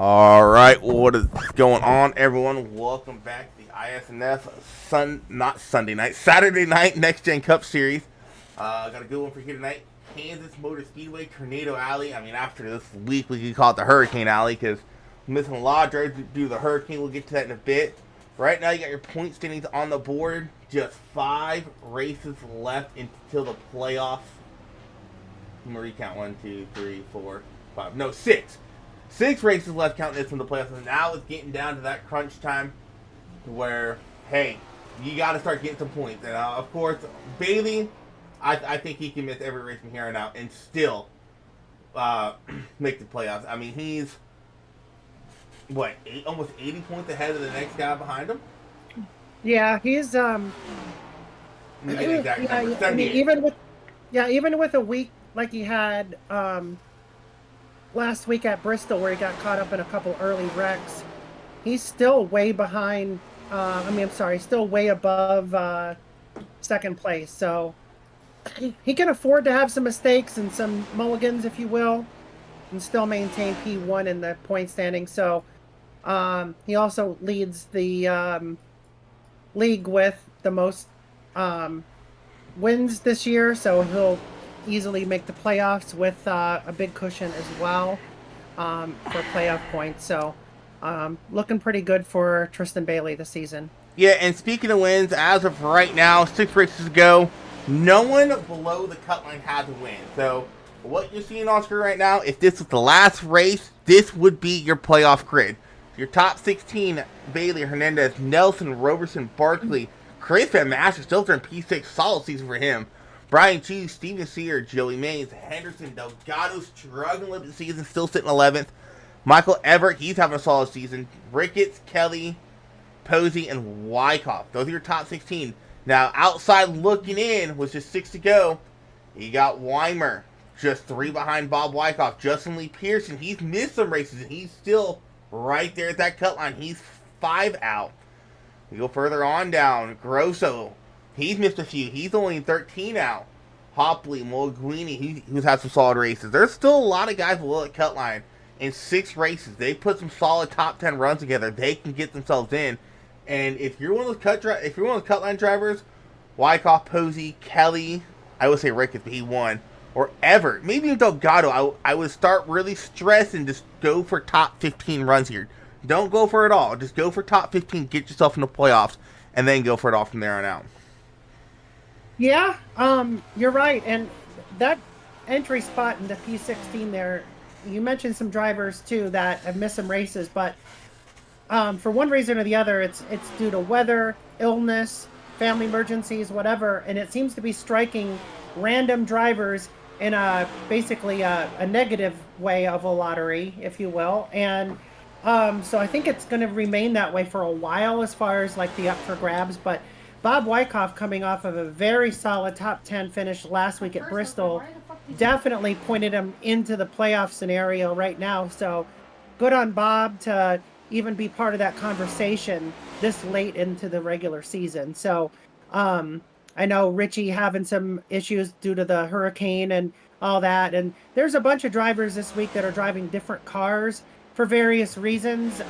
All right, what is going on, everyone? Welcome back to the Isnf not Sunday night, Saturday night Next Gen Cup Series. Got a good one for here tonight. Kansas Motor Speedway, Tornado Alley. I mean, after this week, we could call it the Hurricane Alley because we're missing a lot of drivers due to the hurricane. We'll get to that in a bit. Right now, you got your point standings on the board. Just 5 races left until the playoffs. Let me recount 1, 2, 3, 4, 5. No, 6. 6 races left counting this from the playoffs, and now it's getting down to that crunch time where, hey, you got to start getting some points. And of course, Bailey, I think he can miss every race from here on out and still make the playoffs. I mean, he's almost 80 points ahead of the next guy behind him. Yeah, he's even with a week like he had last week at Bristol, where he got caught up in a couple early wrecks, he's still way behind. Still way above second place. So he can afford to have some mistakes and some mulligans, if you will, and still maintain P1 in the point standing. So he also leads the league with the most wins this year. So he'll easily make the playoffs with a big cushion as well for playoff points. So looking pretty good for Tristan Bailey this season. Yeah, and speaking of wins, as of right now, 6 races to go, no one below the cut line had to win. So what you're seeing on screen right now, if this was the last race, this would be your playoff grid. Your top 16, Bailey, Hernandez, Nelson, Roberson, Barkley, Chris Van Master still turned P6, solid season for him. Brian Chu, Steven Sear, Joey Mays, Henderson, Delgado struggling with the season, still sitting 11th. Michael Everett, he's having a solid season. Ricketts, Kelly, Posey, and Wyckoff. Those are your top 16. Now, outside looking in, with just 6 to go, you got Weimer, just 3 behind Bob Wyckoff. Justin Lee Pearson, he's missed some races, and he's still right there at that cut line. He's 5 out. We go further on down. Grosso, he's missed a few. He's only 13 out. Hopley, Molguini, who's had some solid races. There's still a lot of guys below the cut line. In 6 races, they put some solid top 10 runs together. They can get themselves in. And if you're one of those cut line drivers, Wyckoff, Posey, Kelly, I would say Ricketts, but he won, or Everett, maybe even Delgado, I would start really stressing. Just go for top 15 runs here. Don't go for it all. Just go for top 15. Get yourself in the playoffs, and then go for it all from there on out. Yeah, you're right. And that entry spot in the P16 there, you mentioned some drivers too that have missed some races, but for one reason or the other, it's due to weather, illness, family emergencies, whatever, and it seems to be striking random drivers in basically a negative way of a lottery, if you will. And so I think it's going to remain that way for a while as far as like the up for grabs. But Bob Wyckoff, coming off of a very solid top 10 finish last week at Bristol, definitely pointed him into the playoff scenario right now. So good on Bob to even be part of that conversation this late into the regular season. So I know Richie having some issues due to the hurricane and all that. And there's a bunch of drivers this week that are driving different cars for various reasons,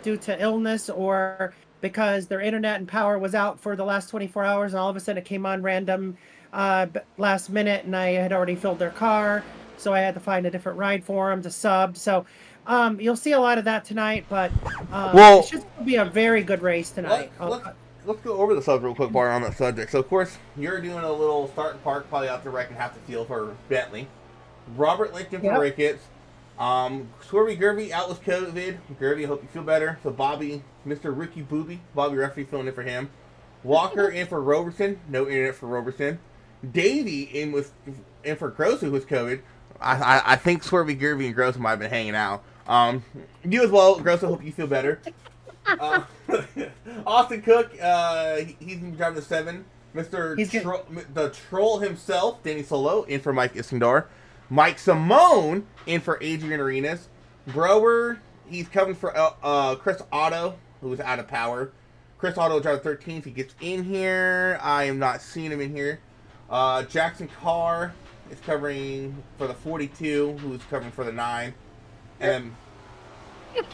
due to illness or because their internet and power was out for the last 24 hours. And all of a sudden it came on random last minute, and I had already filled their car. So I had to find a different ride for them to sub. So you'll see a lot of that tonight, but it should be a very good race tonight. Let's go over the subs real quick, Bar, on that subject. So, of course, you're doing a little start and park, probably out to wreck and half the field for Bentley. Robert Lincoln for Ricketts. Swervy Gervy out with COVID. Gervy, I hope you feel better. So, Bobby, Mr. Ricky Booby, Bobby Referee filling in for him. Walker in for Roberson. No internet for Roberson. Davey in for Grosso, who was COVID. I think Swervy Gervy and Grosso might have been hanging out. You as well, Grosso, hope you feel better. Austin Cook, he's going to be driving the 7. The Troll himself, Danny Solo, in for Mike Iskandar. Mike Simone, in for Adrian Arenas. Brower, he's coming for Chris Otto, who is out of power. Chris Otto will drive 13th. He gets in here. I am not seeing him in here. Jackson Carr is covering for the 42, who's covering for the 9. And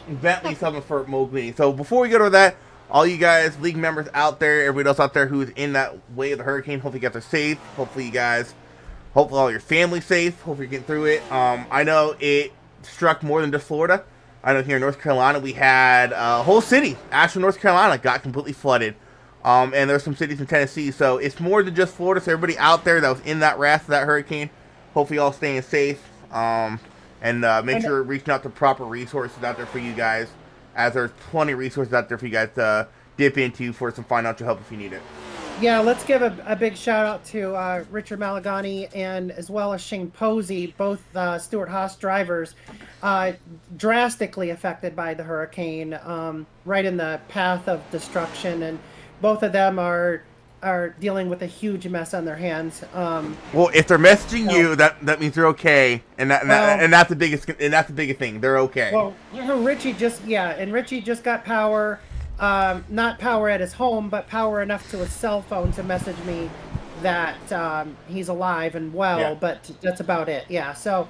Bentley summon for Mowgli. So before we go to that, all you guys, league members out there, everybody else out there who's in that way of the hurricane, hopefully you guys are safe. Hopefully you guys, hopefully all your family's safe. Hopefully you're getting through it. I know it struck more than just Florida. I know here in North Carolina we had a whole city, Asheville, North Carolina, got completely flooded. And there's some cities in Tennessee, so it's more than just Florida. So everybody out there that was in that wrath of that hurricane, hopefully y'all staying safe. And make sure you're reaching out to proper resources out there for you guys, as there's plenty of resources out there for you guys to dip into for some financial help if you need it. Yeah, let's give a big shout out to Richard Malagani and as well as Shane Posey, both Stuart Haas drivers, drastically affected by the hurricane, right in the path of destruction, and both of them are dealing with a huge mess on their hands. Well, if they're messaging you, that means they're okay, and that's the biggest thing. They're okay. Well, Richie just got power. Not power at his home, but power enough to his cell phone to message me that he's alive and well, Yeah. but that's about it. Yeah, so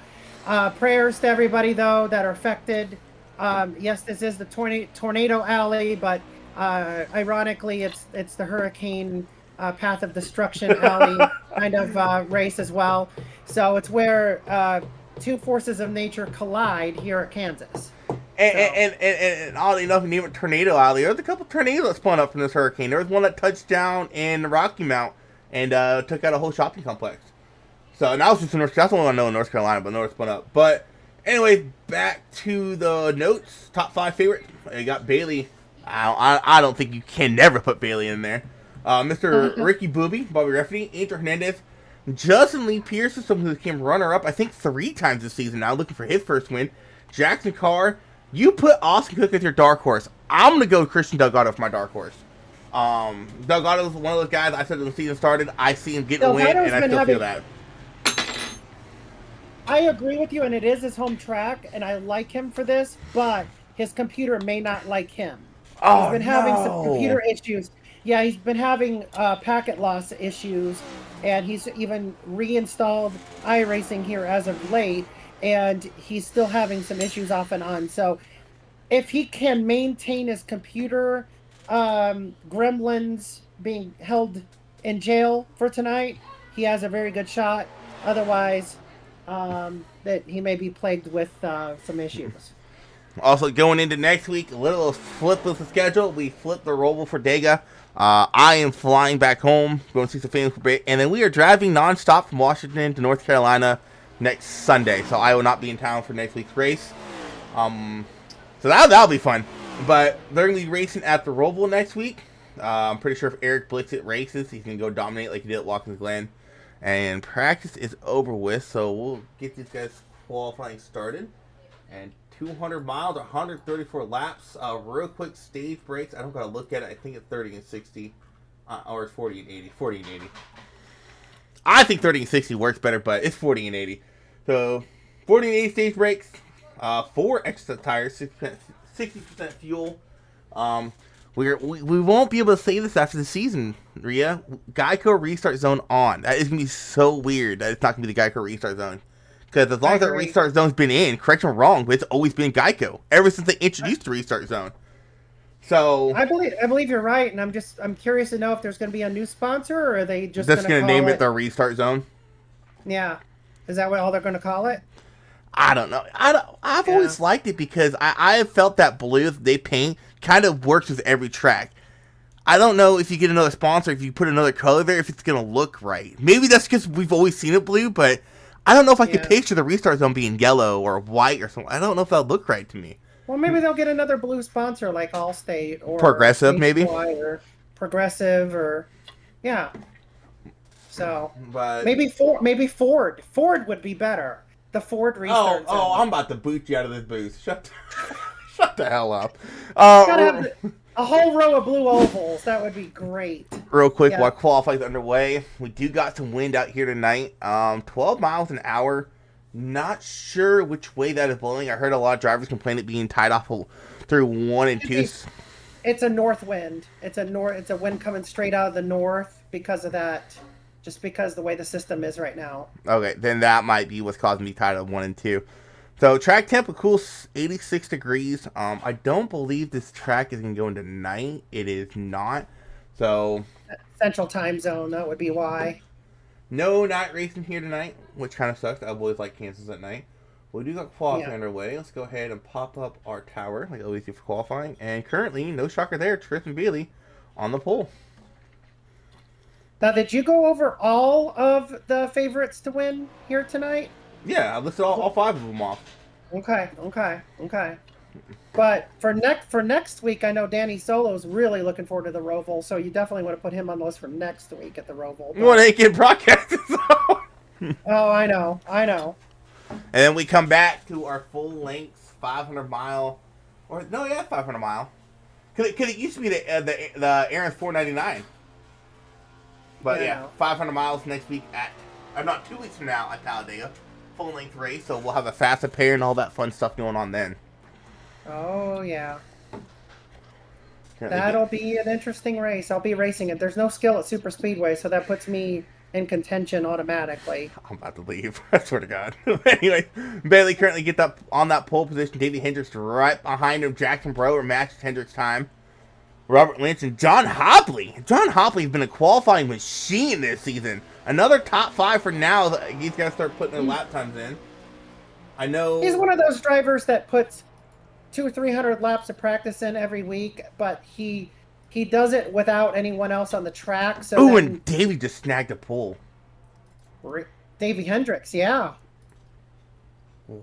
prayers to everybody, though, that are affected. Yes, this is the tornado alley, but ironically, it's the hurricane path of destruction alley kind of race as well. So it's where two forces of nature collide here at Kansas. And oddly enough, in even Tornado Alley, there's a couple tornadoes that spun up from this hurricane. There was one that touched down in Rocky Mount and took out a whole shopping complex. So, and that was just that's the one I know in North Carolina, but no, it spun up. But anyway, back to the notes. Top 5 favorite. You got Bailey. I don't think you can never put Bailey in there. Mr. Ricky Booby, Bobby Rafferty, Angel Hernandez, Justin Lee Pearson, someone who became runner-up, I think 3 times this season now, looking for his first win. Jackson Carr. You put Austin Cook as your dark horse. I'm going to go Christian Delgado for my dark horse. Delgado is one of those guys I said when the season started, I see him getting a win, and I still feel that. I agree with you, and it is his home track, and I like him for this, but his computer may not like him. He's been having some computer issues. Yeah, he's been having packet loss issues, and he's even reinstalled iRacing here as of late, and he's still having some issues off and on. So if he can maintain his computer gremlins being held in jail for tonight, he has a very good shot. Otherwise, that he may be plagued with some issues. Also, going into next week, a little flip of the schedule. We flip the Roval for Dega. I am flying back home, going to see some family for break, and then we are driving nonstop from Washington to North Carolina next Sunday. So I will not be in town for next week's race. So that'll be fun. But they're going to be racing at the Roval next week. I'm pretty sure if Eric Blixit races, he's going to go dominate like he did at Watkins Glen. And practice is over with, so we'll get these guys qualifying started. And 200 miles, 134 laps. Real quick stage breaks. I don't gotta look at it. I think it's 30 and 60, or it's 40 and 80. 40 and 80. I think 30 and 60 works better, but it's 40 and 80. So 40 and 80 stage breaks. 4 extra tires, 60% fuel. We won't be able to say this after the season, Rhea. Geico restart zone on. That is gonna be so weird that it's not gonna be the Geico restart zone. Because as long as that restart zone's been in, correct me if I'm wrong, but it's always been Geico ever since they introduced the restart zone. So I believe you're right, and I'm curious to know if there's going to be a new sponsor, or are they just going to name it the restart zone? Yeah, is that what all they're going to call it? I don't know. I've always liked it because I have felt that blue that they paint kind of works with every track. I don't know if you get another sponsor, if you put another color there, if it's going to look right. Maybe that's because we've always seen it blue, but I don't know if I could picture the restart zone being yellow or white or something. I don't know if that would look right to me. Well, maybe they'll get another blue sponsor like Allstate or Progressive, maybe. Or Progressive, or So, but maybe Ford. Ford would be better. The Ford restart zone. Oh, I'm about to boot you out of this booth. Shut the hell up. Gotta have a whole row of blue ovals. That would be great. Real quick, while qualifying's underway, we do got some wind out here tonight. 12 miles an hour. Not sure which way that is blowing. I heard a lot of drivers complain it being tied off through 1 and 2. It's a north wind. It's a wind coming straight out of the north because of that. Just because the way the system is right now. Okay, then that might be what's causing me tied of 1 and 2. So track temp, a cool 86 degrees. I don't believe this track is going to go into night. It is not. So Central time zone, that would be why. no night racing here tonight, which kind of sucks. I've always liked Kansas at night. We do got qualifying underway. Let's go ahead and pop up our tower, like I always do for qualifying. And currently, no shocker there, Tristan Bailey on the pole. Now, did you go over all of the favorites to win here tonight? Yeah, I listed all 5 of them off. Okay. But for next week, I know Danny Solo's really looking forward to the Roval, so you definitely want to put him on the list for next week at the Roval. Well, they get broadcasted. So. Oh, I know. And then we come back to our full length 500 mile, 500 mile. Cause it used to be the Aaron's 499. But yeah, 500 miles next week not 2 weeks from now at Talladega, full length race. So we'll have a fast pair and all that fun stuff going on then. Oh yeah. That'll be an interesting race. I'll be racing it. There's no skill at Super Speedway, so that puts me in contention automatically. I'm about to leave. I swear to God. Anyway, Bailey currently gets up on that pole position. Davey Hendricks right behind him. Jackson Brewer matches Hendricks' time. Robert Lynch and John Hopley. John Hopley's been a qualifying machine this season. Another top 5 for now. He's got to start putting their lap times in. I know. He's one of those drivers that puts 200 or 300 laps of practice in every week, but he does it without anyone else on the track. So and Davey just snagged a pole. Davey Hendricks, yeah.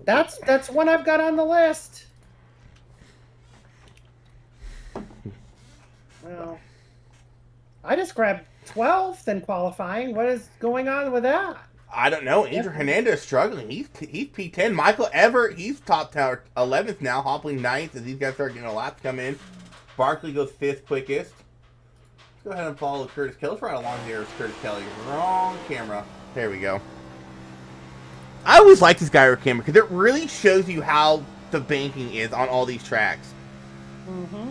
That's one I've got on the list. Well, I just grabbed 12th in qualifying. What is going on with that? I don't know. Andrew Hernandez struggling. He's P10. Michael Everett, he's top 11th now. Hoppling 9th as these guys start getting a lap to come in. Barkley goes 5th quickest. Let's go ahead and follow Curtis Kelly. Right along here is Curtis Kelly. Wrong camera. There we go. I always like this guy with camera because it really shows you how the banking is on all these tracks. Mm-hmm.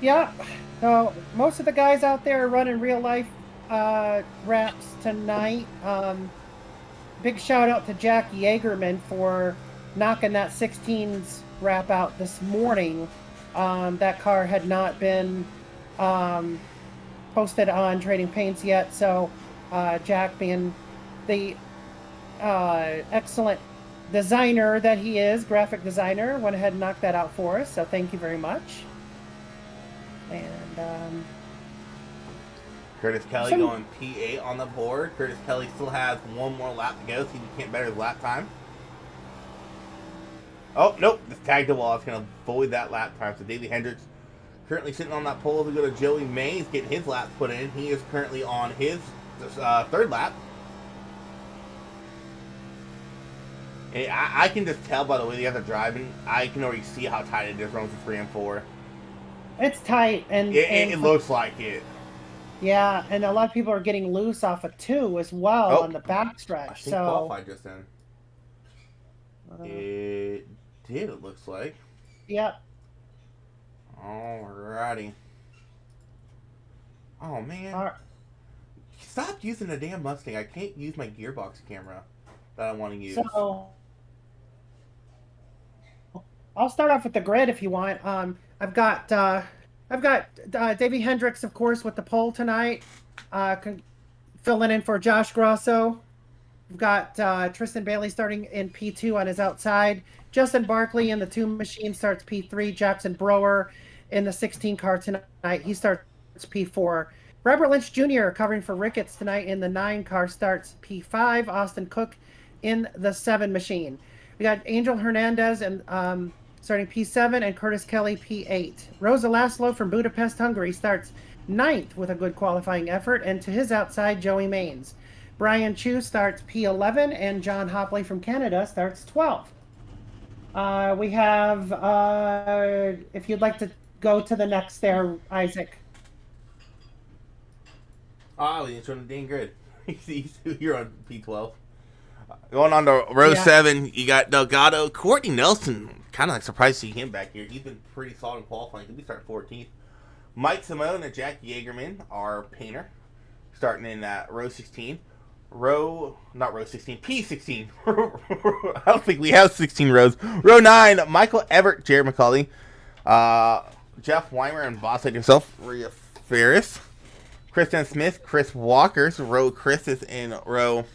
Yeah. So most of the guys out there are running real life wraps tonight. Big shout out to Jack Yeagerman for knocking that 16s wrap out this morning. That car had not been posted on Trading Paints yet, so Jack, being the excellent designer that he is, graphic designer, went ahead and knocked that out for us, so thank you very much. And Curtis Kelly going P8 on the board. Curtis Kelly still has one more lap to go, so he can't better his lap time. Oh, nope. This tag the wall is going to void that lap time. So Davey Hendricks currently sitting on that pole. We go to Joey Mays getting his laps put in. He is currently on his 3rd lap. And I can just tell by the way the guys are driving. I can already see how tight it is running to 3 and 4. It's tight, and it looks like it. Yeah, and a lot of people are getting loose off of 2 as well on the backstretch. I think qualified just then. It did, it looks like. Yep. Alrighty. Oh, man. Stop using the damn Mustang. I can't use my gearbox camera that I want to use. So, I'll start off with the grid if you want. I've got Davey Hendricks, of course, with the pole tonight, filling in for Josh Grosso. We've got Tristan Bailey starting in P2 on his outside. Justin Barkley in the 2 machine starts P3. Jackson Brewer in the 16 car tonight. He starts P4. Robert Lynch Jr. covering for Ricketts tonight in the 9 car starts P5. Austin Cook in the 7 machine. We got Angel Hernandez and starting P7 and Curtis Kelly P8. Rosa Laszlo from Budapest, Hungary starts 9th with a good qualifying effort, and to his outside, Joey Mains. Brian Chu starts P11, and John Hopley from Canada starts 12th. We have, if you'd like to go to the next there, Isaac. He's on the dang grid. You're on P12. Going on to row 7, you got Delgado. Courtney Nelson, kind of surprised to see him back here. He's been pretty solid in qualifying. He'll be starting 14th. Mike Simone and Jack Yeagerman are painter, starting in row 16. not row 16, P16. I don't think we have 16 rows. Row 9, Michael Everett, Jared McCauley, Jeff Weimer, and boss like yourself, Rhea Ferris. Kristen Smith, Chris Walker's row Chris is in row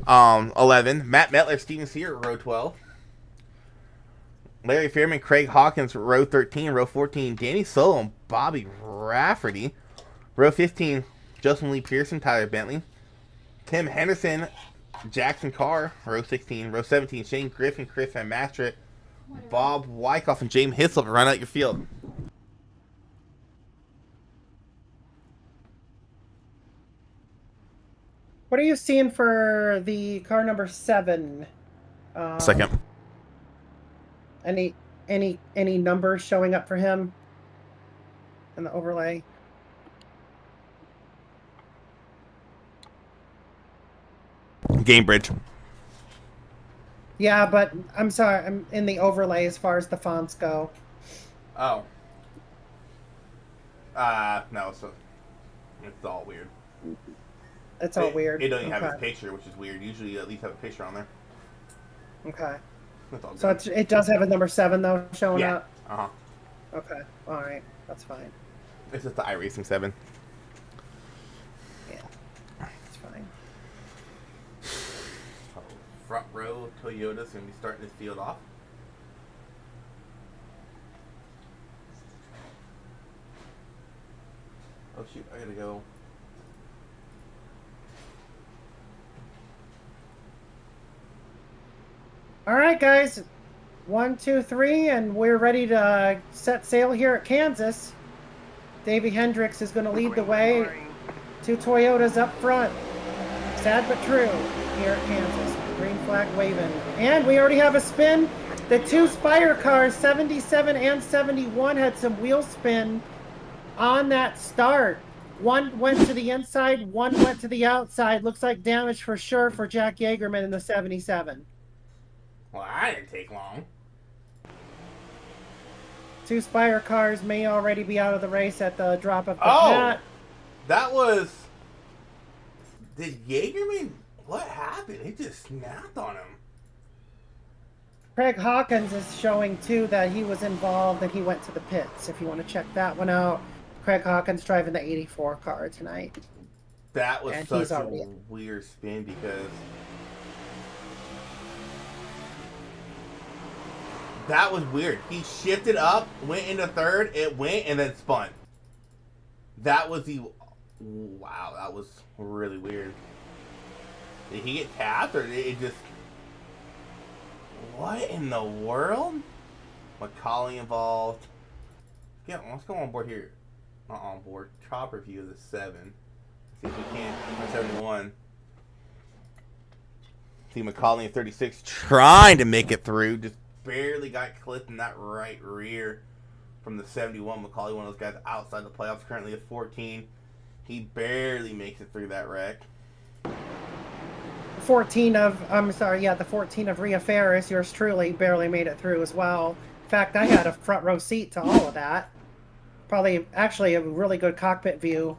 11. Matt Metler, Steven Sear, row 12. Larry Fairman, Craig Hawkins, row 13. Row 14, Danny Solo and Bobby Rafferty. Row 15, Justin Lee Pearson, Tyler Bentley. Tim Henderson, Jackson Carr, row 16. Row 17, Shane Griffin, Chris Van Mastrit, Bob Wyckoff, and James Hislop run out your field. What are you seeing for the car number 7? Second. Any numbers showing up for him in the overlay? Game bridge. Yeah, but I'm sorry, I'm in the overlay as far as the fonts go. Oh. No, so it's all weird. It's all weird. It doesn't even have his picture, which is weird. Usually you at least have a picture on there. Okay. That's all good. So it does have a number 7 though showing up? Uh-huh. Okay. Alright. That's fine. It's just the iRacing 7. Yeah. It's fine. Front row Toyota's going to be starting this field off. Oh shoot, I gotta go. All right, guys. 1, 2, 3, and we're ready to set sail here at Kansas. Davey Hendricks is going to lead the way. 2 Toyotas up front. Sad but true here at Kansas. Green flag waving. And we already have a spin. The 2 Spire cars, 77 and 71, had some wheel spin on that start. One went to the inside, one went to the outside. Looks like damage for sure for Jack Yeagerman in the 77. Well, that didn't take long. 2 Spire cars may already be out of the race at the drop of the hat. That was... Did Yeagerman... What happened? He just snapped on him. Craig Hawkins is showing, too, that he was involved and he went to the pits, if you want to check that one out. Craig Hawkins driving the 84 car tonight. That was such a weird spin because... That was weird. He shifted up, went into third, it went, and then spun. That was the... Wow, that was really weird. Did he get tapped, or did it just... What in the world? McCauley involved. Yeah, let's go on board here. Not on board. Chopper view of the 7. See if we can't. 71. See McCauley in 36 trying to make it through. Just barely got clipped in that right rear from the 71. McCauley, one of those guys outside the playoffs, currently at 14. He barely makes it through that wreck. The 14 of Rhea Ferris, yours truly, barely made it through as well. In fact, I had a front row seat to all of that. Probably, actually, a really good cockpit view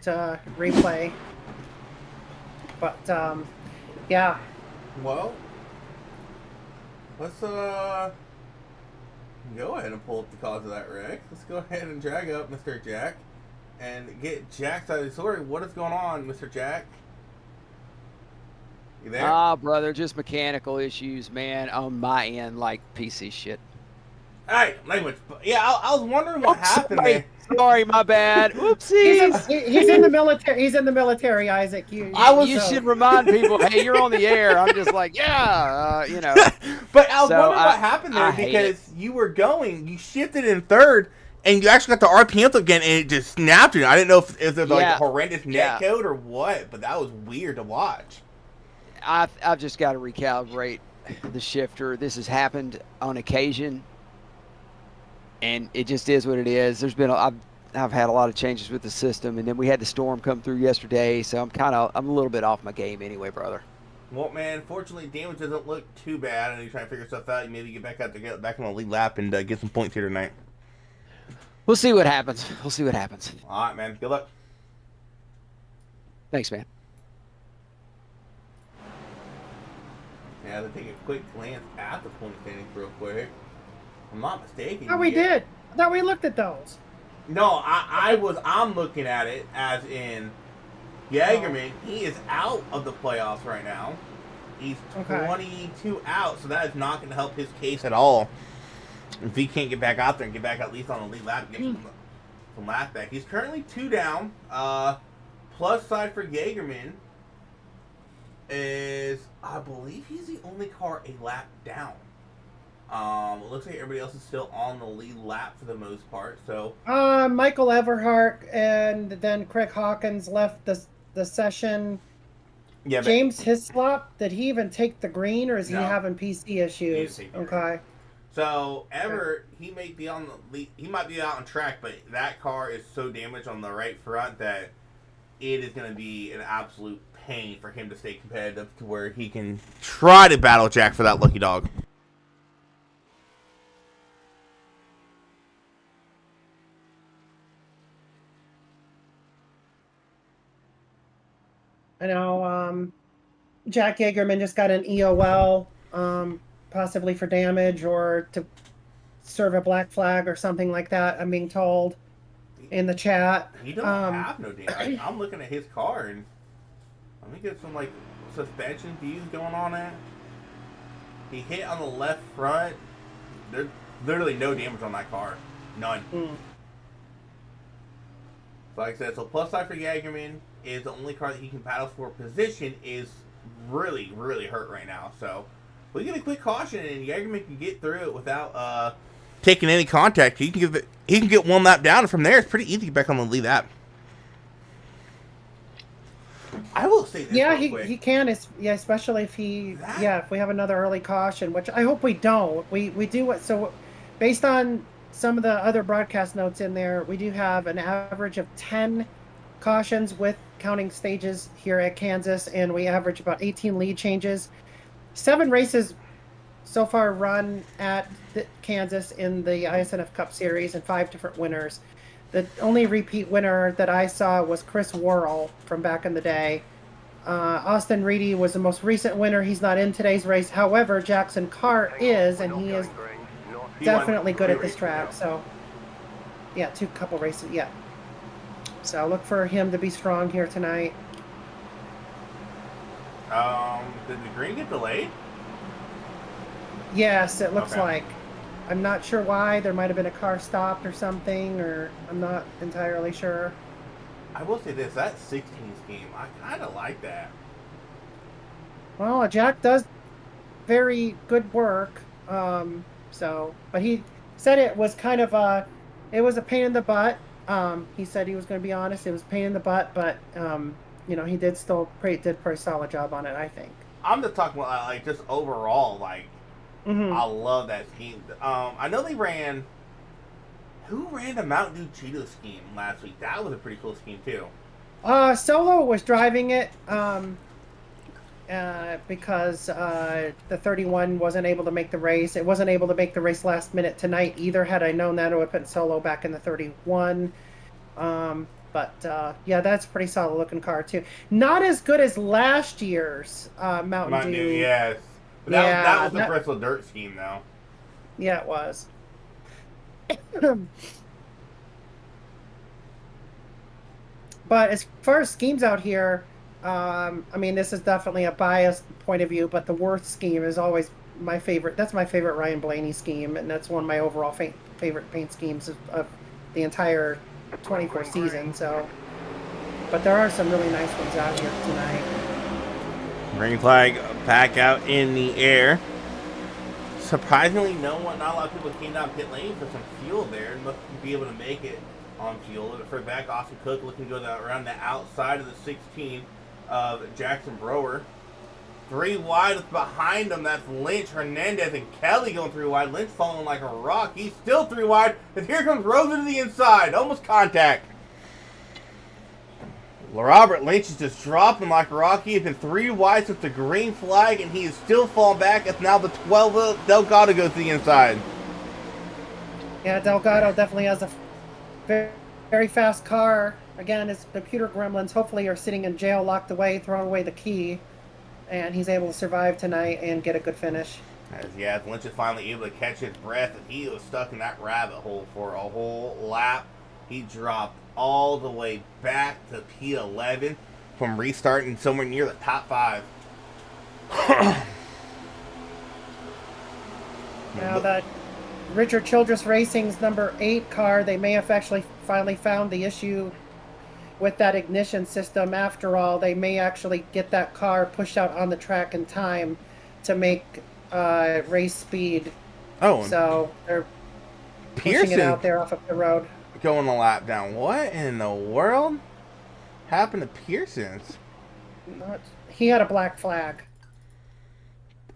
to replay. But, yeah. Well, let's go ahead and pull up the cause of that wreck. Let's go ahead and drag up Mr. Jack and get Jack's side of the story. What is going on, Mr. Jack? You there? Brother, just mechanical issues, man, on my end, like PC shit. Hey, language. Yeah, I was wondering what happened there. Sorry, my bad. Oopsies. He's in the military. He's in the military, Isaac. You should remind people, hey, you're on the air. I'm just like, yeah, you know. But I was wondering what happened there because you were you shifted in third, and you actually got the RPM again, and it just snapped you. I didn't know if there's like a horrendous net code or what, but that was weird to watch. I've just got to recalibrate the shifter. This has happened on occasion. And it just is what it is. There's been I've had a lot of changes with the system, and then we had the storm come through yesterday, so I'm a little bit off my game anyway, brother. Well, man, fortunately, damage doesn't look too bad, and you're trying to figure stuff out. You maybe get back out there, get back on the lead lap, and get some points here tonight. We'll see what happens. We'll see what happens. All right, man. Good luck. Thanks, man. Yeah, to take a quick glance at the point standings real quick. If I'm not mistaken. Oh, we did. I thought we looked at those. No, I'm looking at it as in Jagerman. He is out of the playoffs right now. He's 22 out, so that is not going to help his case at all. If he can't get back out there and get back at least on the lead lap, get some lap back. He's currently 2 down. Plus side for Jagerman is, I believe he's the only car a lap down. It looks like everybody else is still on the lead lap for the most part. So Michael Everhart and then Craig Hawkins left the session. Yeah, James Hislop, did he even take the green, or is he having PC issues? Okay. So he may be on the lead, he might be out on track, but that car is so damaged on the right front that it is going to be an absolute pain for him to stay competitive to where he can try to battle Jack for that lucky dog. I know Jack Jagerman just got an EOL, possibly for damage or to serve a black flag or something like that, I'm being told in the chat. He don't have no damage. I'm looking at his car and let me get some like suspension views going on it. He hit on the left front. There's literally no damage on that car. None. Like I said, so plus side for Jagerman is the only car that he can battle for position is really, really hurt right now. So we get a quick caution and Jagerman can get through it without taking any contact. He can get one lap down, and from there it's pretty easy to get back on the lead lap. I will say this. Yeah, he can. Especially if if we have another early caution, which I hope we don't. We do what so based on some of the other broadcast notes in there, we do have an average of 10 cautions with counting stages here at Kansas, and we average about 18 lead changes. 7 races so far run at Kansas in the ISNF Cup Series and 5 different winners. The only repeat winner that I saw was Chris Worrell from back in the day. Austin Reedy was the most recent winner. He's not in today's race. However, Jackson Carr is, and he is definitely good at this track. So, yeah, couple races, yeah. So look for him to be strong here tonight. Did the green get delayed? Yes, it looks like. I'm not sure why. There might have been a car stopped or something, or I'm not entirely sure. I will say this, that 16 scheme, I kind of like that. Well, Jack does very good work. But he said it was kind of it was a pain in the butt. He said he was going to be honest. It was a pain in the butt, but he did pretty solid job on it, I think. I'm just talking about like just overall, like I love that scheme. I know they ran. Who ran the Mountain Dew Cheeto scheme last week? That was a pretty cool scheme too. Solo was driving it because the 31 wasn't able to make the race. It wasn't able to make the race last minute tonight either. Had I known that, I would have put Solo back in the 31. Yeah, that's a pretty solid looking car too. Not as good as last year's Mountain Dew. Yes. But that was the Bristol Dirt scheme, though. Yeah, it was. But as far as schemes out here, this is definitely a biased point of view, but the Worth scheme is always my favorite. That's my favorite Ryan Blaney scheme, and that's one of my overall favorite paint schemes of the entire 24 season. So, but there are some really nice ones out here tonight. Green flag back out in the air. Surprisingly, not a lot of people came down pit lane for some fuel there. Must be able to make it on fuel. For back, Austin Cook looking to go around the outside of the 16 of Jackson Brower. 3 wide with behind him. That's Lynch, Hernandez, and Kelly going 3 wide. Lynch falling like a rock. He's still 3 wide. And here comes Rosa to the inside. Almost contact. Robert Lynch is just dropping like a rock. He has been 3 wide with the green flag, and he is still falling back. It's now the 12 Delgado goes to the inside. Yeah, Delgado definitely has a very, very fast car. Again, his computer gremlins hopefully are sitting in jail, locked away, throwing away the key. and he's able to survive tonight and get a good finish. As Lynch is finally able to catch his breath, and he was stuck in that rabbit hole for a whole lap. He dropped all the way back to P11 from restarting somewhere near the top 5. Now that Richard Childress Racing's number 8 car, they may have actually finally found the issue with that ignition system. After all, they may actually get that car pushed out on the track in time to make race speed. Oh, so they're Pearson pushing it out there off of the road. Going a lap down. What in the world happened to Pearson's? He had a black flag.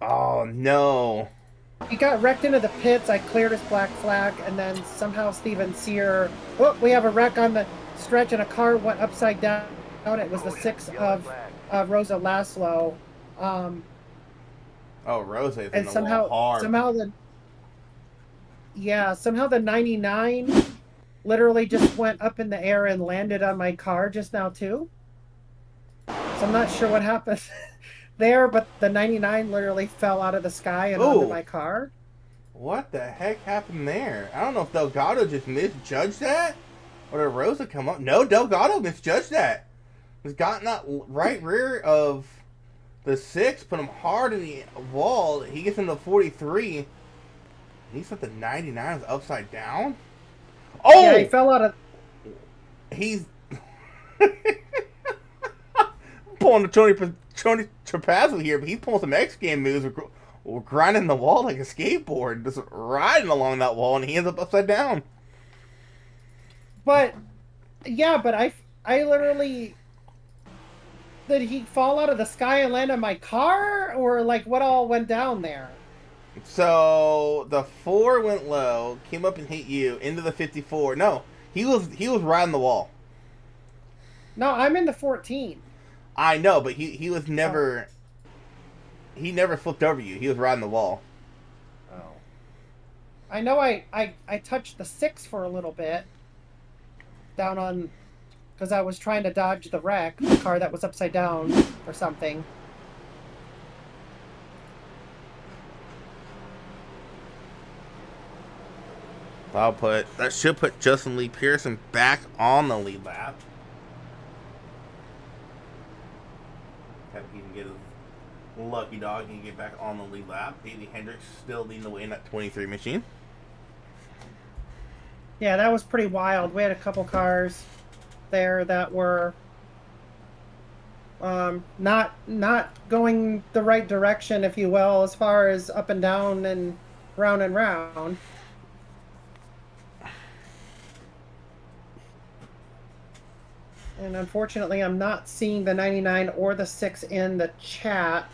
Oh no. He got wrecked into the pits. I cleared his black flag, and then somehow Steven Sear... Oh, we have a wreck on the stretch, and a car went upside down. It was the 6 of Rosa Laszlo. Oh, Rosa is in and the somehow, wall hard. somehow the 99 literally just went up in the air and landed on my car just now, too. So I'm not sure what happened there, but the 99 literally fell out of the sky and onto my car. What the heck happened there? I don't know if Delgado just misjudged that, or did Rosa come up? No, Delgado misjudged that. He's gotten that right rear of the 6, put him hard in the wall. He gets into 43. He said the 99 is upside down. Oh, yeah, he fell out of. He's pulling the Tony Trapazzo here, but he's pulling some X game moves. We're grinding the wall like a skateboard, just riding along that wall, and he ends up upside down. But yeah, but I literally. Did he fall out of the sky and land on my car, or like what all went down there? So the 4 went low, came up and hit you into the 54. No, he was riding the wall. No, I'm in the 14. I know, but he was never. He never flipped over you. He was riding the wall. Oh. I know. I touched the 6 for a little bit. Down on, because I was trying to dodge the wreck, the car that was upside down or something. That should put Justin Lee Pearson back on the lead lap. If he can get his lucky dog, he can get back on the lead lap. Davey Hendricks still leading the way in that 23 machine. Yeah, that was pretty wild. We had a couple cars there that were not going the right direction, if you will, as far as up and down and round and round. And unfortunately, I'm not seeing the 99 or the 6 in the chat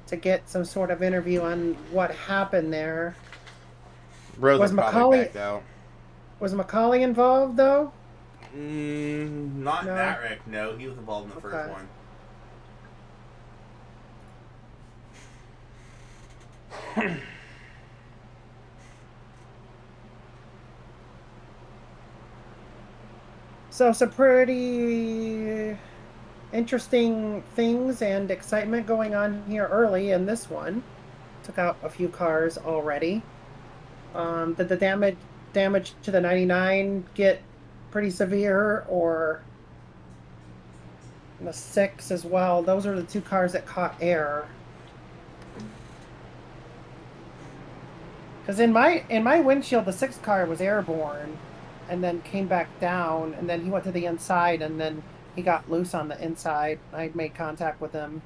to get some sort of interview on what happened there. Was Macaulay backed out? Was Macaulay involved, though? Not in that wreck, no. He was involved in the first one. So some pretty interesting things and excitement going on here early in this one. Took out a few cars already. Did the damage to the 99 get pretty severe, or the 6 as well? Those are the 2 cars that caught air. Because in my windshield, the 6 car was airborne, and then came back down, and then he went to the inside, and then he got loose on the inside. I made contact with him.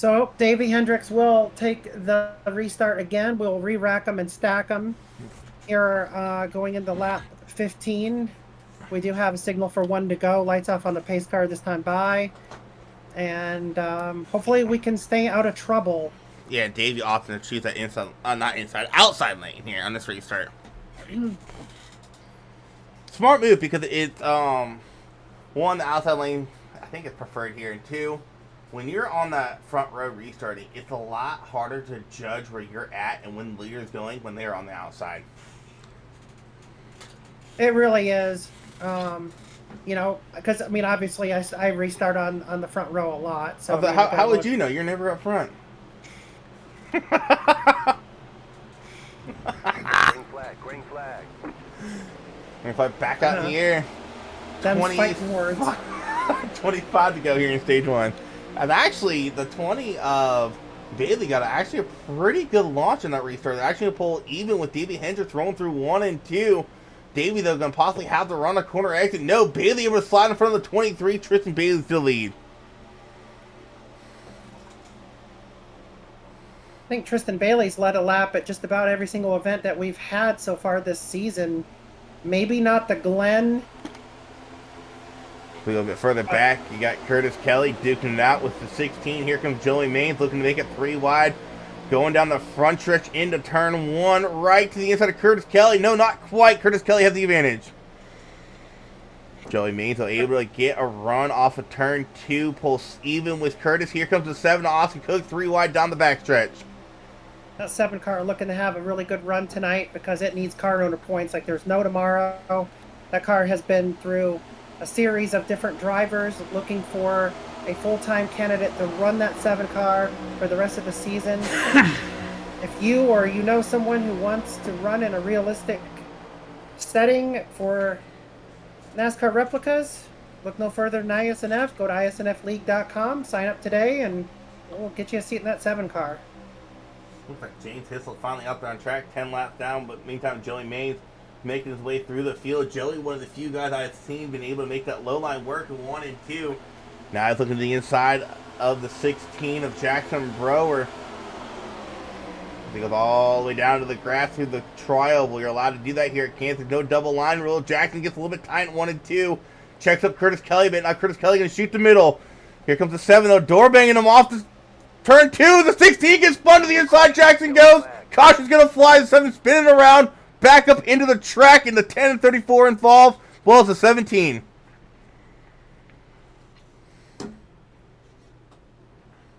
So Davey Hendricks will take the restart again. We'll re-rack them and stack them. Here, going into lap 15, we do have a signal for 1 to go. Lights off on the pace car this time by. And hopefully we can stay out of trouble. Yeah, Davey often choose that inside, not inside, outside lane here on this restart. Smart move because it's one, the outside lane I think it's preferred here, and two, when you're on that front row restarting, it's a lot harder to judge where you're at and when the leader's going when they're on the outside. It really is. You know, because I mean, obviously, I restart on the front row a lot. So how would you know? You're never up front. Green flag, green flag. And if I back out in the air, them fighting words. 25 to go here in stage 1. And actually, the 20 of Bailey got actually a pretty good launch in that restart. They're actually going to pull even with Davey Hendricks rolling through 1 and 2. Davey, though, going to possibly have to run a corner exit. No, Bailey able to slide in front of the 23. Tristan Bailey's the lead. I think Tristan Bailey's led a lap at just about every single event that we've had so far this season. Maybe not the Glen. We go a bit further back. You got Curtis Kelly duking it out with the 16. Here comes Joey Maines looking to make it 3 wide. Going down the front stretch into turn 1. Right to the inside of Curtis Kelly. No, not quite. Curtis Kelly has the advantage. Joey Maines able to get a run off of turn 2. Pulls even with Curtis. Here comes the 7 Austin Cook. 3 wide down the backstretch. That 7 car looking to have a really good run tonight because it needs car owner points like there's no tomorrow. That car has been through a series of different drivers looking for a full-time candidate to run that 7 car for the rest of the season. If you or you know someone who wants to run in a realistic setting for NASCAR replicas, look no further than Isnf. Go to isnfleague.com, sign up today, and we'll get you a seat in that 7 car. Looks like James Hissel finally up there on track, 10 laps down, but meantime Joey Maines making his way through the field. Joey, one of the few guys I've seen been able to make that low line work in 1 and 2. Now he's looking to the inside of the 16 of Jackson Brower. He goes all the way down to the grass through the trial. Well, you're allowed to do that here at Kansas. No double line rule. Jackson gets a little bit tight in 1 and 2. Checks up Curtis Kelly a bit. Now Curtis Kelly going to shoot the middle. Here comes the 7 though. Door banging him off the turn 2. The 16 gets spun to the inside. Jackson goes. Caution's going to fly. The 7 spinning around. Back up into the track. And the 10 and 34 involved. Well, it's the 17.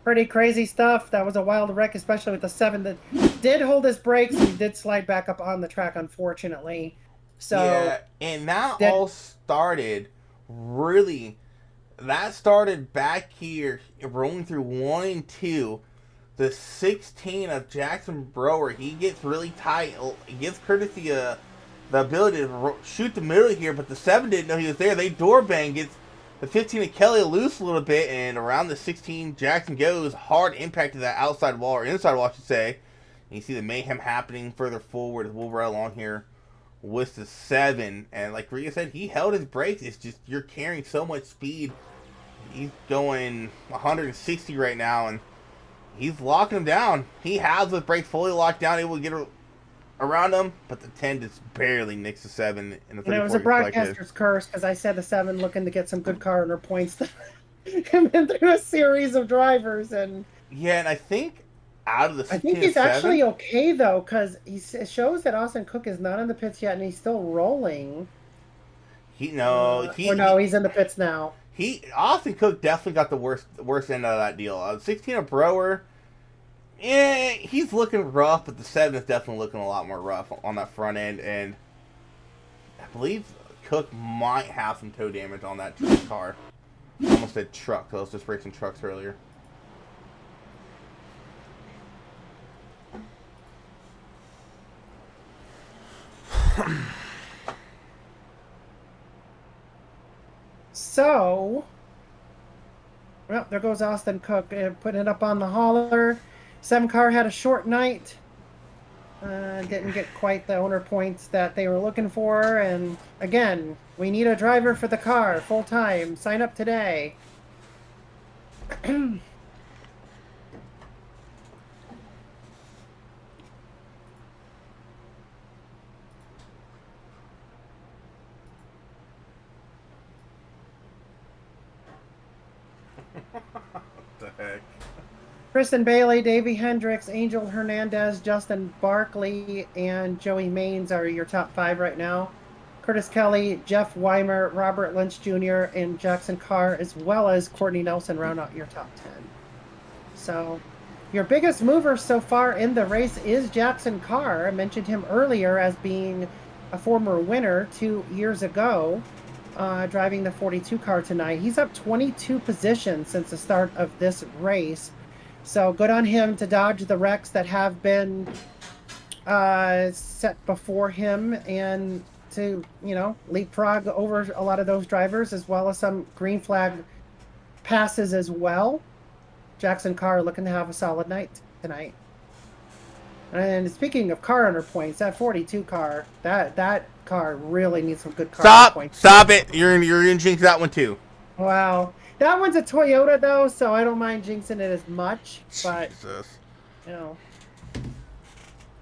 Pretty crazy stuff. That was a wild wreck, especially with the 7 that did hold his brakes. He did slide back up on the track, unfortunately. So yeah, and that all started really. That started back here, rolling through 1 and 2. The 16 of Jackson Brower, he gets really tight. It gives Curtis the ability to shoot the middle here, but the 7 didn't know he was there. They door bang, gets the 15 of Kelly loose a little bit, and around the 16, Jackson goes. Hard impact to that outside wall, or inside wall, I should say. And you see the mayhem happening further forward as we'll ride along here with the 7. And like Rhea said, he held his brakes. It's just you're carrying so much speed. He's going 160 right now, and he's locking him down. He has the brakes fully locked down, able to get around him, but the 10 just barely nicks the 7 in the 34. And it was a broadcaster's curse because I said the 7 looking to get some good car owner points to come in through a series of drivers. And yeah, and I think out of the 16 I think he's 7, actually okay though, because it shows that Austin Cook is not in the pits yet and he's still rolling. he's in the pits now. Austin Cook definitely got the worst end of that deal. 16 of Brower, he's looking rough, but the 7 is definitely looking a lot more rough on that front end, and I believe Cook might have some toe damage on that car. I almost said truck, so I was just racing trucks earlier. So, well, there goes Austin Cook putting it up on the hauler. 7 car had a short night. Didn't get quite the owner points that they were looking for. And again, we need a driver for the car full time. Sign up today. What the heck? Kristen Bailey, Davey Hendricks, Angel Hernandez, Justin Barkley, and Joey Maines are your top 5 right now. Curtis Kelly, Jeff Weimer, Robert Lynch Jr., and Jackson Carr, as well as Courtney Nelson, round out your top 10. So, your biggest mover so far in the race is Jackson Carr. I mentioned him earlier as being a former winner 2 years ago, driving the 42 car tonight. He's up 22 positions since the start of this race. So good on him to dodge the wrecks that have been set before him and to, leapfrog over a lot of those drivers, as well as some green flag passes as well. Jackson Carr looking to have a solid night tonight. And speaking of car under points, that 42 car, that car really needs some good car under points. Stop it! You're in jinx that one too. Wow. That one's a Toyota, though, so I don't mind jinxing it as much. But, Jesus.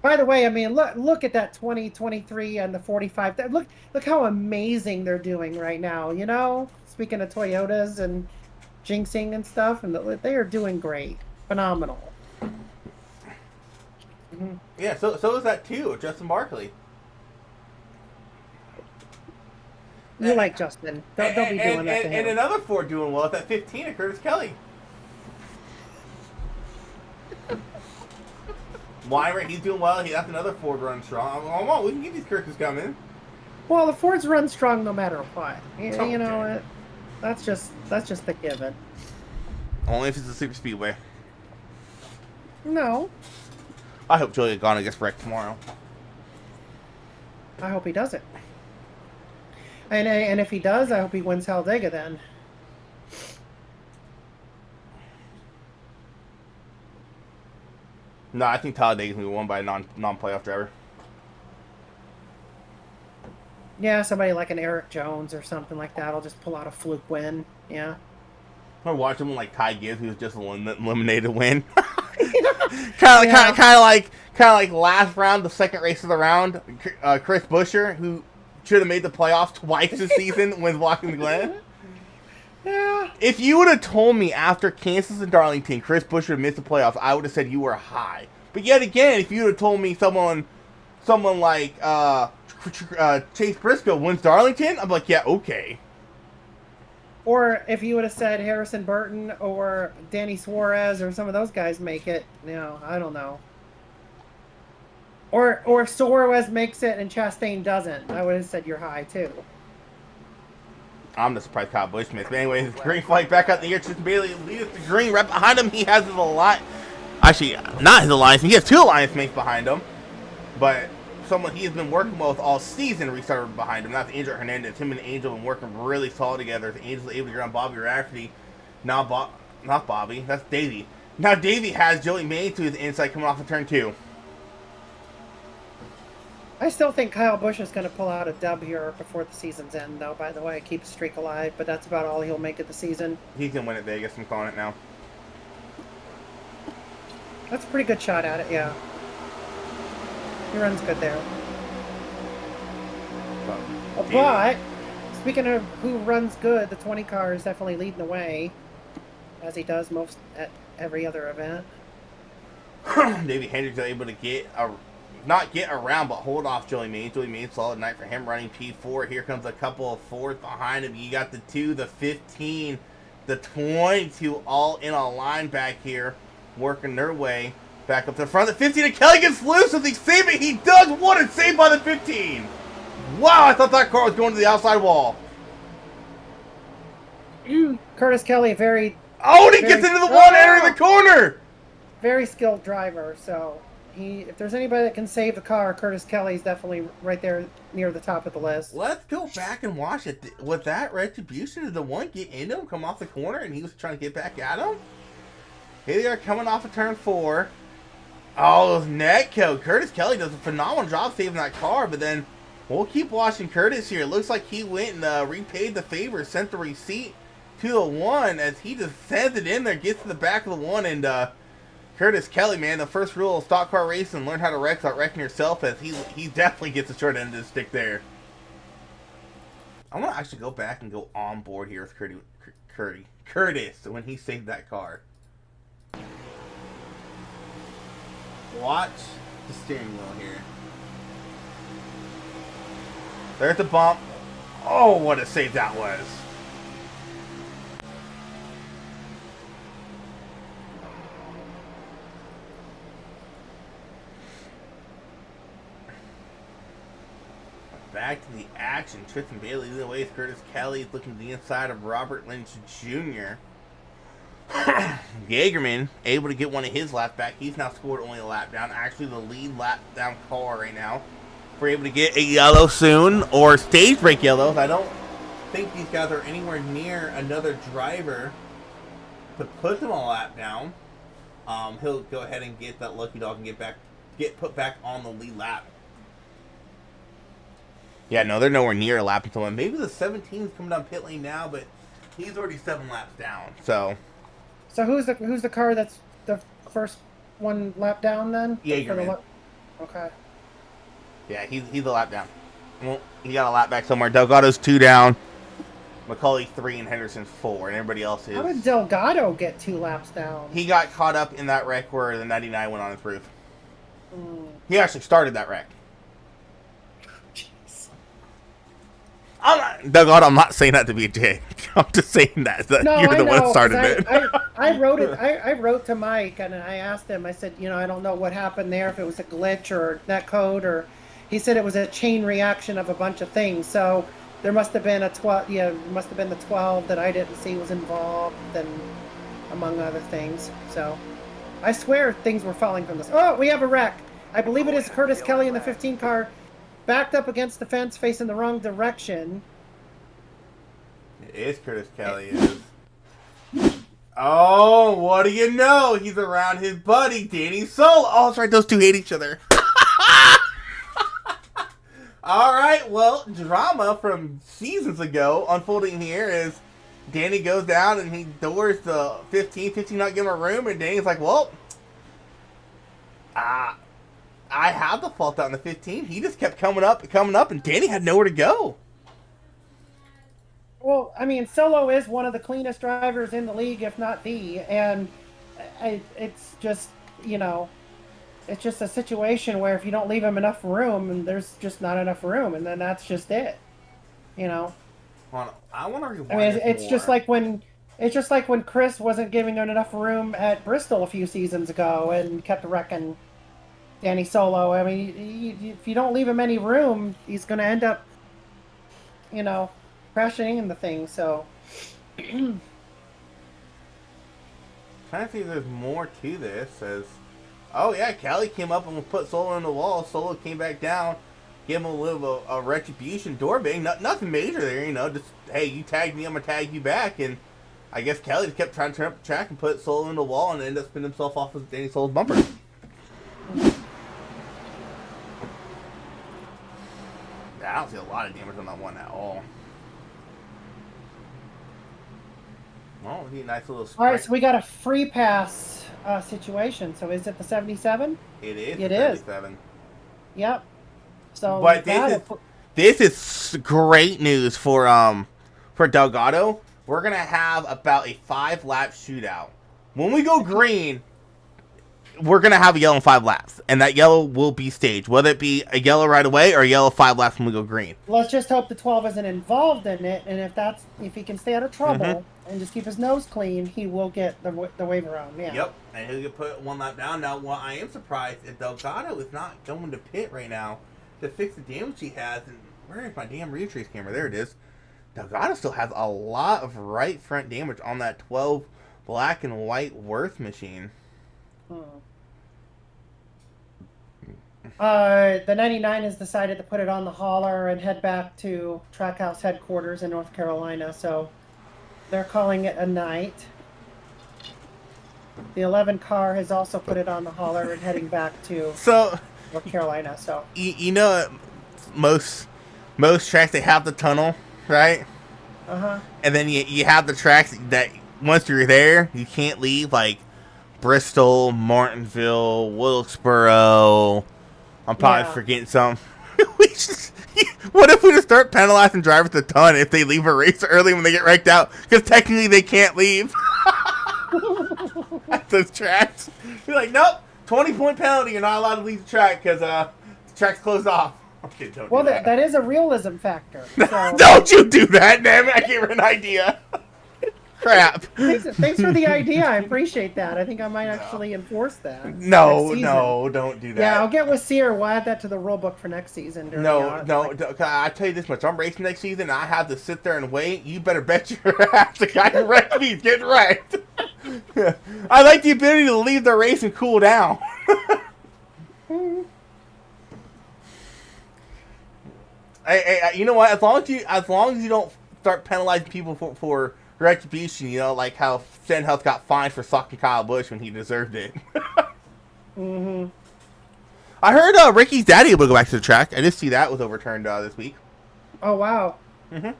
By the way, I mean, look at that 2023 and the 45. Look how amazing they're doing right now, Speaking of Toyotas and jinxing and stuff, and they are doing great. Phenomenal. Mm-hmm. Yeah, so is that too, Justin Barkley. You like Justin. Don't be doing that to him. And another Ford doing well at that 15 at Curtis Kelly. Weimer, he's doing well. That's another Ford running strong. Come on, we can get these Curtis coming. Well, the Fords run strong no matter what. Okay. You know what? That's just the given. Only if it's a super speedway. No. I hope Joey Logano gets wrecked tomorrow. I hope he doesn't. And if he does, I hope he wins Talladega then. No, I think Talladega's going to be won by a non-playoff driver. Yeah, somebody like an Eric Jones or something like that will just pull out a fluke win. Yeah. I watched someone like Ty Gibbs, who was just eliminated win. kind of like last round, the second race of the round. Chris Buescher, who should have made the playoffs twice this season, wins walking the Glen. Yeah. If you would have told me after Kansas and Darlington, Chris Buescher missed the playoffs, I would have said you were high. But yet again, if you would have told me someone like Chase Briscoe wins Darlington, I'm like, yeah, okay. Or if you would have said Harrison Burton or Danny Suarez or some of those guys make it, I don't know. Or if Suarez makes it and Chastain doesn't, I would have said you're high too. I'm just surprised Kyle Busch missed. But anyway, his green flag back out in the air. Just barely leads the green. Right behind him, he has his alliance. Actually, not his alliance. He has two alliance mates behind him. But someone he has been working with all season restarted behind him. That's Angel Hernandez. Him and Angel have been working really solid together. Angel's able to get on Bobby Rafferty. Now, not Bobby. That's Davey. Now Davey has Joey Maines to his inside coming off of turn 2. I still think Kyle Busch is going to pull out a dub here before the season's end, though, by the way. Keep the streak alive, but that's about all he'll make of the season. He's going to win at Vegas. I'm calling it now. That's a pretty good shot at it, yeah. He runs good there. But, speaking of who runs good, the 20 car is definitely leading the way, as he does most at every other event. Davey Hendricks is able to not get around, but hold off Joey Maines. Joey Maines, solid night for him, running P4. Here comes a couple of fourth behind him. You got the 2, the 15, the 22 all in a line back here, working their way back up to the front. The 15, and Kelly gets loose. Does he save it? He does. What a save by the 15. Wow, I thought that car was going to the outside wall. Curtis Kelly, Oh, and he gets into the one, entering the corner. Very skilled driver, so if there's anybody that can save the car, Curtis Kelly's definitely right there near the top of the list. Let's go back and watch it. With that retribution, did the one get into him, come off the corner, and he was trying to get back at him? Here they are coming off of turn 4. Oh, those neck kill. Curtis Kelly does a phenomenal job saving that car, but then we'll keep watching Curtis here. It looks like he went and repaid the favor, sent the receipt to the one as he just sends it in there, gets to the back of the one, and Curtis Kelly, man, the first rule of stock car racing, learn how to wreck without wrecking yourself, as he definitely gets the short end of the stick there. I want to actually go back and go on board here with Curtis when he saved that car. Watch the steering wheel here. There's the bump. Oh, what a save that was. Back to the action. Tristan Bailey leading the way. Curtis Kelly looking to the inside of Robert Lynch Jr. Jagerman able to get one of his laps back. He's now scored only a lap down. Actually, the lead lap down car right now. We're able to get a yellow soon, or stage break yellows. I don't think these guys are anywhere near another driver to put them a lap down. He'll go ahead and get that lucky dog and get put back on the lead lap. Yeah, no, they're nowhere near a lap until maybe the 17 is coming down pit lane now, but he's already 7 laps down. So who's the car that's the first one lap down then? Jagerman. Okay. Yeah, he's a lap down. Well, he got a lap back somewhere. Delgado's 2 down. McCauley 3 and Henderson's 4, and everybody else is. How did Delgado get 2 laps down? He got caught up in that wreck where the 99 went on his roof. He actually started that wreck. Delgado, I'm not saying that to be a dick. I'm just saying that no, you're the one that started it. I wrote it. I wrote to Mike and I asked him. I said, I don't know what happened there. If it was a glitch or net code, or he said it was a chain reaction of a bunch of things. So there must have been a 12. Yeah, it must have been the 12 that I didn't see was involved, and among other things. So I swear things were falling from this. Oh, we have a wreck. I believe it is Curtis Kelly in the 15 car. Backed up against the fence, facing the wrong direction. It is Curtis Kelly. It is. Oh, what do you know? He's around his buddy, Danny Solo. Oh, that's right. Those two hate each other. All right. Well, drama from seasons ago unfolding here is Danny goes down and he doors the 15 not giving him a room. And Danny's like, well, I had the fault out in the 15. He just kept coming up, and Danny had nowhere to go. Well, I mean, Solo is one of the cleanest drivers in the league, if not the. And it's just, it's just a situation where if you don't leave him enough room, and there's just not enough room, and then that's just it. Well, I want to rewind. I mean, it's just like when Chris wasn't giving him enough room at Bristol a few seasons ago and kept wrecking Danny Solo. I mean, if you don't leave him any room, he's going to end up, crashing into things. So, trying to see if there's more to this. As, oh yeah, Kelly came up and put Solo in the wall. Solo came back down, gave him a little a retribution door bang. Nothing major there, just hey, you tagged me, I'm gonna tag you back. And I guess Kelly just kept trying to turn up the track and put Solo in the wall, and ended up spinning himself off of Danny Solo's bumper. I don't see a lot of damage on that one at all. Oh, he nice little sprint. All right, so we got a free pass situation. So is it the 77? It is. It the is. 77. Yep. So, but this is great news for Delgado. We're gonna have about a 5-lap shootout. When we go green, we're going to have a yellow in 5 laps, and that yellow will be staged, whether it be a yellow right away or a yellow 5 laps when we go green. Let's just hope the 12 isn't involved in it, and if he can stay out of trouble and just keep his nose clean, he will get the waiver on. Yeah. Yep, and he'll get put 1 lap down. Now, what I am surprised is Delgado is not going to pit right now to fix the damage he has. And where is my damn retrace camera? There it is. Delgado still has a lot of right front damage on that 12 black and white Worth machine. The 99 has decided to put it on the hauler and head back to Trackhouse headquarters in North Carolina, so they're calling it a night. The 11 car has also put it on the hauler and heading back to North Carolina. So most tracks they have the tunnel, right? And then you have the tracks that once you're there you can't leave, like Bristol, Martinsville, Wilkesboro. I'm probably forgetting some. What if we just start penalizing drivers a ton if they leave a race early when they get wrecked out, because technically they can't leave at those tracks. Be like, nope, 20-point penalty. You're not allowed to leave the track because the track's closed off. Okay, don't Well, do that. that is a realism factor. So. Don't you do that, damn it! I gave her an idea. Crap. Thanks for the idea. I appreciate that. I think I might actually enforce that. No, next season. no, don't do that. Yeah, I'll get with Sear. We'll add that to the rule book for next season. No, I tell you this much. I'm racing next season, and I have to sit there and wait. You better bet your ass the guy who wrecked me is getting wrecked. I like the ability to leave the race and cool down. Hey, you know what? As long as you don't start penalizing people for retribution, you know, like how Stenhouse got fined for sucking Kyle Busch when he deserved it. Mm-hmm. I heard Ricky's daddy able to go back to the track. I did see that was overturned this week. Oh, wow. Mm-hmm.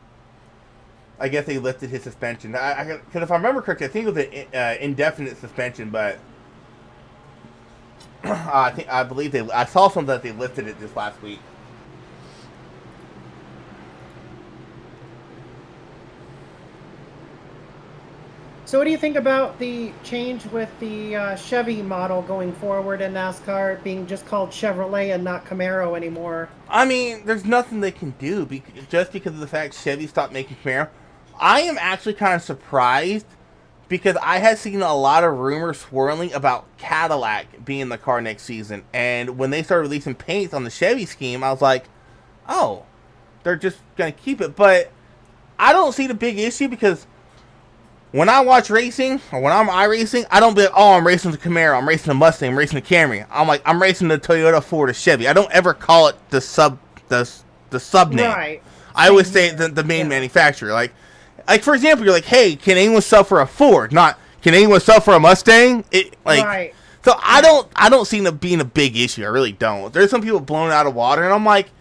I guess they lifted his suspension. Because if I remember correctly, I think it was an indefinite suspension, but I believe I saw something that they lifted it this last week. So what do you think about the change with the Chevy model going forward in NASCAR being just called Chevrolet and not Camaro anymore? I mean, there's nothing they can do just because of the fact Chevy stopped making Camaro. I am actually kind of surprised because I had seen a lot of rumors swirling about Cadillac being the car next season. And when they started releasing paints on the Chevy scheme, I was like, oh, they're just going to keep it. But I don't see the big issue because when I watch racing, or when I'm iRacing, I don't be like, oh, I'm racing the Camaro, I'm racing the Mustang, I'm racing the Camry. I'm like, I'm racing the Toyota, Ford, or Chevy. I don't ever call it the sub name. Right. I always say the main manufacturer. Like for example, you're like, hey, can anyone sell for a Ford? Not, can anyone sell for a Mustang? Right. So I don't see it being a big issue. I really don't. There's some people blown out of water, and I'm like,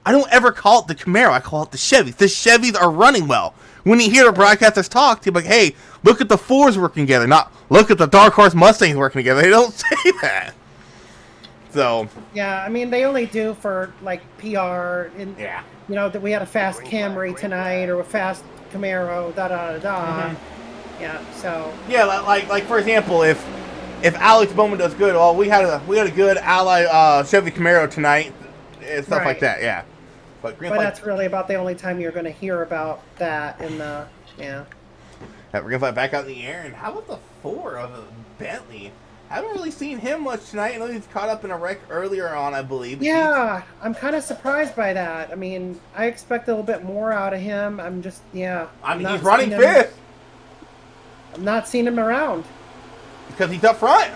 I don't ever call it the Camaro. I call it the Chevy. The Chevys are running well. When you hear the broadcasters talk, they're like, hey, look at the Fords working together, not look at the Dark Horse Mustangs working together. They don't say that. So. Yeah, I mean, they only do for, like, PR. And, yeah. You know, that we had a fast Camry tonight or a fast Camaro, da-da-da-da. Mm-hmm. Yeah, so. Yeah, like for example, if Alex Bowman does good, well, we had a good Ally Chevy Camaro tonight and stuff like that, yeah. But that's really about the only time you're going to hear about that in the, yeah. We're going to fly back out in the air. And how about the 4 of the Bentley? I haven't really seen him much tonight. I know he's caught up in a wreck earlier on, I believe. Yeah, I'm kind of surprised by that. I mean, I expect a little bit more out of him. I'm just, yeah. I mean, he's running 5th. I'm not seeing him around. Because he's up front.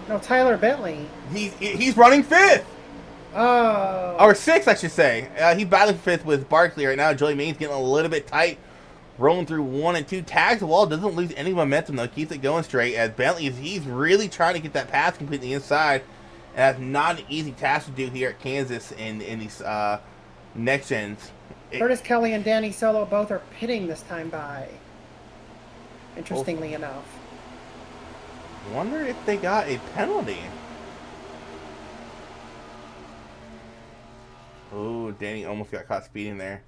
No, Tyler Bentley. He's running 5th. Oh. Or 6th, I should say. He's battling 5th with Barkley right now. Joey Main's getting a little bit tight. Rolling through 1 and 2. Tags the wall. Doesn't lose any momentum, though. Keeps it going straight. As Bentley, he's really trying to get that pass completely inside. And that's not an easy task to do here at Kansas in these next gens. Curtis Kelly and Danny Solo both are pitting this time by. Interestingly enough. Wonder if they got a penalty. Oh, Danny almost got caught speeding there.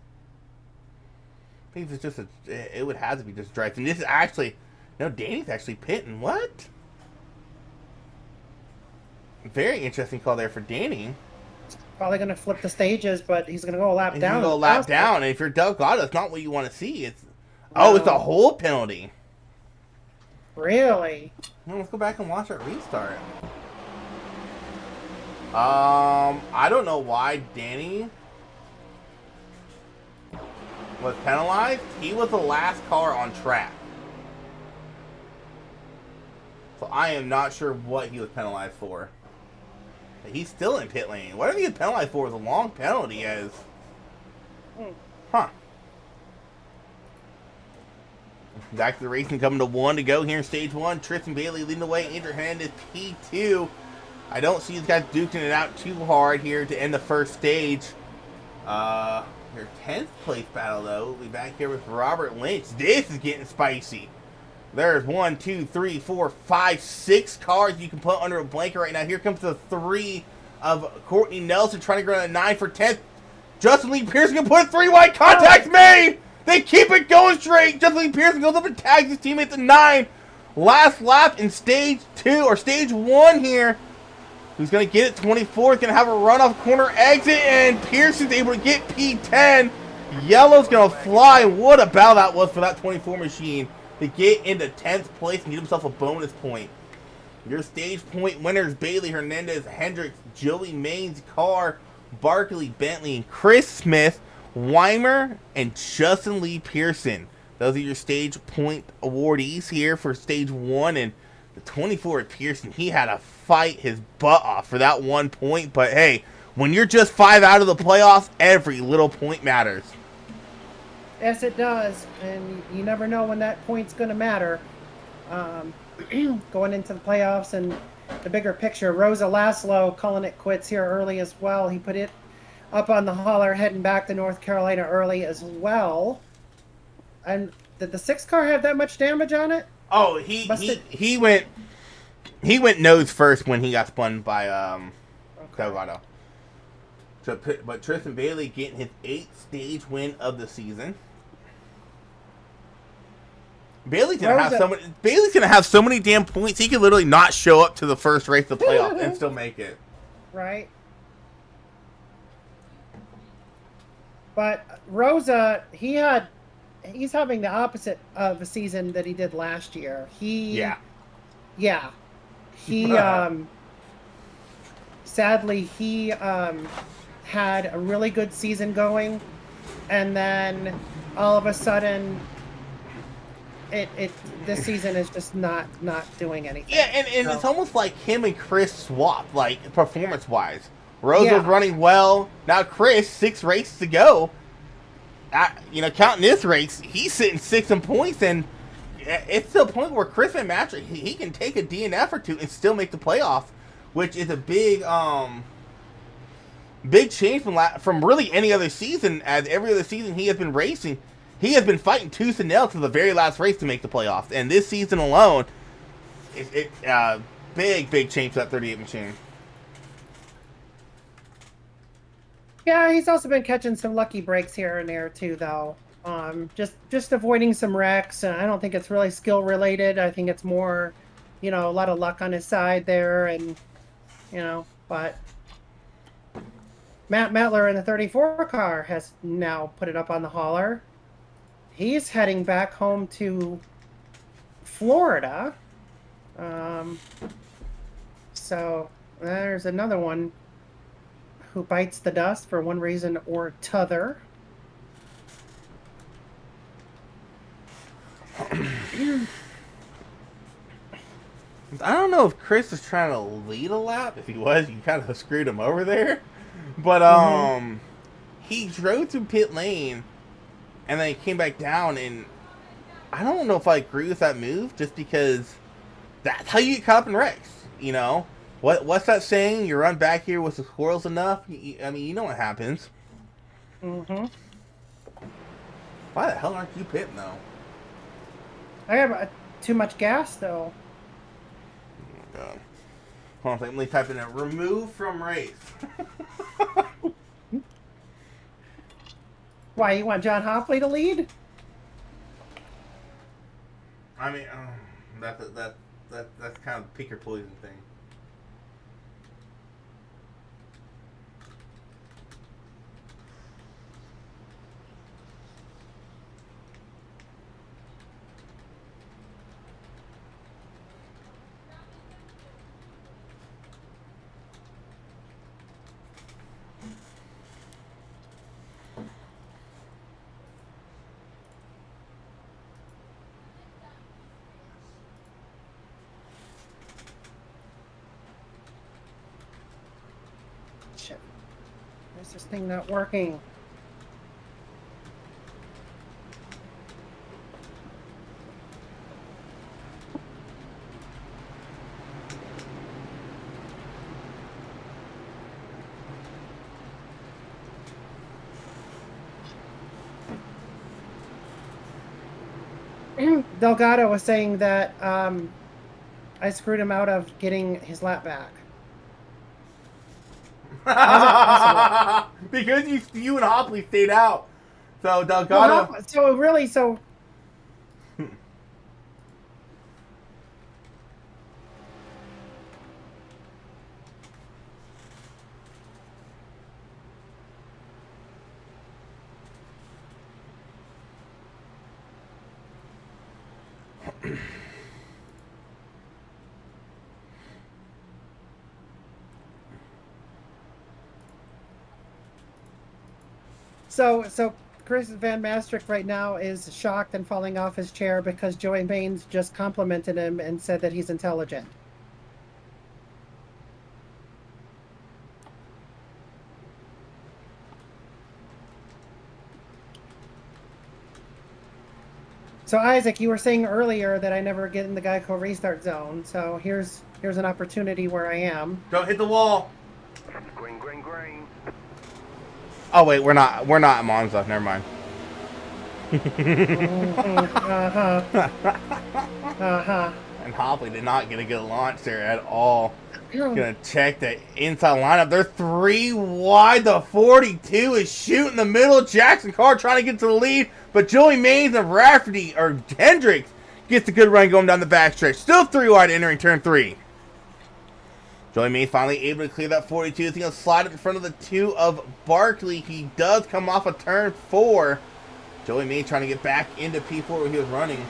I think it's just it would have to be just driving. This is actually, no, Danny's actually pitting. What? Very interesting call there for Danny. Probably going to flip the stages, but he's going to go a lap down. He's going to go a lap down, and if you're Delgado, it's not what you want to see. It's it's a whole penalty. Really? Well, let's go back and watch it restart. I don't know why Danny was penalized. He was the last car on track. So I am not sure what he was penalized for. He's still in pit lane. Whatever he was penalized for was a long penalty as... Huh. Back to the racing, coming to 1 to go here in stage 1. Tristan Bailey leading the way. Andrew Hernandez P2. I don't see these guys duking it out too hard here to end the first stage. Your 10th place battle, though, will be back here with Robert Lynch. This is getting spicy. There's 1, 2, 3, 4, 5, 6 cars you can put under a blanket right now. Here comes the 3 of Courtney Nelson trying to go to 9 for 10th. Justin Lee Pearson can put 3 wide contacts made. They keep it going straight. Justin Lee Pearson goes up and tags his teammate to 9. Last lap in stage 2 or stage 1 here. Who's going to get it? 24 is going to have a runoff corner exit, and Pearson's able to get P10. Yellow's going to fly. What a battle that was for that 24 machine to get into 10th place and get himself a bonus point. Your stage point winners: Bailey, Hernandez, Hendricks, Joey Maines, Carr, Barkley, Bentley, and Chris Smith, Weimer, and Justin Lee Pearson. Those are your stage point awardees here for stage 1. And the 24 at Pearson, he had to fight his butt off for that 1 point. But hey, when you're just 5 out of the playoffs, every little point matters. Yes, it does, and you never know when that point's going to matter. Going into the playoffs and the bigger picture, Rosa Laszlo calling it quits here early as well. He put it up on the hauler, heading back to North Carolina early as well. And did the 6 car have that much damage on it? Oh, he went nose first when he got spun by Delgado. So, but Tristan Bailey getting his 8th stage win of the season. Bailey's gonna have so many damn points. He could literally not show up to the first race of the playoff and still make it. Right. But Rosa, he's having the opposite of a season that he did last year. He sadly he had a really good season going, and then all of a sudden this season is just not doing anything. Yeah, and it's almost like him and Chris swapped, like, performance-wise. Rosa's running well. Now Chris, 6 races to go. Counting this race, he's sitting 6th in points, and it's to the point where Chris Van Matrick, he can take a DNF or 2 and still make the playoff, which is a big change from really any other season, as every other season he has been racing. He has been fighting tooth and nail to the very last race to make the playoffs. And this season alone, big change to that 38 machine. Yeah, he's also been catching some lucky breaks here and there too, though. Just avoiding some wrecks. I don't think it's really skill related. I think it's more, a lot of luck on his side there, and but Matt Metler in the 34 car has now put it up on the hauler. He's heading back home to Florida. So there's another one who bites the dust for one reason or t'other. I don't know if Chris is trying to lead a lap. If he was, you kind of screwed him over there. But he drove through pit lane, and then he came back down, and I don't know if I agree with that move, just because that's how you get caught up in wrecks, What's that saying? You run back here with the squirrels enough? I mean, you know what happens. Mm-hmm. Why the hell aren't you pitting, though? I have too much gas, though. Oh, God. Hold on a second. Let me type in there. Remove from race. Why, you want John Hopley to lead? I mean, that's kind of pick your poison thing. Shit. Why is this thing not working? Delgado was saying that I screwed him out of getting his lap back. because you and Hopley stayed out. So Delgado. Well, so really, so. So Chris Van Maastricht right now is shocked and falling off his chair because Joey Baines just complimented him and said that he's intelligent. So Isaac, you were saying earlier that I never get in the Geico restart zone. So here's an opportunity where I am. Don't hit the wall. Green, green, green. Oh wait, we're not at Monza. Never mind. And Hopley did not get a good launch there at all. Gonna check the inside lineup. They're 3 wide. The 42 is shooting the middle. Jackson Carr trying to get to the lead, but Joey Maines and Rafferty or Hendricks gets a good run going down the backstretch. Still 3 wide entering turn 3. Joey Maines finally able to clear that 42. He's gonna slide up in front of the 2 of Barkley. He does come off a turn 4. Joey Maines trying to get back into P4 where he was running.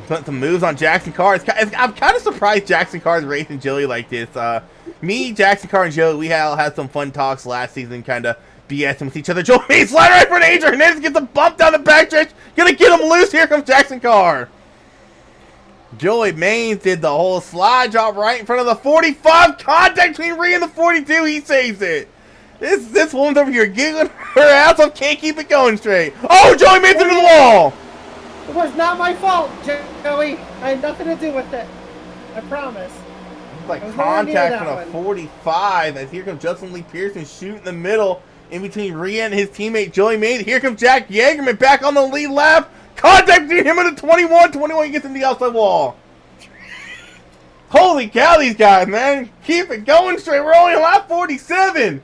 Putting some moves on Jackson Carr. I'm kind of surprised Jackson Carr's racing Joey like this. Me, Jackson Carr, and Joey, we all had some fun talks last season, kind of BSing with each other. Joey Maines slide right for an Adrian Hernandez, gets a bump down the backstretch. Gonna get him loose. Here comes Jackson Carr. Joey Maines did the whole slide job right in front of the 45. Contact between Rhea and the 42. He saves it. This woman's over here giggling her ass off. Can't keep it going straight. Oh, Joey Maines into the wall. It was not my fault, Joey. I had nothing to do with it. I promise. It's like contact from a 45 as here comes Justin Lee Pearson shooting the middle in between Rhea and his teammate Joey Maines. Here comes Jack Yeagerman back on the lead lap. Contact between him and the 21. 21 gets in the outside wall. Holy cow, these guys, man. Keep it going straight. We're only on lap 47.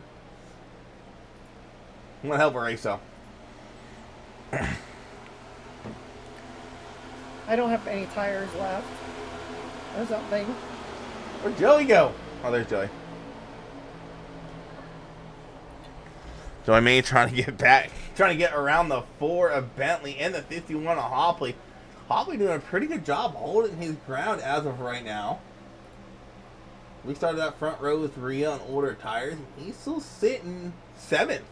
I'm going to help a race, though. I don't have any tires left or something. Where'd Joey go? Oh, there's Joey. Joey Maines trying to get back, trying to get around the 4 of Bentley and the 51 of Hopley. Hopley doing a pretty good job holding his ground as of right now. We started that front row with Rhea on older tires, and he's still sitting 7th.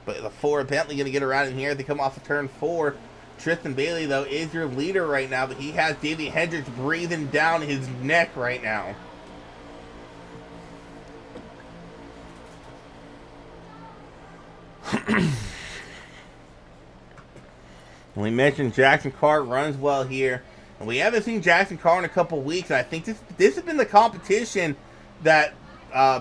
But the 4 of Bentley going to get around in here. They come off of turn 4. Tristan Bailey, though, is your leader right now, but he has Davey Hendricks breathing down his neck right now. We mentioned Jackson Carr runs well here, and we haven't seen Jackson Carr in a couple weeks, and I think this has been the competition that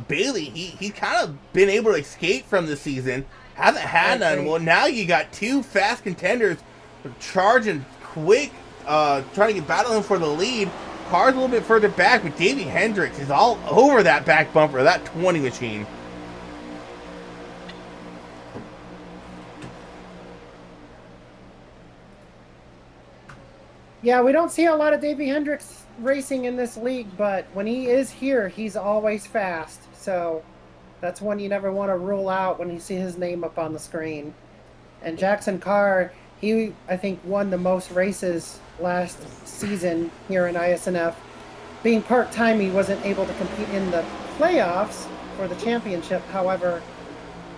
Bailey, he's kind of been able to escape from this season. Hasn't had none. Well, now you got 2 fast contenders charging quick, trying to get battling for the lead. Carr's a little bit further back, but Davey Hendricks is all over that back bumper, that 20 machine. Yeah, we don't see a lot of Davey Hendricks racing in this league, but when he is here, he's always fast. So that's one you never want to rule out when you see his name up on the screen. And Jackson Carr, he, I think, won the most races last season here in ISNF. Being part-time, he wasn't able to compete in the playoffs for the championship. However,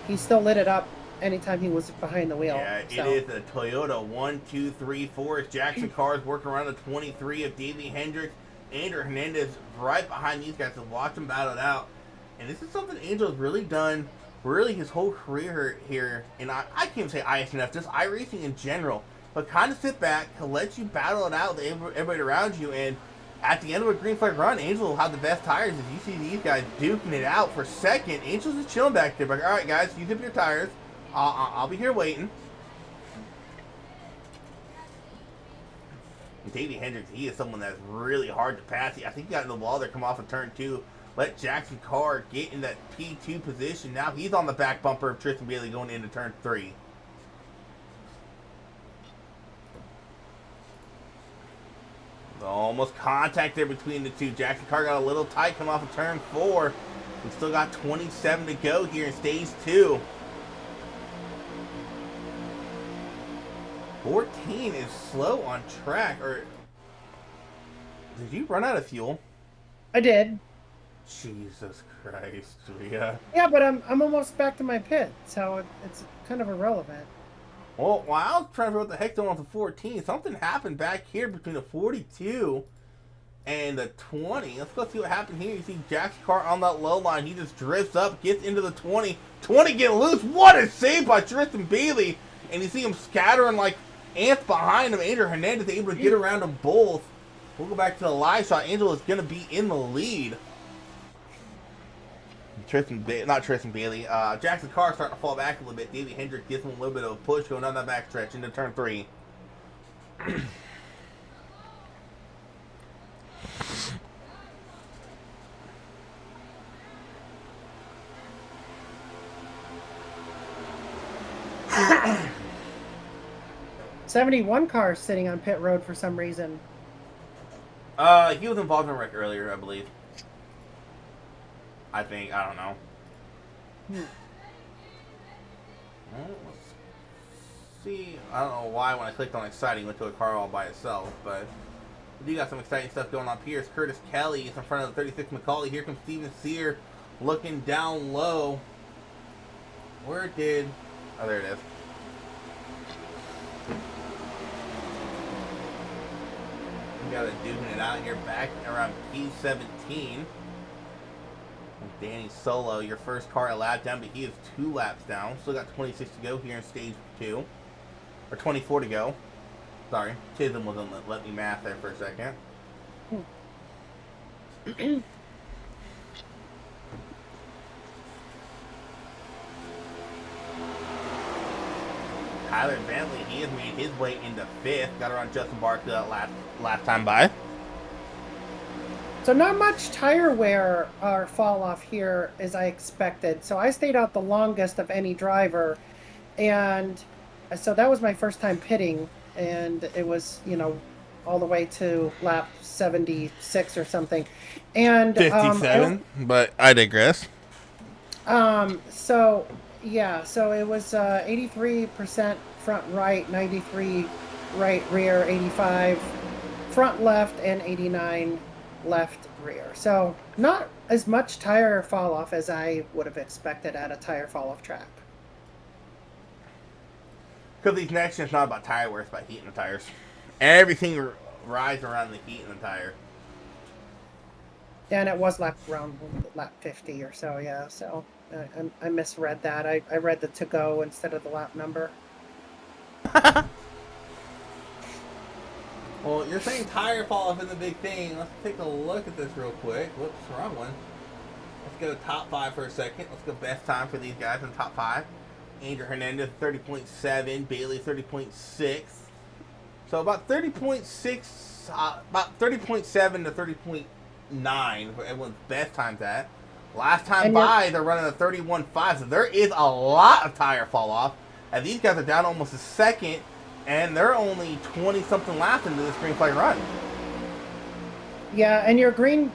he still lit it up anytime he was behind the wheel. Yeah, so. It is a Toyota 1, 2, 3, 4. Jackson Carr's working around the 23 of Davey Hendricks. Andrew Hernandez right behind these guys to watch them battle it out. And this is something Angel's really done really his whole career here, and I can't even say ISNF, just iRacing in general, but kind of sit back, he'll let you battle it out with everybody around you, and at the end of a green flag run, Angel will have the best tires. As you see these guys duking it out for second, Angel's just chilling back there, like, all right guys, use up your tires, I'll be here waiting. And Davey Hendricks, he is someone that's really hard to pass. I think he got in the wall there, come off of turn 2, let Jackson Carr get in that P2 position. Now he's on the back bumper of Tristan Bailey going into turn 3. Almost contact there between the two. Jackson Carr got a little tight coming off of turn 4. We've still got 27 to go here in stage 2. 14 is slow on track. Or did you run out of fuel? I did. Jesus Christ, Rhea. Yeah, but I'm almost back to my pit, so it's kind of irrelevant. Well, while I was trying to figure out what the heck's going on with the 14, something happened back here between the 42 and the 20. Let's go see what happened here. You see Jackson Carr on that low line. He just drifts up, gets into the 20. 20 getting loose. What a save by Tristan Bailey. And you see him scattering like ants behind him. Andrew Hernandez able to get around them both. We'll go back to the live shot. Angel is going to be in the lead. Not Tristan Bailey. Jackson Carr starting to fall back a little bit. Davey Hendrick gives him a little bit of a push going down that backstretch into turn 3. '71 car sitting on pit road for some reason. He was involved in a wreck earlier, I believe. I think. I don't know. Well, let's see. I don't know why when I clicked on exciting went to a car all by itself, but we do got some exciting stuff going on here. Curtis Kelly is in front of the 36 McCauley. Here comes Steven Sear looking down low. Where did... Oh, there it is. We got a duking it out here back around P17. Danny Solo, your first car a lap down, but he is 2 laps down. Still got 26 to go here in stage 2. Or 24 to go. Sorry, Chisholm wasn't let me math there for a second. Tyler Bentley, he has made his way into 5th. Got around Justin Barkley that last time by. So not much tire wear or fall off here as I expected. So I stayed out the longest of any driver. And so that was my first time pitting. And it was, all the way to lap 76 or something. And 57, but I digress. So it was 83% front right, 93 right rear, 85 front left, and 89 left rear. So not as much tire fall off as I would have expected at a tire fall off track. Because these next gens not about tire wear, it's about heating the tires. Everything rides around the heat in the tire. And it was around lap 50 or so, yeah. So I misread that. I read the to go instead of the lap number. Well, you're saying tire fall off is a big thing. Let's take a look at this real quick. Whoops, wrong one. Let's go to top 5 for a second. Let's go best time for these guys in top 5. Andrew Hernandez, 30.7. Bailey, 30.6. So about 30.6, about 30.7 to 30.9 for everyone's best times at. Last time by, they're running a 31.5. So there is a lot of tire fall off. And these guys are down almost a second. And they're only 20-something laps into this green flag run. Yeah, and your green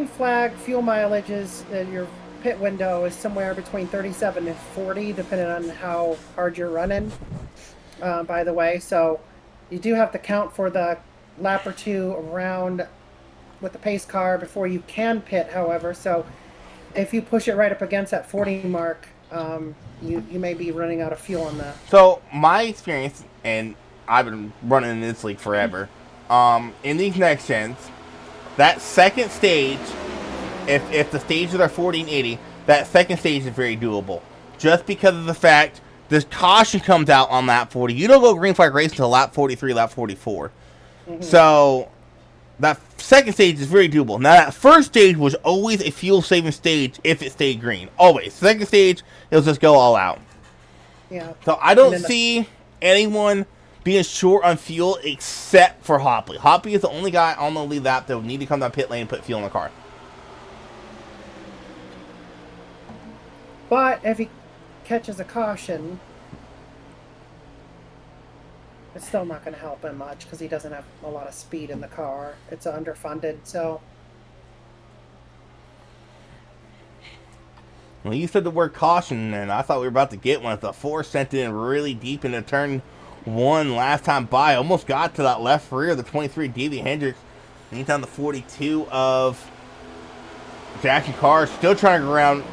flag fuel mileage is your pit window is somewhere between 37 and 40, depending on how hard you're running. By the way, so you do have to count for the lap or two around with the pace car before you can pit. However, so if you push it right up against that 40 mark, you may be running out of fuel on that. So my experience, and I've been running in this league forever, in these next gens, that second stage, if the stages are 40 and 80, that second stage is very doable. Just because of the fact this caution comes out on lap 40. You don't go green flag race until lap 43, lap 44. Mm-hmm. So that second stage is very doable. Now that first stage was always a fuel saving stage if it stayed green. Always. Second stage, it'll just go all out. Yeah. So I don't see anyone being short on fuel except for Hopley. Hopley is the only guy on the lead lap that would need to come down pit lane and put fuel in the car. But if he catches a caution, it's still not going to help him much because he doesn't have a lot of speed in the car. It's underfunded, so... Well, you said the word caution, and I thought we were about to get one. The 4 sent in really deep into turn 1 last time by. Almost got to that left rear of the 23 Davey Hendricks. Anytime the 42 of Jackson Carr still trying to go around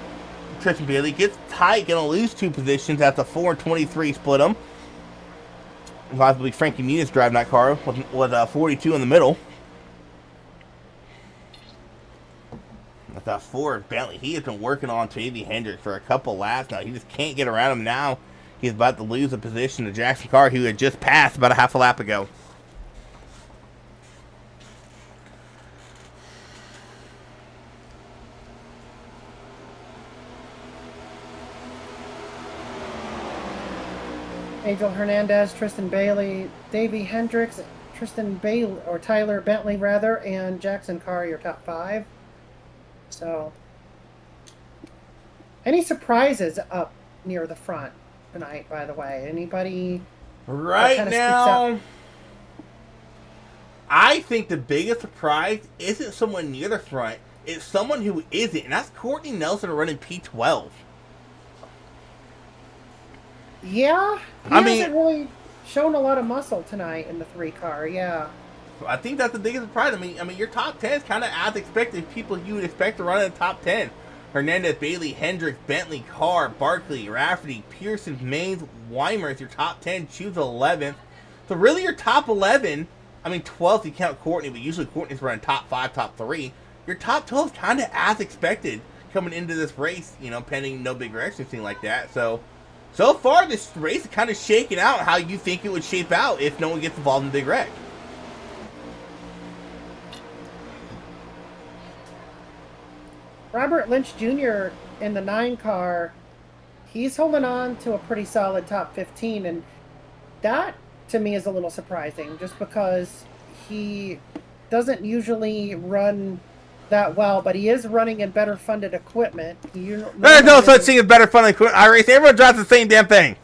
Tristan Bailey. Gets tight, going to lose 2 positions at the 4 and 23 split them. Possibly Frankie Muniz driving that car with 42 in the middle. With that 4 Bentley, he has been working on Davey Hendricks for a couple laps now. He just can't get around him now. He's about to lose a position to Jackson Carr, who had just passed about a half a lap ago. Angel Hernandez, Tristan Bailey, Davey Hendricks, Tristan Bailey, or Tyler Bentley rather, and Jackson Carr, your top 5. So, any surprises up near the front tonight, by the way? Anybody? Right now, I think the biggest surprise isn't someone near the front. It's someone who isn't, and that's Courtney Nelson running P12. Yeah, he hasn't really shown a lot of muscle tonight in the 3 car, yeah. I think that's the biggest surprise. I mean, your top 10 is kind of as expected. People you would expect to run in the top 10. Hernandez, Bailey, Hendricks, Bentley, Carr, Barkley, Rafferty, Pearson, Maines, Weimer is your top 10. Choose 11th. So really your top 11, I mean 12th you count Courtney, but usually Courtney's running top 5, top 3. Your top 12 is kind of as expected coming into this race, pending no big wrecks or anything like that. So far this race is kind of shaking out how you think it would shape out if no one gets involved in the big wreck. Robert Lynch Jr. in the 9 car, he's holding on to a pretty solid top 15, and that to me is a little surprising just because he doesn't usually run that well, but he is running in better funded equipment. There's no such thing as better funded equipment. I race. Everyone drives the same damn thing.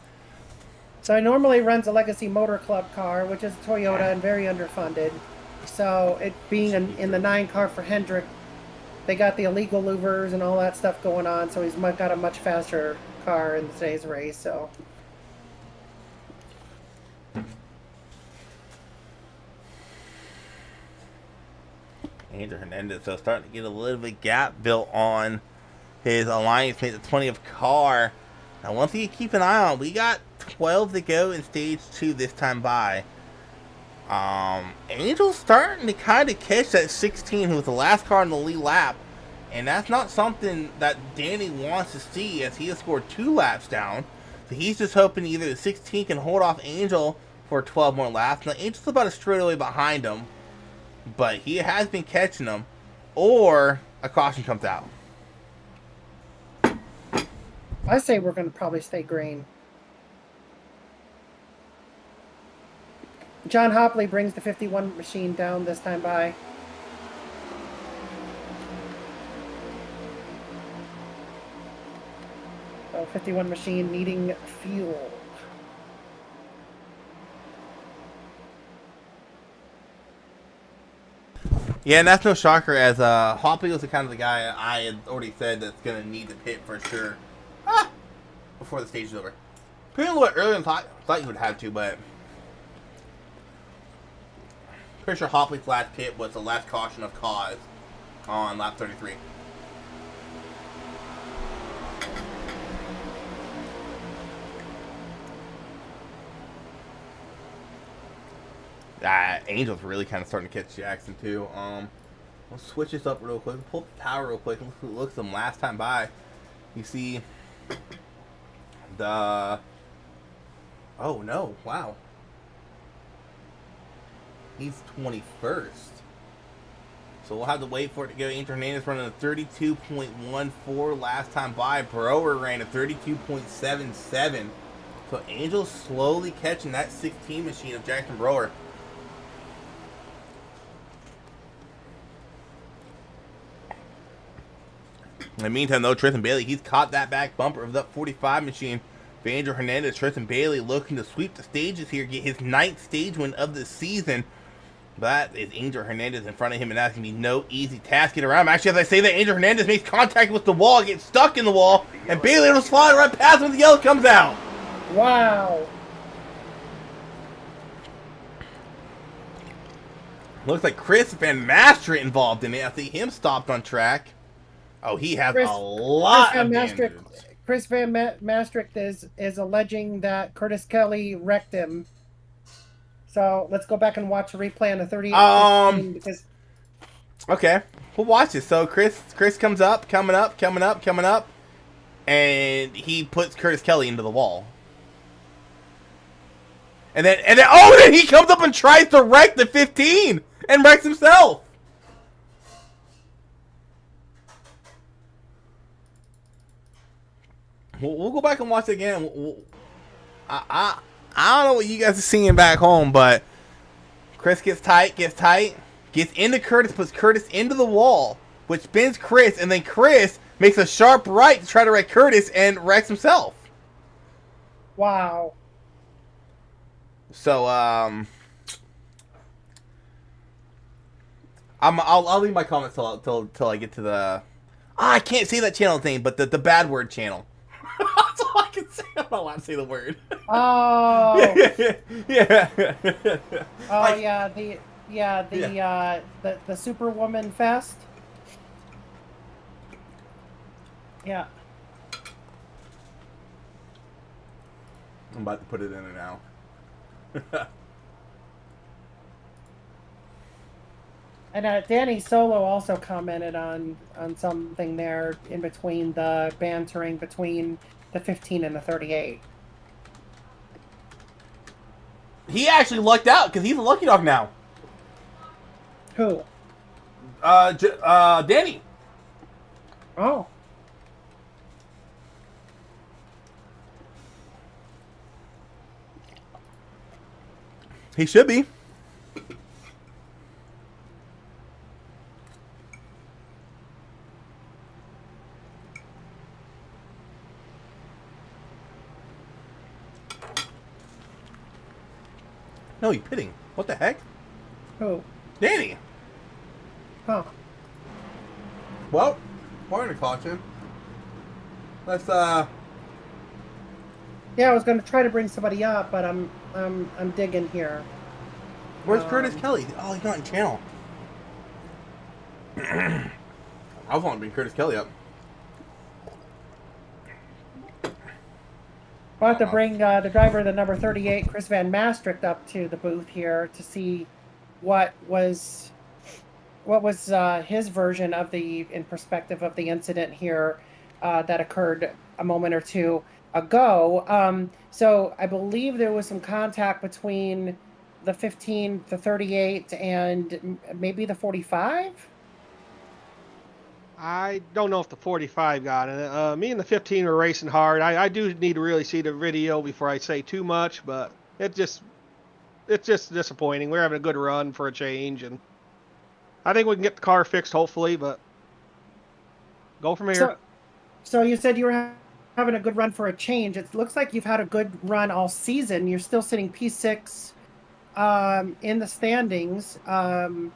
So he normally runs a Legacy Motor Club car, which is Toyota and very underfunded. So it being in the 9 car for Hendrick, they got the illegal louvers and all that stuff going on, so he's got a much faster car in today's race. So Andrew Hernandez, so starting to get a little bit gap built on his alliance mate, the 20 of Carr. Now, one thing you keep an eye on, we got 12 to go in stage 2 this time by. Angel's starting to kind of catch that 16 who was the last car in the lead lap, and that's not something that Danny wants to see as he has scored 2 laps down. So he's just hoping either the 16 can hold off Angel for 12 more laps. Now, Angel's about a straightaway behind him, but he has been catching them, or a caution comes out. I say we're going to probably stay green. John Hopley brings the 51 machine down this time by. So 51 machine needing fuel. Yeah, and that's no shocker, as Hopley was the kind of the guy I had already said that's going to need the pit for sure before the stage is over. Pretty a little bit earlier than thought you would have to, but pretty sure Hopley's last pit was the last caution of cause on lap 33. Angel's really kind of starting to catch Jackson too. Let's switch this up real quick. Pull up the power real quick. Look at them last time by. You see the... Oh no! Wow. He's 21st. So we'll have to wait for it to go. Angel Hernandez running a 32.14 last time by. Brower ran a 32.77. So Angel's slowly catching that 16 machine of Jackson Brower. In the meantime, though, Tristan Bailey, he's caught that back bumper of that 45 machine. For Angel Hernandez, Tristan Bailey looking to sweep the stages here, get his 9th stage win of the season. That is Angel Hernandez in front of him, and that's going to be no easy task to get around. Actually, as I say that, Angel Hernandez makes contact with the wall, gets stuck in the wall, and Bailey will slide right past when the yellow comes out. Wow. Looks like Chris Van Master involved in it. I see him stopped on track. Oh, he has a lot of damage. Chris Van Maastricht is alleging that Curtis Kelly wrecked him. So let's go back and watch a replay on the 38. Because okay, we'll watch it. So Chris comes up, coming up, and he puts Curtis Kelly into the wall. And then then he comes up and tries to wreck the 15 and wrecks himself. We'll go back and watch it again. I don't know what you guys are seeing back home, but Chris gets tight, gets into Curtis, puts Curtis into the wall, which spins Chris, and then Chris makes a sharp right to try to wreck Curtis and wrecks himself. wow. So I'll leave my comments till I get to the I can't say that channel thing, but the bad word channel. That's all I can say. I'm not allowed to say the word. Oh. Yeah. Oh Like- the Superwoman Fest. Yeah. I'm about to put it in there now. And Danny Solo also commented on something there in between the bantering between the 15 and the 38. He actually lucked out because he's a lucky dog now. Who? Danny. Oh. He should be. No, you're pitting. What the heck? Who? Danny. Huh. Well, point of caution. Let's Yeah, I was going to try to bring somebody up, but I'm digging here. Where's Curtis Kelly? Oh, he's not in channel. I was wanting to bring Curtis Kelly up. I'll have to bring the driver of the number 38, Chris Van Maastricht, up to the booth here to see what was his version of in perspective of the incident here that occurred a moment or two ago. So I believe there was some contact between the 15, the 38, and maybe the 45. I don't know if the 45 got it. Me and the 15 were racing hard. I do need to really see the video before I say too much, but it's just disappointing. We're having a good run for a change, and I think we can get the car fixed hopefully, but go from here. So you said you were having a good run for a change. It looks like you've had a good run all season. You're still sitting P6 in the standings, coming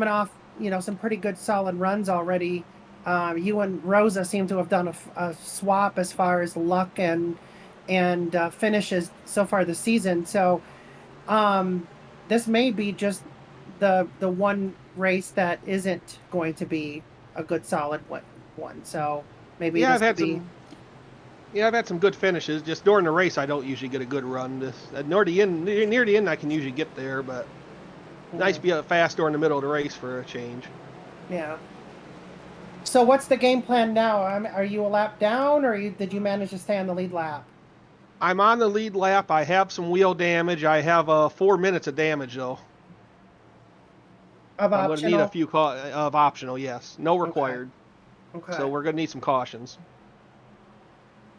off some pretty good solid runs already. You and Rosa seem to have done a swap as far as luck and finishes so far this season. So this may be just the one race that isn't going to be a good solid one. So maybe I've had some good finishes. Just during the race, I don't usually get a good run. Near the end, I can usually get there, but nice to be fast during the middle of the race for a change. Yeah. So what's the game plan now? Are you a lap down, or did you manage to stay on the lead lap? I'm on the lead lap. I have some wheel damage. I have 4 minutes of damage, though. Of I'm optional? going to need a few of optional, yes. No required. Okay. So we're going to need some cautions.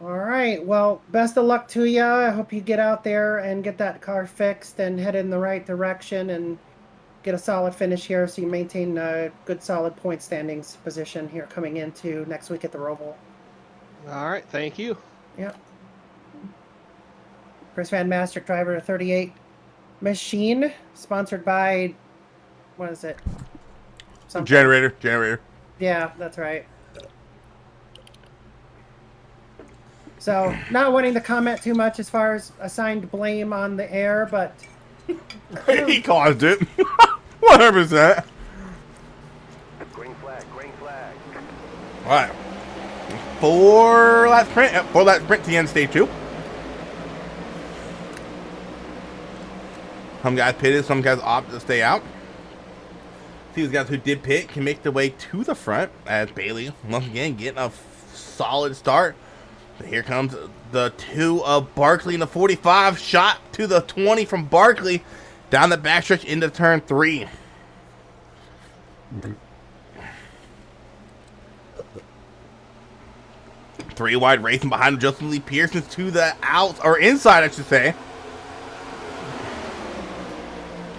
All right. Well, best of luck to you. I hope you get out there and get that car fixed and head in the right direction get a solid finish here, so you maintain a good, solid point standings position here coming into next week at the Roval. All right, thank you. Yep. Chris Van Master, driver 38 Machine, sponsored by, what is it? Something. Generator. Yeah, that's right. So, not wanting to comment too much as far as assigned blame on the air, but He caused it. 100%. Green flag, green flag. All right. 4 lap sprint. 4 lap sprint to the end stage 2. Some guys pitted, some guys opted to stay out. These guys who did pit can make their way to the front as Bailey, once again, getting a solid start. But here comes the 2 of Barkley in the 45. Shot to the 20 from Barkley. Down the backstretch into turn 3. Three wide racing behind Justin Lee Pearson to the out, or inside, I should say.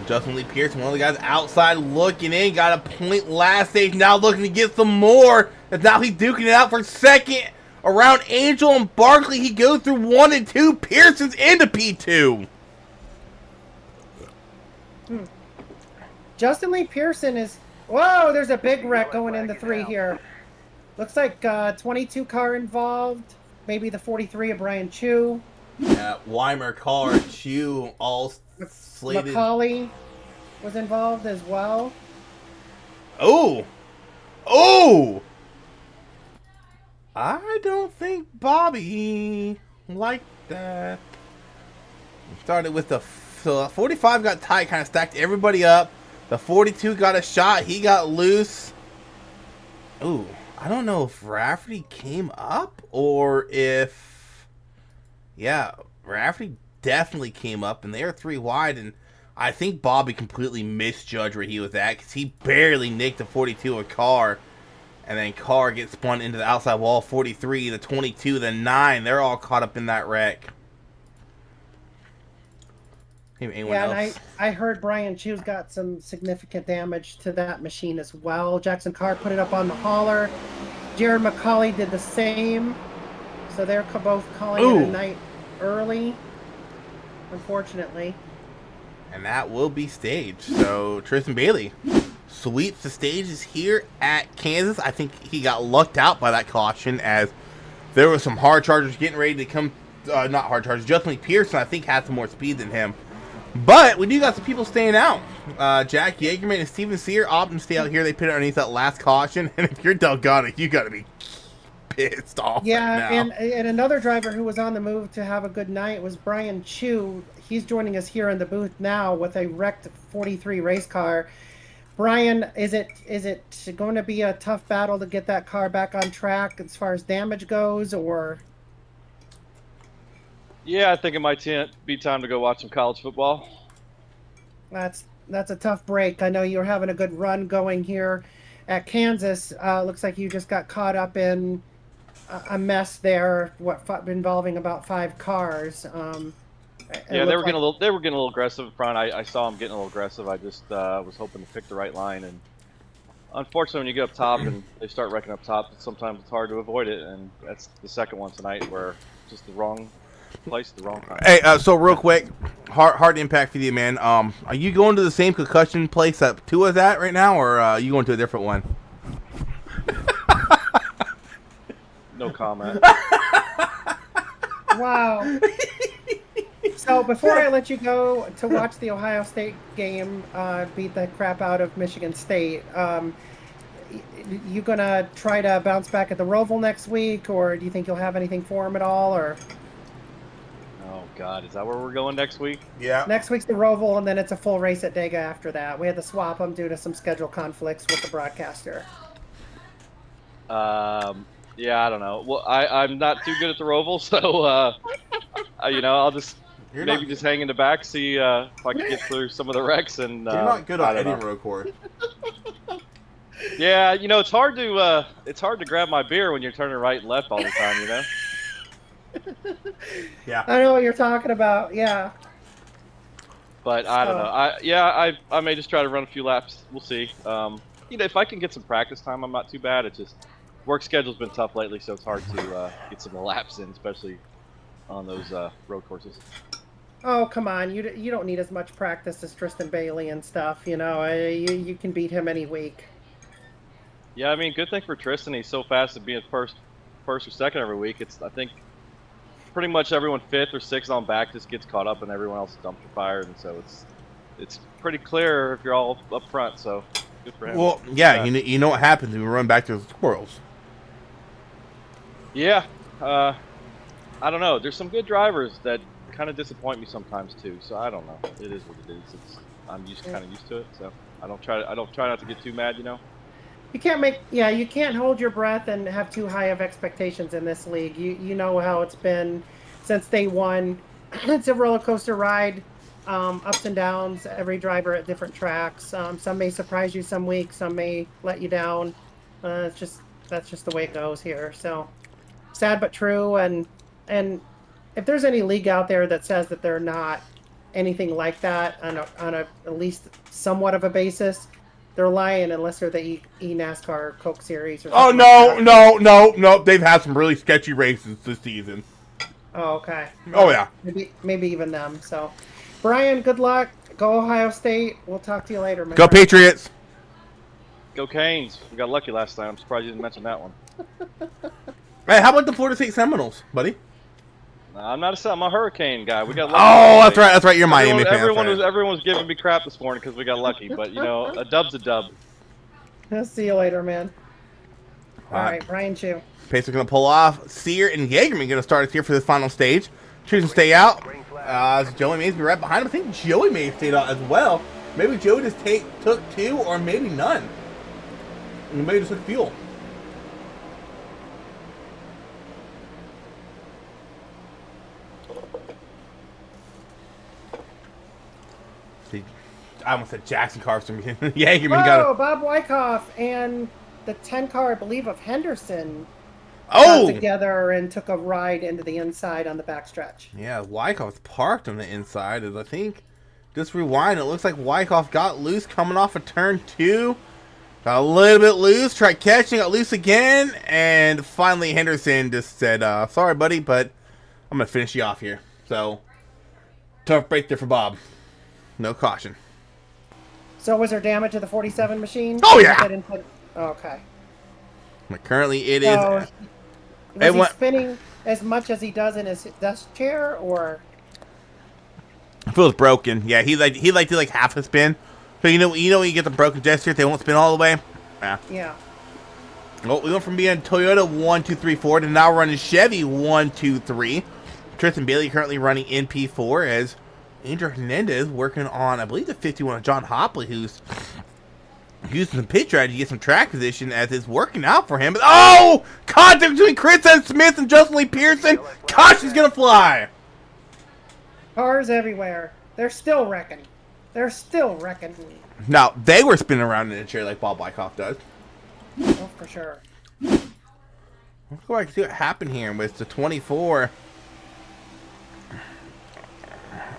Justin Lee Pearson, one of the guys outside looking in, got a point last stage, now looking to get some more. And now he's duking it out for second. Around Angel and Barkley, he goes through 1 and 2. Pearson's into P2. Justin Lee Pearson is... Whoa, there's a big wreck going into 3 here. Looks like 22 car involved. Maybe the 43 of Brian Chu. Yeah, Weimer, Carr, Chu, all slated. Macaulay was involved as well. Oh! I don't think Bobby liked that. Started with the 45 got tight, kind of stacked everybody up. The 42 got a shot. He got loose. Ooh, I don't know if Rafferty came up or if... Yeah, Rafferty definitely came up, and they are 3 wide, and I think Bobby completely misjudged where he was at because he barely nicked the 42 of Carr. And then Carr gets spun into the outside wall. 43, the 22, the 9. They're all caught up in that wreck. Anyone else? And I heard Brian Chu's got some significant damage to that machine as well. Jackson Carr put it up on the hauler. Jared McCauley did the same. So they're both calling it a night early, unfortunately. And that will be staged. So Tristan Bailey sweeps the stages here at Kansas. I think he got lucked out by that caution as there were some hard chargers getting ready to come. Not hard chargers. Justin Lee Pearson, I think, had some more speed than him. But we do got some people staying out. Jack Yeagerman and Steven Sear opting to stay out here. They put it underneath that last caution. And if you're Delgado, you got to be pissed off right now. And another driver who was on the move to have a good night was Brian Chu. He's joining us here in the booth now with a wrecked 43 race car. Brian, is it going to be a tough battle to get that car back on track as far as damage goes, or? Yeah, I think it might be time to go watch some college football. That's a tough break. I know you're having a good run going here at Kansas. Looks like you just got caught up in a mess there. Involving about 5 cars. Yeah, they were getting a little aggressive in front. I saw them getting a little aggressive. I just was hoping to pick the right line, and unfortunately, when you get up top and they start wrecking up top, sometimes it's hard to avoid it. And that's the second one tonight, where just the wrong place, the wrong time. Hey, so real quick, hard impact for you, man. Are you going to the same concussion place that Tua's at right now, or are you going to a different one? No comment. Wow. So before I let you go to watch the Ohio State game beat the crap out of Michigan State, you gonna try to bounce back at the Roval next week, or do you think you'll have anything for him at all? Or Oh God, is that where we're going next week? Yeah. next week's the Roval, and then it's a full race at Dega after that. We had to swap them due to some schedule conflicts with the broadcaster. Yeah, I don't know. Well, I'm not too good at the Roval, so I'll just just hang in the back, see if I can get through some of the wrecks. And You're not good on any road course. Yeah, it's hard to grab my beer when you're turning right and left all the time, Yeah. I know what you're talking about. Yeah. But I don't know. I may just try to run a few laps. We'll see. If I can get some practice time, I'm not too bad. It's just work schedule's been tough lately, so it's hard to get some laps in, especially on those road courses. Oh, come on. You don't need as much practice as Tristan Bailey and stuff. You can beat him any week. Yeah, I mean, good thing for Tristan. He's so fast at being first or second every week. I think pretty much everyone 5th or 6th on back just gets caught up, and everyone else is dumpster fired, and so it's pretty clear if you're all up front. So good for him. Well, yeah, you know what happens when we run back to the squirrels. Yeah, I don't know. There's some good drivers that kind of disappoint me sometimes too. So I don't know. It is what it is. I'm kind of used to it. So I don't try not to get too mad. You can't hold your breath and have too high of expectations in this league. You know how it's been since day one. It's a roller coaster ride, ups and downs. Every driver at different tracks. Some may surprise you some weeks. Some may let you down. That's just the way it goes here. So sad but true. And if there's any league out there that says that they're not anything like that on a at least somewhat of a basis, they're lying unless they're the eNASCAR Coke Series. Or something no. They've had some really sketchy races this season. Oh, okay. Oh, yeah. Maybe even them. So, Brian, good luck. Go Ohio State. We'll talk to you later, man. Go Patriots. Go Canes. We got lucky last time. I'm surprised you didn't mention that one. Hey, how about the Florida State Seminoles, buddy? I'm a Hurricane guy. We got lucky. Oh, that's right. You're Miami fan. Everyone was giving me crap this morning because we got lucky. But a dub's a dub. I'll see you later, man. All right, Brian Chu. Pacer's going to pull off. Sear and Jaegerman going to start us here for this final stage. Choosing to stay out. Joey Mays be right behind him. I think Joey may have stayed out as well. Maybe Joey just took 2 or maybe none. Maybe just took fuel. I almost said Jackson Carson. Jaegerman got it. Bob Wyckoff and the 10 car, I believe, of Henderson got together and took a ride into the inside on the backstretch. Yeah, Wyckoff's parked on the inside. As I think, just rewind, it looks like Wyckoff got loose coming off of turn 2. Got a little bit loose, tried catching, got loose again, and finally Henderson just said, sorry, buddy, but I'm going to finish you off here. So, tough break there for Bob. No caution. So was there damage to the 47 machine? Oh, yeah. Okay. But currently it is. Was he spinning as much as he does in his desk chair, or? It feels broken. Yeah, he liked to half a spin. So you know when you get the broken gesture, they won't spin all the way. Yeah. Well, we went from being Toyota 1, 2, 3, 4 to now running Chevy 1, 2, 3. Tristan Bailey currently running NP4 as Andrew Hernandez working on, I believe, the 51 of John Hopley, who's using some pit strategy to get some track position as it's working out for him. But, contact between Chris and Smith and Justin Lee Pearson. Gosh, he's going to fly. Cars everywhere. They're still wrecking. Now, they were spinning around in a chair like Bob Wyckoff does. Oh, for sure. Let's go back and see what happened here with the 24.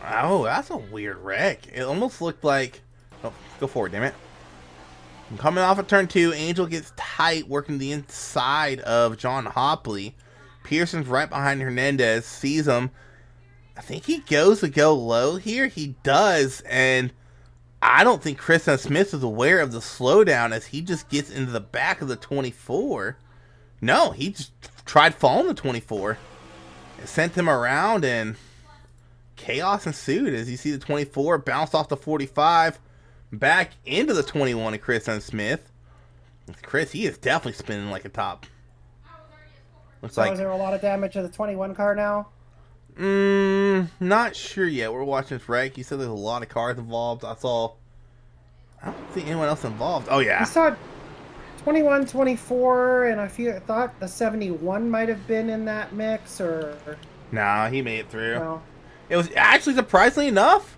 Oh, that's a weird wreck. It almost looked like... Oh, go forward, damn it. Coming off of turn 2, Angel gets tight, working the inside of John Hopley. Pearson's right behind Hernandez, sees him. I think he goes to go low here. He does, and I don't think Chris Smith is aware of the slowdown as he just gets into the back of the 24. No, he just tried following the 24. It sent him around, and chaos ensued as you see the 24 bounce off the 45 back into the 21 of Chris Smith. Chris, he is definitely spinning like a top. Looks like. Is there a lot of damage to the 21 car now? Not sure yet. We're watching this wreck. You said there's a lot of cars involved. I don't see anyone else involved. Oh, yeah. I saw 21, 24, and I thought the 71 might have been in that mix, or... Nah, he made it through. No. It was actually, surprisingly enough,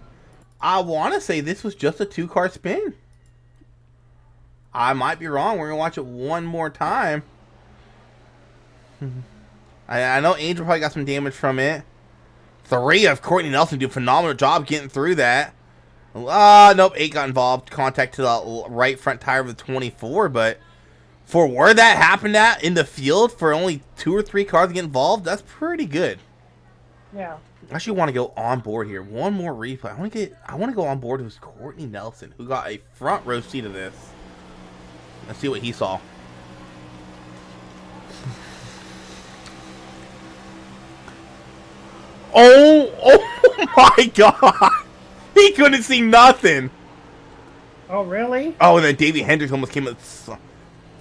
I want to say this was just a 2-car spin. I might be wrong. We're going to watch it one more time. I know Angel probably got some damage from it. 3 of Courtney Nelson do a phenomenal job getting through that. Nope, 8 got involved. Contact to the right front tire of the 24, but for where that happened at in the field, for only 2 or 3 cars to get involved, that's pretty good. Yeah. I actually want to go on board here. One more replay. I want to go on board with Courtney Nelson, who got a front row seat of this. Let's see what he saw. Oh my God! He couldn't see nothing. Oh, really? Oh, and then Davey Hendricks almost came up.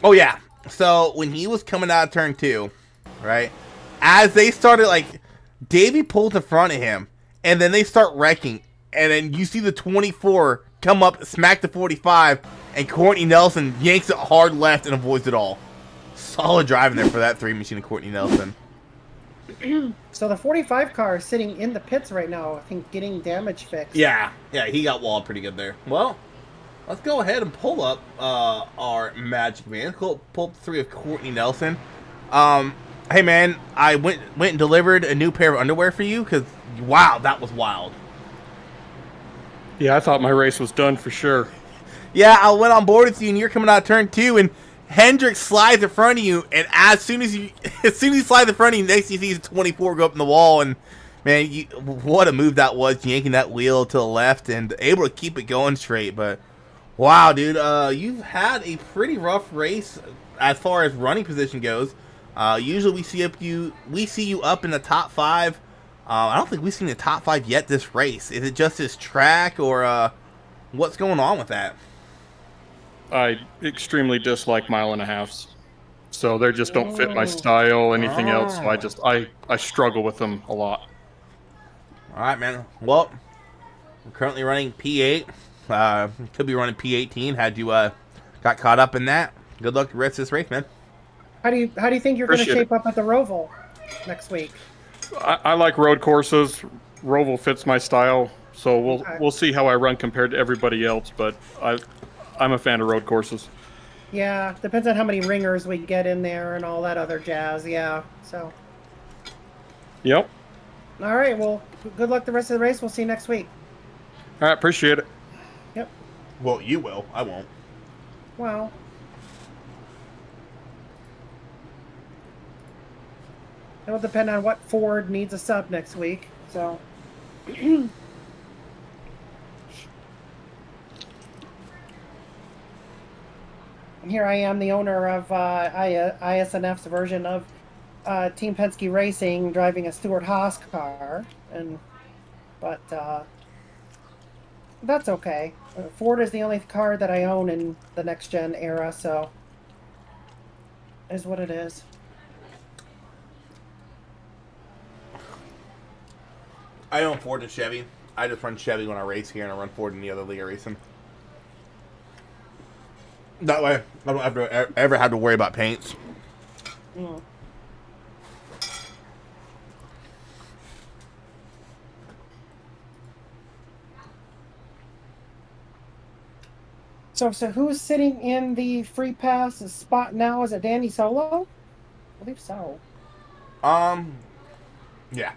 Oh yeah. So when he was coming out of turn 2, right? As they started, like, Davey pulled in front of him, and then they start wrecking, and then you see the 24 come up, smack the 45, and Courtney Nelson yanks it hard left and avoids it all. Solid driving there for that 3 machine of Courtney Nelson. So the 45 car is sitting in the pits right now, I think, getting damage fixed. Yeah, he got walled pretty good there. Well, let's go ahead and pull up our Magic Man. Pull up 3 of Courtney Nelson. Hey man, I went and delivered a new pair of underwear for you because wow, that was wild. Yeah, I thought my race was done for sure. Yeah, I went on board with you, and you're coming out of turn 2, and Hendricks slides in front of you, and as soon as you slide in front of you, next you see the 24 go up in the wall, and man, what a move that was, yanking that wheel to the left and able to keep it going straight. But wow, dude, you've had a pretty rough race as far as running position goes. Usually we see you up in the top 5. I don't think we've seen the top 5 yet this race. Is it just this track, or what's going on with that? I extremely dislike 1.5 miles. So they just don't fit my style, anything else. So I struggle with them a lot. All right, man. Well, I'm currently running P8. Could be running P18 had you got caught up in that. Good luck the rest of this race, man. How do you think you're going to shape up at the Roval next week? I like road courses. Roval fits my style, so we'll see how I run compared to everybody else. But I'm a fan of road courses. Yeah, depends on how many ringers we get in there and all that other jazz. Yeah, so. Yep. All right. Well, good luck the rest of the race. We'll see you next week. All right, appreciate it. Yep. Well, you will. I won't. Well. It'll depend on what Ford needs a sub next week. So. Here I am, the owner of Isnf's version of Team Penske Racing, driving a Stuart Haas car, but that's okay. Ford is the only car that I own in the next gen era, so is what it is. I own Ford and Chevy. I just run Chevy when I race here, and I run Ford in the other league I race in. That way, I don't ever have to worry about paints. Mm. So who's sitting in the free pass spot now? Is it Danny Solo? I believe so. Yeah.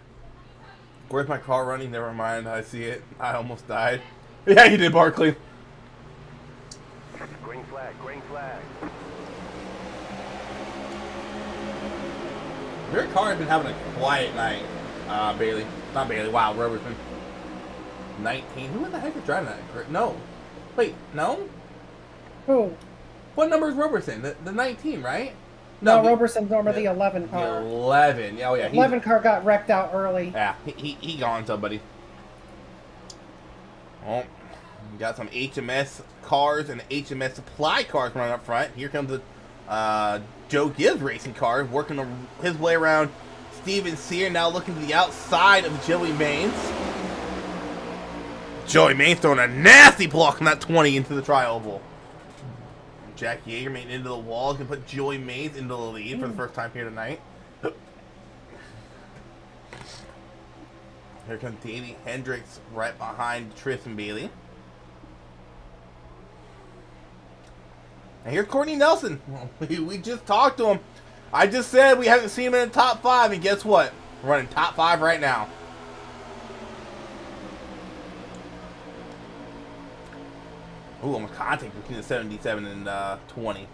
Where's my car running? Never mind. I see it. I almost died. Yeah, you did, Barkley. Green flag, green flag. Your car has been having a quiet night, Bailey. Not Bailey. Wow, Robertson. 19. Who in the heck is driving that? No. Wait, no? Who? What number is Robertson? The 19, right? No, Roberson's over the 11 The car. 11. Oh, yeah. 11 car got wrecked out early. Yeah, he gone, somebody. Oh, we got some HMS cars and HMS supply cars running up front. Here comes the Joe Gibbs racing car, working his way around Steven Sear, now looking to the outside of Joey Maines. Joey Maines throwing a nasty block on that 20 into the tri-oval. Jack Yeager made it into the wall. He's going to put Joey Maines into the lead for the first time here tonight. Here comes Davey Hendricks right behind Tristan Bailey. And here's Courtney Nelson. We just talked to him. I just said we haven't seen him in the top 5, and guess what? We're running top 5 right now. Ooh, almost contact between the 77 and 20.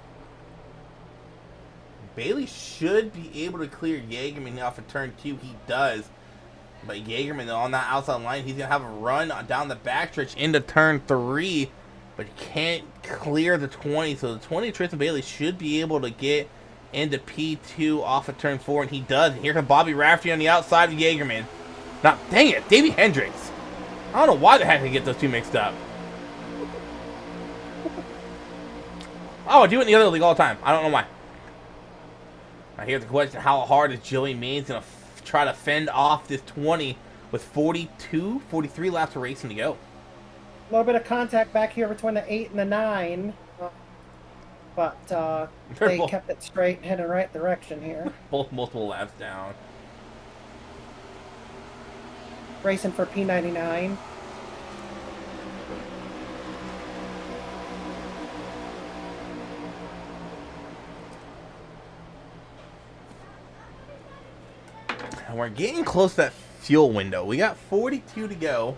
Bailey should be able to clear Jaegerman off of turn 2. He does. But Jaegerman on that outside line, he's going to have a run down the backstretch into turn 3. But he can't clear the 20. So the 20, Tristan Bailey should be able to get into P2 off of turn 4. And he does. And here comes Bobby Rafferty on the outside of Jaegerman. Now, dang it, Davey Hendricks. I don't know why the heck I get those two mixed up. Oh, I do it in the other league all the time. I don't know why. Now here's the question. How hard is Joey Maines going to try to fend off this 20 with 43 laps of racing to go? A little bit of contact back here between the 8 and the 9. But they kept it straight and heading the right direction here. Both multiple laps down. Racing for P99. And we're getting close to that fuel window. We got 42 to go.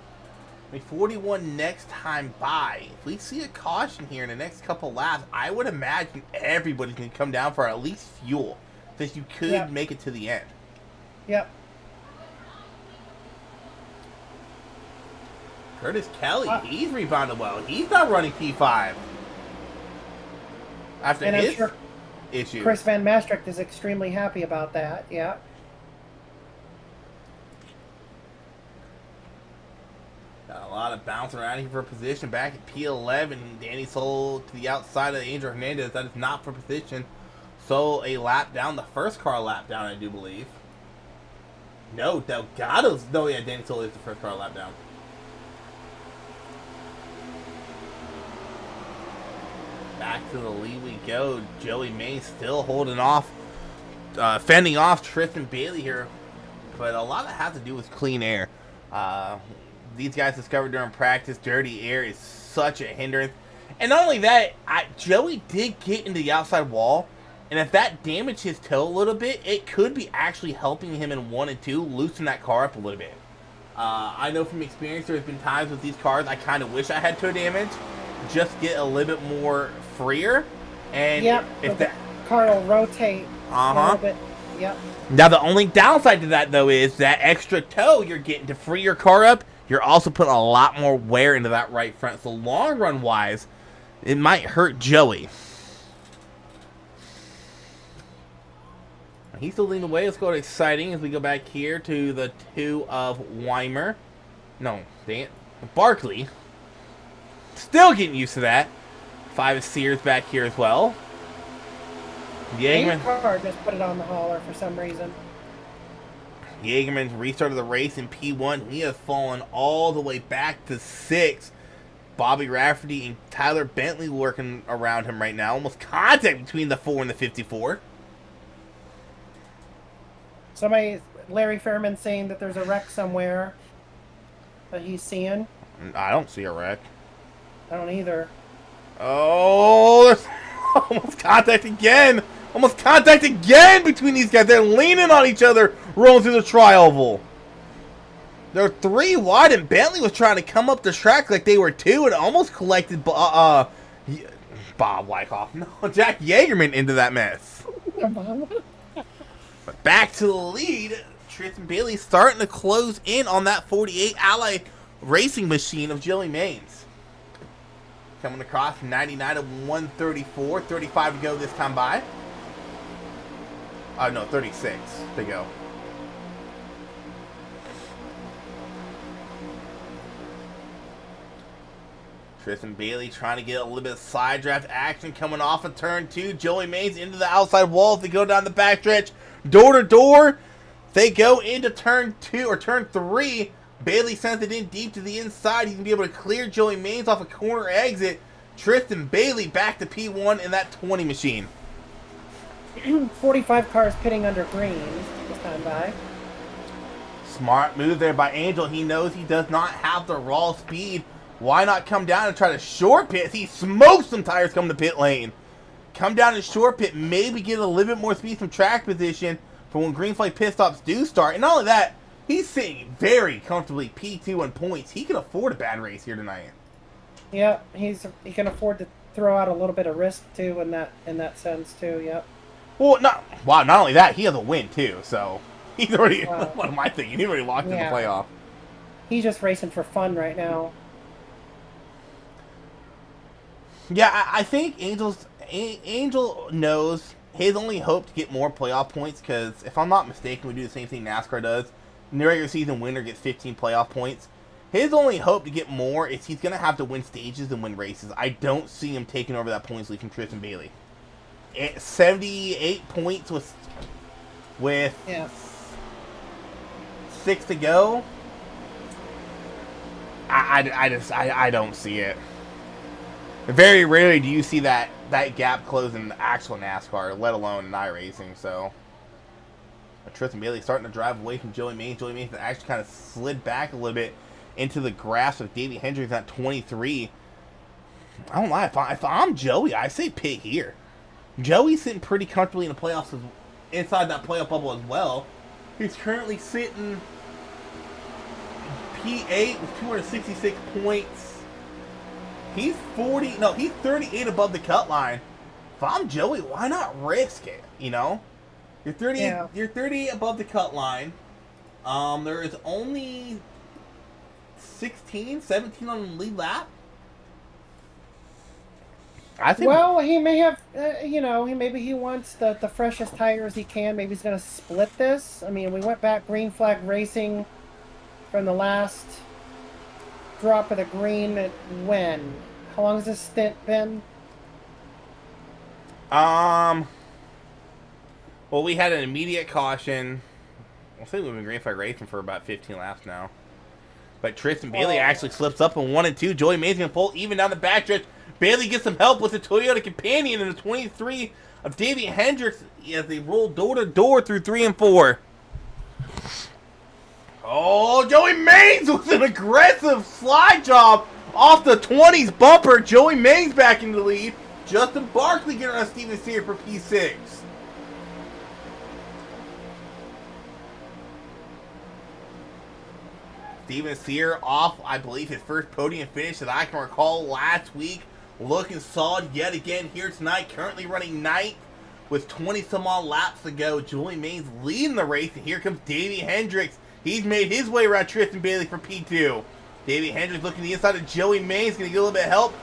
41 next time by. If we see a caution here in the next couple laps, I would imagine everybody's going to come down for at least fuel. So you could make it to the end. Yep. Curtis Kelly, he's rebounded well. He's not running P5. After and his I'm sure issue. Chris Van Maastricht is extremely happy about that. Yeah. Got a lot of bouncing around here for position. Back at P11, Danny Soul to the outside of Angel Hernandez. That is not for position. So a lap down, the first car lap down, I do believe. No, Delgado's. No, yeah, Danny Soul is the first car lap down. Back to the lead we go. Joey May still holding off, fending off Tristan Bailey here. But a lot of it has to do with clean air. These guys discovered during practice, dirty air is such a hindrance. And not only that, Joey did get into the outside wall. And if that damaged his toe a little bit, it could be actually helping him in 1 and 2 loosen that car up a little bit. I know from experience there's been times with these cars I kind of wish I had toe damage. Just get a little bit more freer. And if that car will rotate a little bit. Yep. Now the only downside to that though is that extra toe you're getting to free your car up. You're also putting a lot more wear into that right front. So long run wise, it might hurt Joey. He's still leading the way. Let's go to exciting as we go back here to the 2 of Weimer. No, dang it. Barkley. Still getting used to that. 5 of Sears back here as well. Jaegerman car just put it on the hauler for some reason. Jaegerman's restarted the race in P1. He has fallen all the way back to 6. Bobby Rafferty and Tyler Bentley working around him right now. Almost contact between the 4 and the 54. Larry Fairman saying that there's a wreck somewhere that he's seeing. I don't see a wreck. I don't either. Oh, there's almost contact again. Almost contact again between these guys. They're leaning on each other, rolling through the tri-oval. They're 3 wide, and Bentley was trying to come up the track like they were 2, and almost collected Bob Wyckoff. No, Jack Jaegerman into that mess. But back to the lead. Tristan Bailey starting to close in on that 48 Ally racing machine of Joey Maines. Coming across from 99 to 134. 35 to go this time by. No, 36 to go. Tristan Bailey trying to get a little bit of side draft action coming off of turn 2. Joey Maines into the outside wall as they go down the backstretch. Door to door. They go into turn 2 or turn 3. Bailey sends it in deep to the inside. He's going to be able to clear Joey Maines off a corner exit. Tristan Bailey back to P1 in that 20 machine. 45 cars pitting under green this time by. Smart move there by Angel. He knows he does not have the raw speed. Why not come down and try to short pit? He smokes some tires coming to pit lane. Come down and short pit. Maybe get a little bit more speed from track position for when green flag pit stops do start. And not only that, he's sitting very comfortably P2 in points. He can afford a bad race here tonight. Yeah, he can afford to throw out a little bit of risk too in that sense too. Yep. Well, not only that, he has a win too. So he's already. Wow. What am I thinking? He's already locked in the Yeah. playoff. He's just racing for fun right now. Yeah, I think Angel knows his only hope to get more playoff points, because if I'm not mistaken, we do the same thing NASCAR does. The regular season winner gets 15 playoff points. His only hope to get more is he's going to have to win stages and win races. I don't see him taking over that points lead from Tristan Bailey. 78 points with Yeah. 6 to go. I don't see it. Very rarely do you see that gap close in actual NASCAR, let alone in iRacing. So Tristan Bailey starting to drive away from Joey Mays. Joey Mays actually kind of slid back a little bit into the grasp of Davey Hendricks at 23. I don't lie. If I'm Joey, I say pit here. Joey's sitting pretty comfortably in the playoffs, inside that playoff bubble as well. He's currently sitting P8 with 266 points. He's 38 above the cut line. If I'm Joey, why not risk it? You know, you're 38. Yeah. You're 38 above the cut line. There is only 17 on the lead lap. I think. Well, he may have, maybe he wants the freshest tires he can. Maybe he's going to split this. I mean, we went back green flag racing from the last drop of the green at when? How long has this stint been? Well, we had an immediate caution. I think we've been green flag racing for about 15 laps now. But Tristan Bailey actually slips up in 1 and 2. Joey Mays going to pull even down the backstretch. Bailey gets some help with the Toyota Companion in the 23 of Davey Hendricks as they roll door to door through 3 and 4. Oh, Joey Mays with an aggressive slide job off the 20s bumper. Joey Mays back in the lead. Justin Barkley getting on Steven Sear for P6. Steven Sear off, I believe, his first podium finish that I can recall last week. Looking solid yet again here tonight. Currently running 9th with 20 some odd laps to go. Joey Mays leading the race, and here comes Davey Hendricks. He's made his way around Tristan Bailey for P2. Davey Hendricks looking to the inside of Joey Mays. Going to get a little bit of help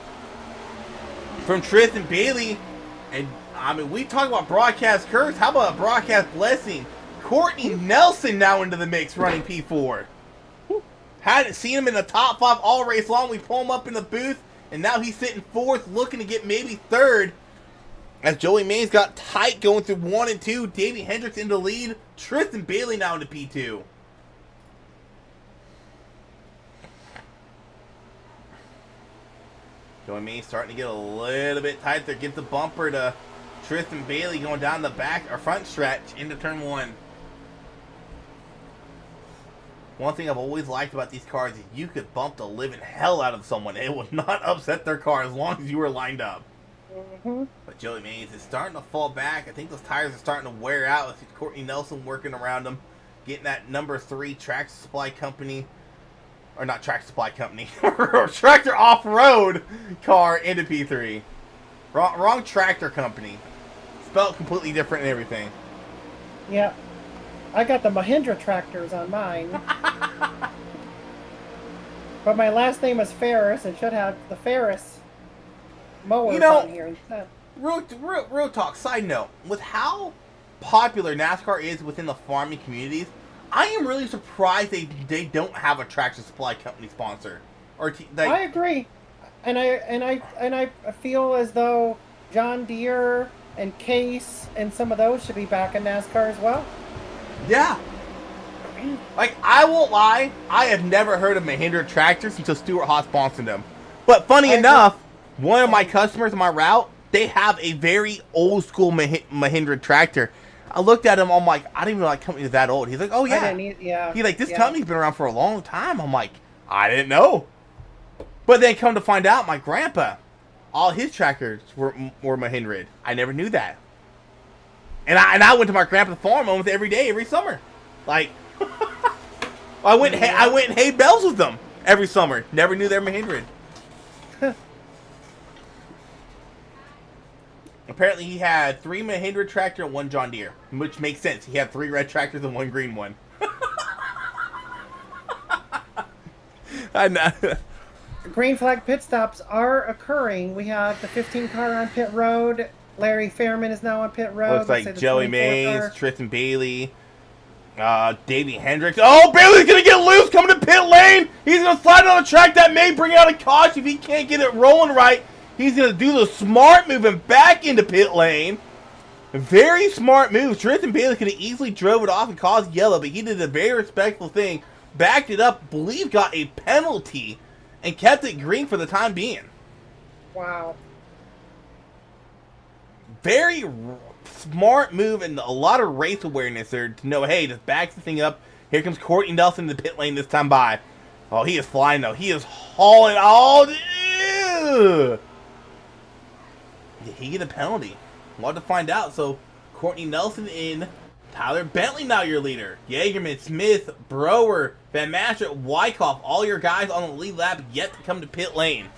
from Tristan Bailey. And, I mean, we talk about broadcast curse. How about a broadcast blessing? Courtney Nelson now into the mix running P4. Hadn't seen him in the top 5 all race long. We pull him up in the booth, and now he's sitting 4th, looking to get maybe 3rd. As Joey Mays got tight going through 1 and 2. Davey Hendricks in the lead. Tristan Bailey now into P2. Joey Mays starting to get a little bit tight there. Gives the bumper to Tristan Bailey going down the back or front stretch into turn 1. One thing I've always liked about these cars is you could bump the living hell out of someone. It would not upset their car as long as you were lined up. Mm-hmm. But Joey Mays is starting to fall back. I think those tires are starting to wear out with Courtney Nelson working around them. Getting that number 3 Tractor Supply Company, or not Tractor Supply Company, Tractor Off-Road car into P3. Wrong tractor company. Spelled completely different and everything. Yeah. I got the Mahindra tractors on mine. But my last name is Ferris and should have the Ferris mowers on here instead. Real talk, side note. With how popular NASCAR is within the farming communities, I am really surprised they don't have a Tractor Supply Company sponsor. I agree. And I feel as though John Deere and Case and some of those should be back in NASCAR as well. Yeah. Like, I won't lie, I have never heard of Mahindra tractors until Stuart Haas sponsored them. But funny enough, one of my customers on my route, they have a very old school Mahindra tractor. I looked at him, I'm like, I didn't even know that company was that old. He's like, oh yeah. He's like, this company's been around for a long time. I'm like, I didn't know. But then come to find out, my grandpa, all his tractors were Mahindra. I never knew that. And I went to my grandpa's farm almost every day, every summer. Like, I went and hay bales with them every summer. Never knew they were Mahindra. Apparently, he had 3 Mahindra tractor and 1 John Deere, which makes sense. He had 3 red tractors and 1 green one. I know. Green flag pit stops are occurring. We have the 15 car on pit road. Larry Fairman is now on pit road. Looks like the Joey 24 Mays, car. Tristan Bailey, Davey Hendricks. Oh, Bailey's gonna get loose coming to pit lane. He's gonna slide on the track. That may bring out a caution if he can't get it rolling right. He's gonna do the smart move and back into pit lane. Very smart move. Tristan Bailey could have easily drove it off and caused yellow, but he did a very respectful thing. Backed it up, believe got a penalty, and kept it green for the time being. Wow. Very smart move and a lot of race awareness there to know, hey, just back the thing up. Here comes Courtney Nelson in the pit lane this time by. Oh, he is flying though. He is hauling all. Did he get a penalty? We'll have to find out. So, Courtney Nelson in. Tyler Bentley now your leader. Jaegerman, Smith, Brower, Van Mastert, Wyckoff, all your guys on the lead lap yet to come to pit lane.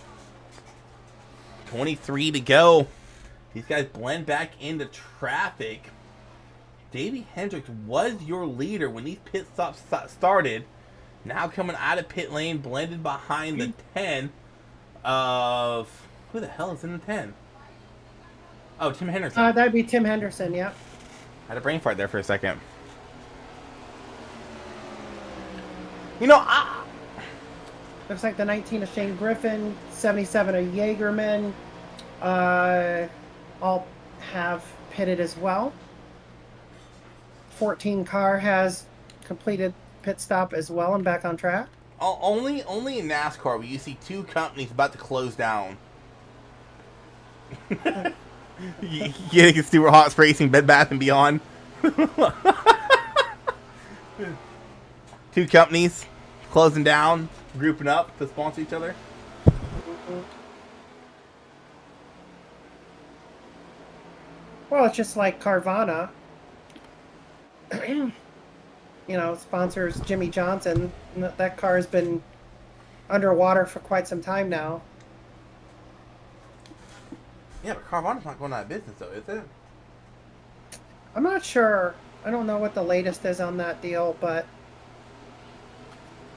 23 to go. These guys blend back into traffic. Davey Hendricks was your leader when these pit stops started. Now coming out of pit lane, blended behind the 10 of... Who the hell is in the 10? Oh, Tim Henderson. That'd be Tim Henderson, yeah. I had a brain fart there for a second. You know, Looks like the 19 of Shane Griffin, 77 of Jaegerman, all have pitted as well. 14 car has completed pit stop as well and back on track. only in NASCAR will you see 2 companies about to close down. You think it's Stuart Haas Racing, Bed Bath & Beyond? 2 companies closing down, grouping up to sponsor each other. Well, it's just like Carvana. Sponsors Jimmy Johnson. That car has been underwater for quite some time now. Yeah, but Carvana's not going out of business, though, is it? I'm not sure. I don't know what the latest is on that deal, but...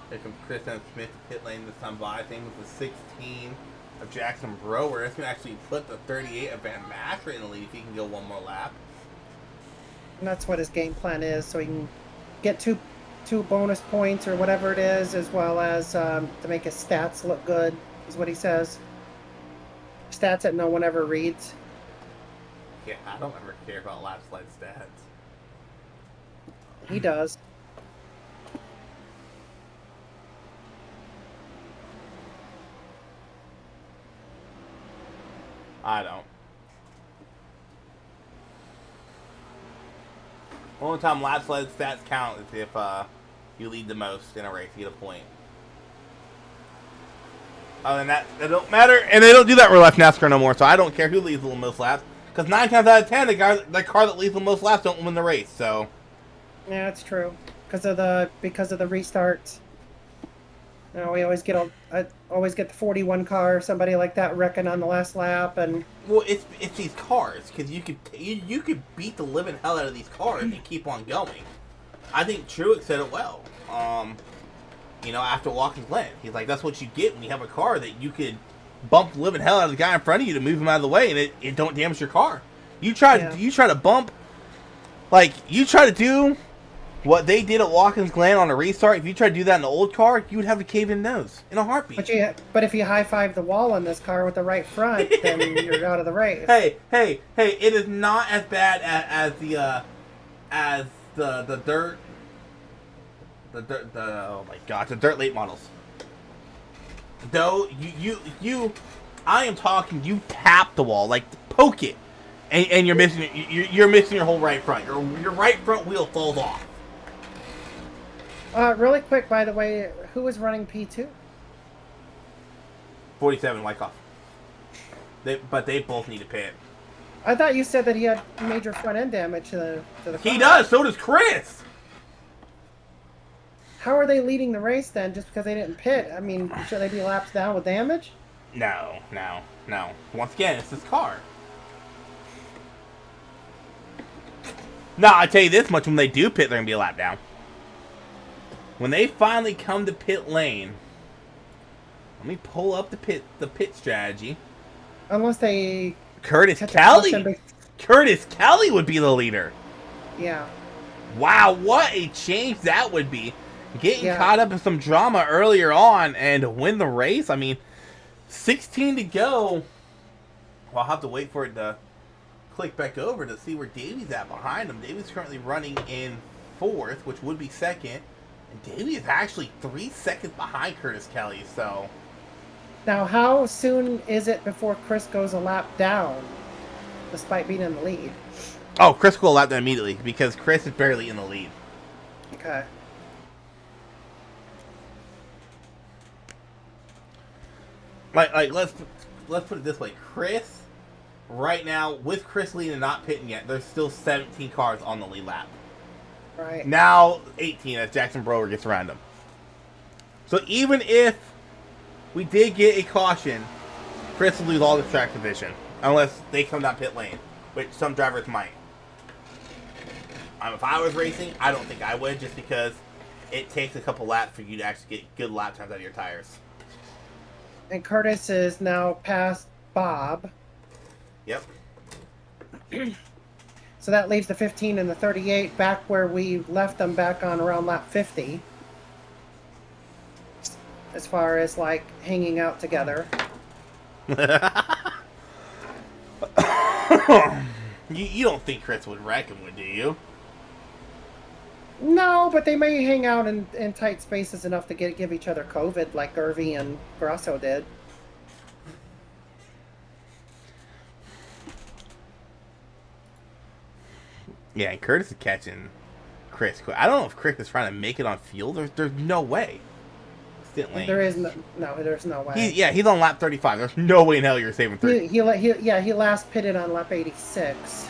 Here comes Chris M. Smith to pit lane this time by. Same with the 16 of Jackson Brower. It's going to actually put the 38 of Van Mastert in the lead if he can go one more lap. And that's what his game plan is, so he can get two bonus points or whatever it is, as well as to make his stats look good, is what he says. Stats that no one ever reads. Yeah, I don't ever care about lap slide stats. He does. I don't. Only time lap slide stats count is if you lead the most in a race, you get a point. Other than that, it don't matter, and they don't do that for left NASCAR no more. So I don't care who leads the most laps, because 9 times out of 10, the car that leads the most laps don't win the race. So Yeah, that's true. Because of the restarts. We always get the 41 car, somebody like that wrecking on the last lap, and well, it's these cars, because you could beat the living hell out of these cars and keep on going. I think Truex said it well. After Watkins Glen, he's like, that's what you get when you have a car that you could bump the living hell out of the guy in front of you to move him out of the way, and it don't damage your car. You try to bump, like you try to do what they did at Watkins Glen on a restart. If you try to do that in an old car, you would have a cave-in nose in a heartbeat. But if you high-five the wall on this car with the right front, then you're out of the race. Hey! It is not as bad as the dirt. Oh my gosh, the dirt late models. Though I am talking. You tap the wall, like poke it, and you're missing your whole right front. Your right front wheel falls off. Really quick, by the way, who was running P2? 47 Wyckoff. But they both need to pit. I thought you said that he had major front end damage to the car. He does. So does Chris. How are they leading the race then? Just because they didn't pit? I mean, should they be laps down with damage? No. Once again, it's this car. No, I tell you this much: when they do pit, they're gonna be a lap down. When they finally come to pit lane, let me pull up the pit strategy. Unless they Curtis catch a Kelly. caution Curtis Kelly would be the leader. Yeah. Wow, what a change that would be. Getting Yeah. caught up in some drama earlier on and win the race. I mean, 16 to go. Well, I'll have to wait for it to click back over to see where Davey's at behind him. Davey's currently running in 4th, which would be 2nd. And Davey is actually 3 seconds behind Curtis Kelly, so... Now, how soon is it before Chris goes a lap down, despite being in the lead? Oh, Chris will lap down immediately, because Chris is barely in the lead. Okay. Like let's put it this way. Chris, right now, with Chris leading and not pitting yet, there's still 17 cars on the lead lap. Right. Now 18 as Jackson Brower gets around him. So even if we did get a caution, Chris will lose all the track position. Unless they come down pit lane, which some drivers might. If I was racing, I don't think I would, just because it takes a couple laps for you to actually get good lap times out of your tires. And Curtis is now past Bob. Yep. So that leaves the 15 and the 38 back where we left them back on around lap 50. As far as like hanging out together. You don't think Chris would wreck him, do you? No, but they may hang out in tight spaces enough to give each other COVID like Irvy and Grosso did. Yeah, and Curtis is catching Chris. I don't know if Chris is trying to make it on fuel. There's no way. Stint lane. There is there's no way. He's on lap 35. There's no way in hell you're saving 30. He last pitted on lap 86.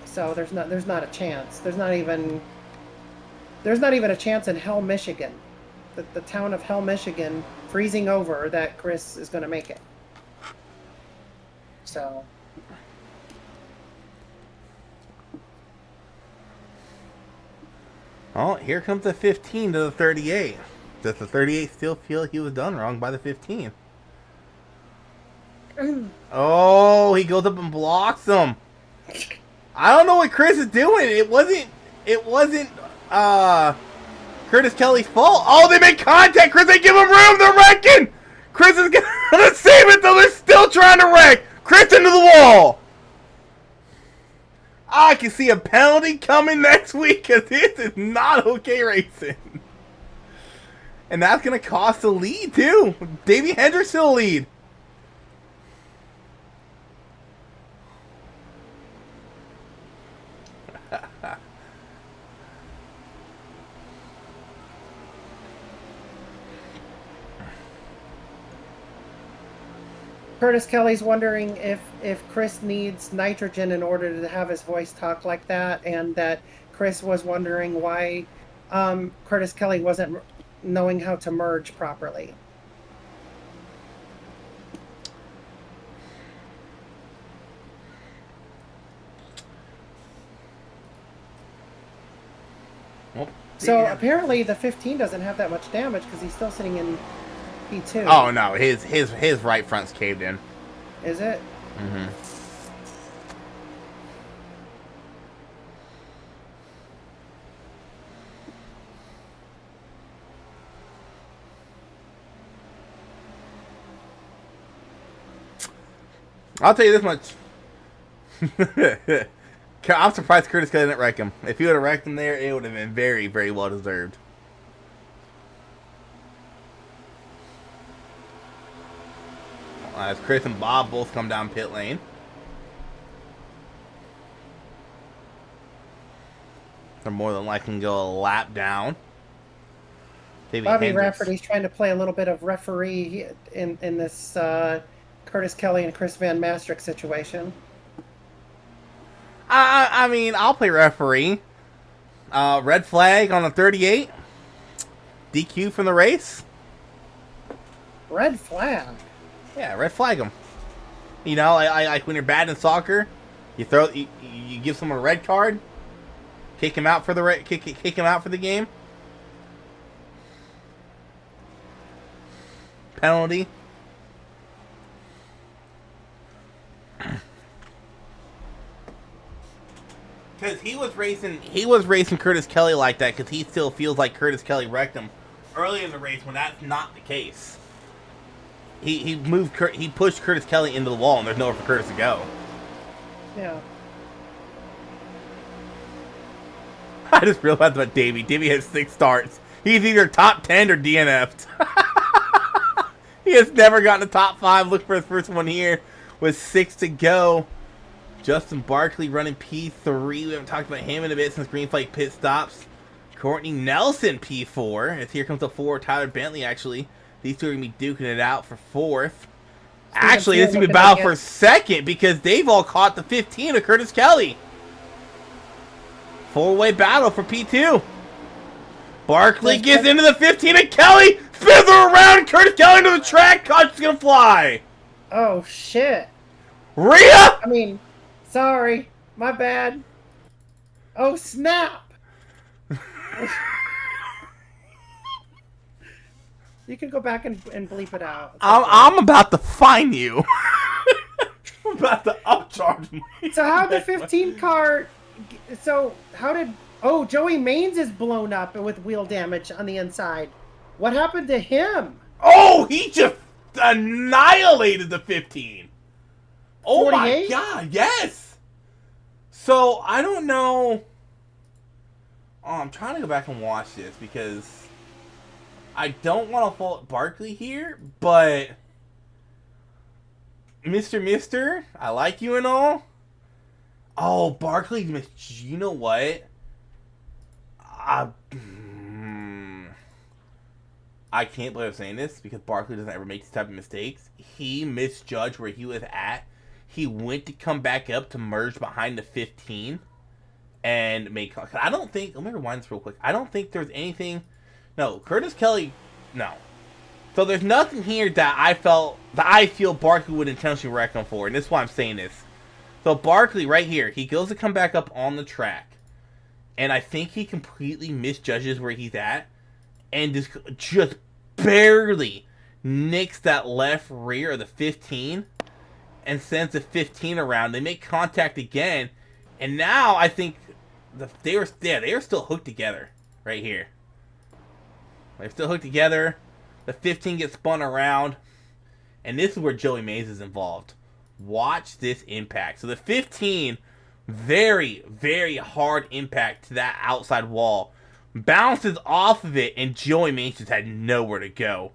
So there's not a chance. There's not even a chance in Hell, Michigan. The town of Hell, Michigan, freezing over that Chris is going to make it. So. Oh, here comes the 15 to the 38. Does the 38 still feel he was done wrong by the 15? Oh, he goes up and blocks him. I don't know what Chris is doing. It wasn't Curtis Kelly's fault. Oh, they make contact. Chris, they give him room. They're wrecking. Chris is gonna save it, though. They're still trying to wreck. Chris into the wall. I can see a penalty coming next week, because this is not okay racing. And that's going to cost the lead, too. Davey Hendricks still lead. Curtis Kelly's wondering if Chris needs nitrogen in order to have his voice talk like that, and that Chris was wondering why Curtis Kelly wasn't knowing how to merge properly. Well, So apparently the 15 doesn't have that much damage because he's still sitting in P2. Oh no, his right front's caved in. Is it? Mm-hmm. I'll tell you this much. I'm surprised Curtis Kelly didn't wreck him. If he would have wrecked him there, it would have been very, very well deserved. As Chris and Bob both come down pit lane. They're more than likely to go a lap down. Bobby Rafferty's trying to play a little bit of referee in this Curtis Kelly and Chris Van Maastricht situation. I mean, I'll play referee. Red flag on the 38. DQ from the race. Red flag? Yeah, red flag them. You know, like when you're bad in soccer, You give someone a red card, kick him out for the kick him out for the game. Penalty. Because he was racing Curtis Kelly like that because he still feels like Curtis Kelly wrecked him early in the race when that's not the case. He pushed Curtis Kelly into the wall and there's nowhere for Curtis to go. Yeah. I just realized about Davey. Davey has 6 starts. He's either top 10 or DNF'd. He has never gotten a top 5. Look for his first one here with 6 to go. Justin Barkley running P3. We haven't talked about him in a bit since green flag pit stops. Courtney Nelson P4. As here comes the 4. Tyler Bentley, actually. These two are going to be duking it out for 4th. Actually, this is going to be battle for 2nd because they've all caught the 15 of Curtis Kelly. 4-way battle for P2. Barkley gets into the 15 and Kelly spins her around. Curtis Kelly into the track. Caution's going to fly. Oh, shit. Rhea! I mean, sorry. My bad. Oh, snap. You can go back and bleep it out. I'm about to fine you. I'm about to upcharge me. So how the 15 car... So how did... Oh, Joey Maines is blown up with wheel damage on the inside. What happened to him? Oh, he just annihilated the 15. Oh 48? my god, yes. So, I don't know. Oh, I'm trying to go back and watch this because I don't want to fault Barkley here, but Mr. I like you and all. Oh, Barkley, you know what? I can't believe I'm saying this because Barkley doesn't ever make these type of mistakes. He misjudged where he was at. He went to come back up to merge behind the 15 and make... I don't think... Let me rewind this real quick. I don't think there's anything... No, Curtis Kelly... No. So there's nothing here that I feel Barkley would intentionally wreck him for, and this is why I'm saying this. So Barkley, right here, he goes to come back up on the track, and I think he completely misjudges where he's at, and just barely nicks that left rear of the 15, and sends the 15 around. They make contact again, and now I think they are still hooked together right here. They're still hooked together. The 15 gets spun around, and this is where Joey Mays is involved. Watch this impact. So the 15, very, very hard impact to that outside wall. Bounces off of it, and Joey Mays just had nowhere to go.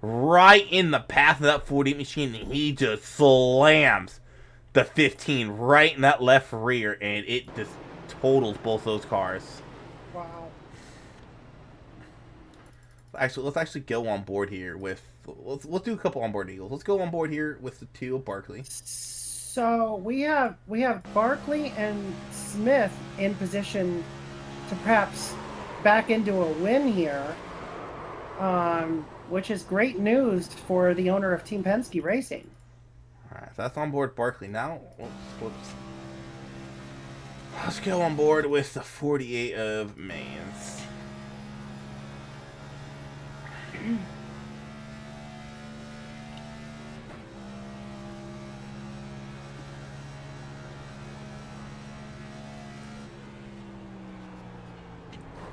Right in the path of that 48 machine, and he just slams the 15 right in that left rear, and it just totals both those cars. Wow. Let's actually go on board here with... Let's do a couple onboard eagles. Let's go on board here with the 2 of Barkley. So we have Barkley and Smith in position to perhaps back into a win here, which is great news for the owner of Team Penske Racing. All right, so that's on board Barkley now. Whoops. Let's go on board with the 48 of Mains.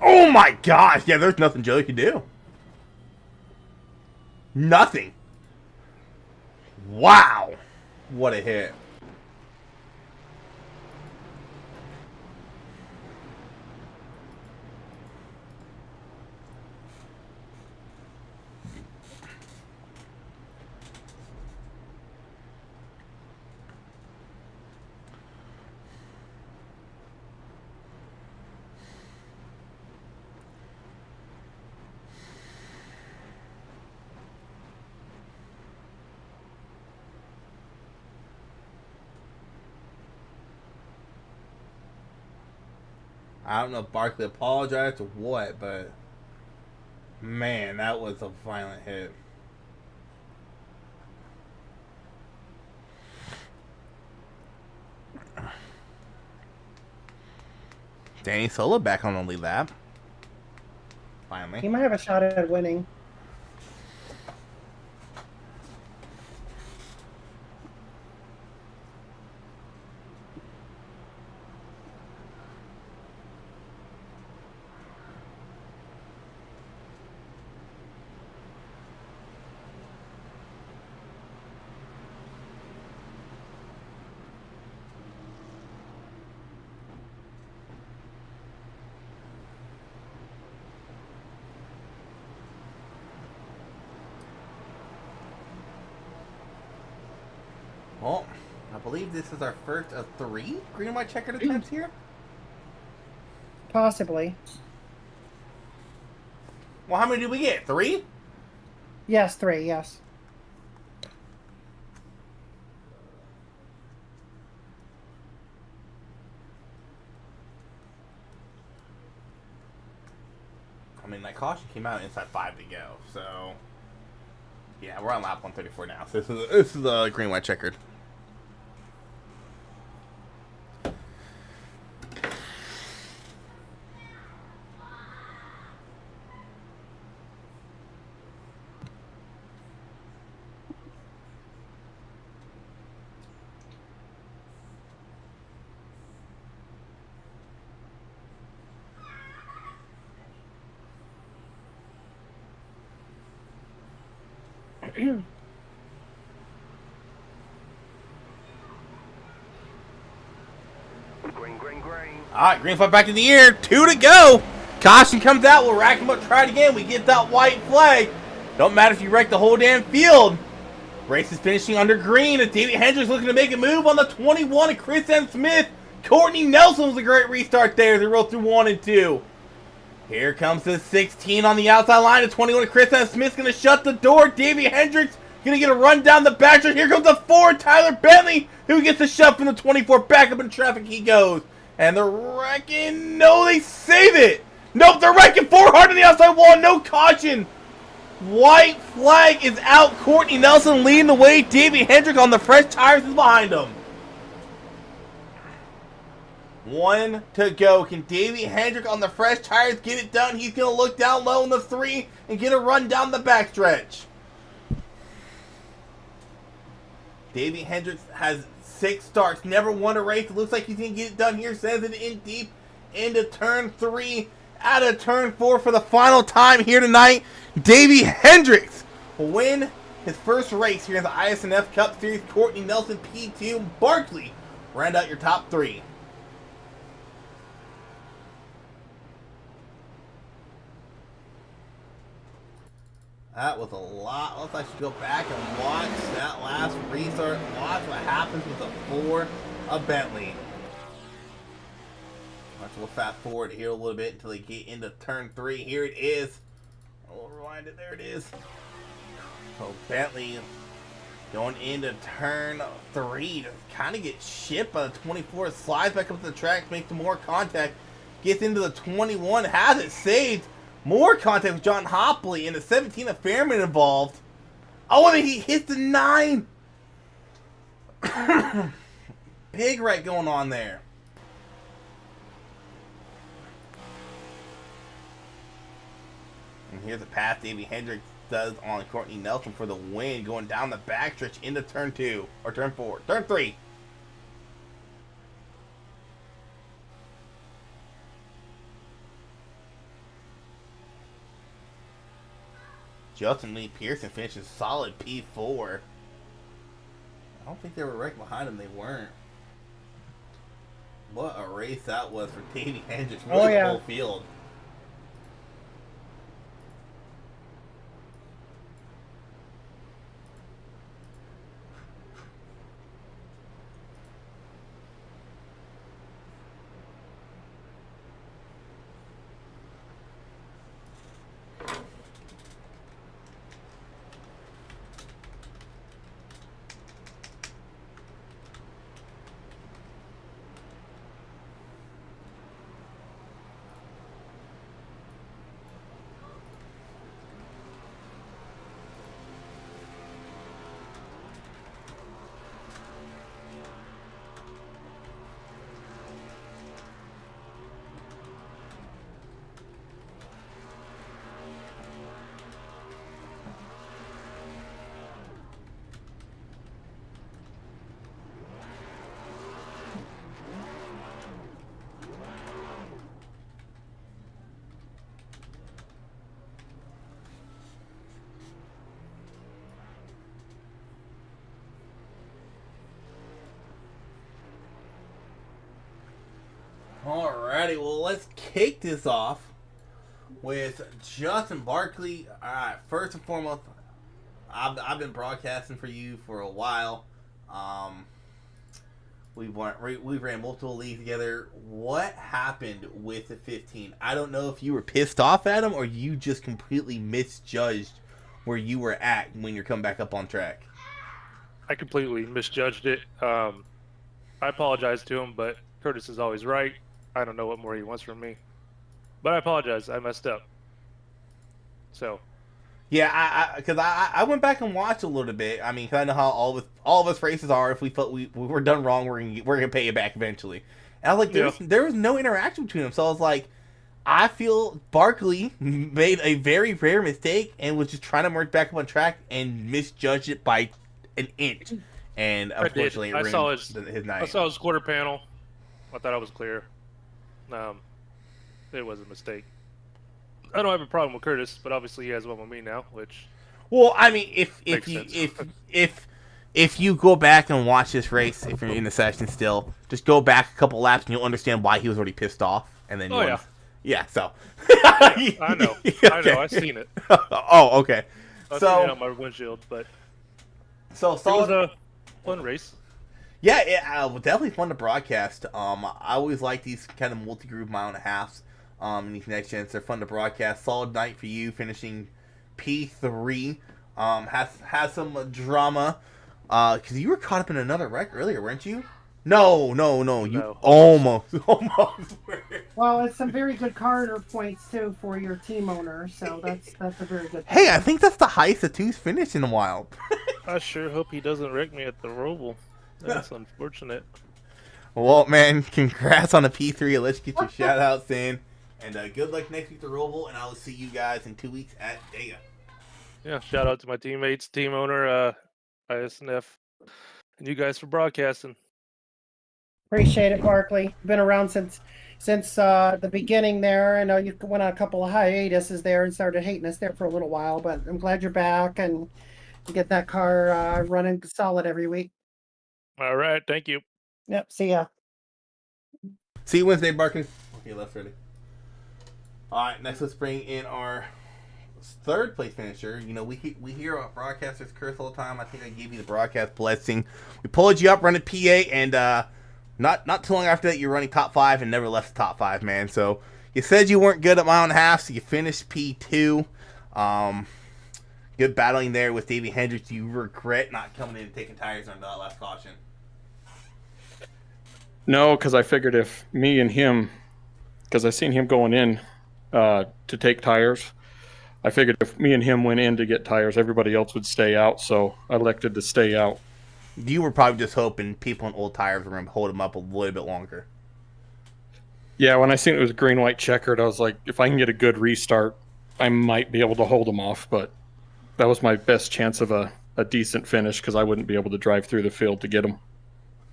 Oh my gosh! Yeah, there's nothing Joey can do. Nothing. Wow. What a hit. I don't know if Barkley apologized or what, but man, that was a violent hit. Danny Solo back on the lead lap. Finally. He might have a shot at winning. Well, I believe this is our first of 3 green and white checkered attempts here. Possibly. Well, how many did we get? 3? Yes, 3, yes. I mean, that caution came out inside 5 to go, so yeah, we're on lap 134 now. So this is a green white checkered. Green, green, green. Alright, green flag back in the air. 2 to go. Caution comes out. We'll rack him up, try it again. We get that white flag. Don't matter if you wreck the whole damn field. Race is finishing under green. And David Hendricks looking to make a move on the 21 of Chris M. Smith. Courtney Nelson was a great restart there. They rolled through 1 and 2. Here comes the 16 on the outside line. The 21 of Chris M. Smith's going to shut the door. Davey Hendricks going to get a run down the backstretch. Here comes the 4, Tyler Bentley, who gets a shove from the 24. Back up in traffic he goes. And they're wrecking. No, they save it. Nope, they're wrecking 4 hard on the outside wall. No caution. White flag is out. Courtney Nelson leading the way. Davey Hendricks on the fresh tires is behind him. 1 to go. Can Davey Hendricks on the fresh tires get it done? He's going to look down low in the 3 and get a run down the backstretch. Davey Hendricks has 6 starts, never won a race. It looks like he's going to get it done here. Sends it in deep into turn 3, out of turn 4 for the final time here tonight. Davey Hendricks will win his first race here in the Isnf Cup Series. Courtney Nelson P2, Barkley round out your top 3. That was a lot. Let's actually go back and watch that last restart. Watch what happens with the 4 of Bentley. We'll fast forward here a little bit until they get into turn 3. Here it is. We'll rewind it. There it is. So Bentley going into turn 3 to kind of get shipped by the 24. Slides back up to the track, makes some more contact. Gets into the 21, has it saved. More contact with John Hopley and the 17 of Fairman involved. Oh, and then he hits the 9. Big wreck going on there. And here's a pass Davey Hendricks does on Courtney Nelson for the win, going down the backstretch into turn 2, or turn 4, turn 3. Justin Lee Pearson finishes solid P4. I don't think they were right behind him. They weren't. What a race that was for Davey Hendricks. Really the whole field. Alrighty, well, let's kick this off with Justin Barkley. Alright, first and foremost, I've been broadcasting for you for a while. We ran multiple leagues together. What happened with the 15? I don't know if you were pissed off at him or you just completely misjudged where you were at when you're coming back up on track. I completely misjudged it. I apologize to him, but Curtis is always right. I don't know what more he wants from me. But I apologize. I messed up. So. Yeah, because I went back and watched a little bit. I mean, 'cause I know how all of us races are. If we felt we were done wrong, we're gonna pay it back eventually. And I was like, there was no interaction between them. So I was like, I feel Barkley made a very rare mistake and was just trying to merge back up on track and misjudged it by an inch. And unfortunately, it ruined his night. I saw his quarter panel. I thought I was clear. It was a mistake. I don't have a problem with Curtis, but obviously he has one with me now, which. Well, I mean, if you go back and watch this race, if you're in the session still, just go back a couple laps and you'll understand why he was already pissed off, and then yeah. So. I know. Okay. I know. I've seen it. Oh, okay. I've seen it on my windshield, but. So it was a fun race. Yeah, it definitely fun to broadcast. I always like these kind of multi-group mile and a halves. In these next gens, they're fun to broadcast. Solid night for you, finishing P3. Has some drama. Because you were caught up in another wreck earlier, weren't you? No. You almost were. Well, it's some very good corridor points too for your team owner, so that's a very good thing. Hey, I think that's the highest the two's finished in a while. I sure hope he doesn't wreck me at the Roval. That's unfortunate. Well, man, congrats on the P3. Let's get your shout outs in. And good luck next week to Roval, and I will see you guys in 2 weeks at Dega. Yeah, shout out to my teammates, team owner, Isnf, and you guys for broadcasting. Appreciate it, Barkley. Been around since the beginning there. I know you went on a couple of hiatuses there and started hating us there for a little while, but I'm glad you're back and you get that car running solid every week. All right, thank you. Yep, see ya. See you Wednesday, Barkley. Okay, left ready. All right, next let's bring in our third place finisher. You know, we hear our broadcasters curse all the time. I think I gave you the broadcast blessing. We pulled you up, running PA, and not too long after that, you're running top 5 and never left the top 5, man. So you said you weren't good at mile and a half, so you finished P2. Good battling there with Davey Hendricks. Do you regret not coming in and taking tires on that last caution? No, because I figured if me and him, because I seen him going in to take tires, I figured if me and him went in to get tires, everybody else would stay out, so I elected to stay out. You were probably just hoping people in old tires were going to hold them up a little bit longer. Yeah, when I seen it was green-white checkered, I was like, if I can get a good restart, I might be able to hold them off, but that was my best chance of a decent finish because I wouldn't be able to drive through the field to get them.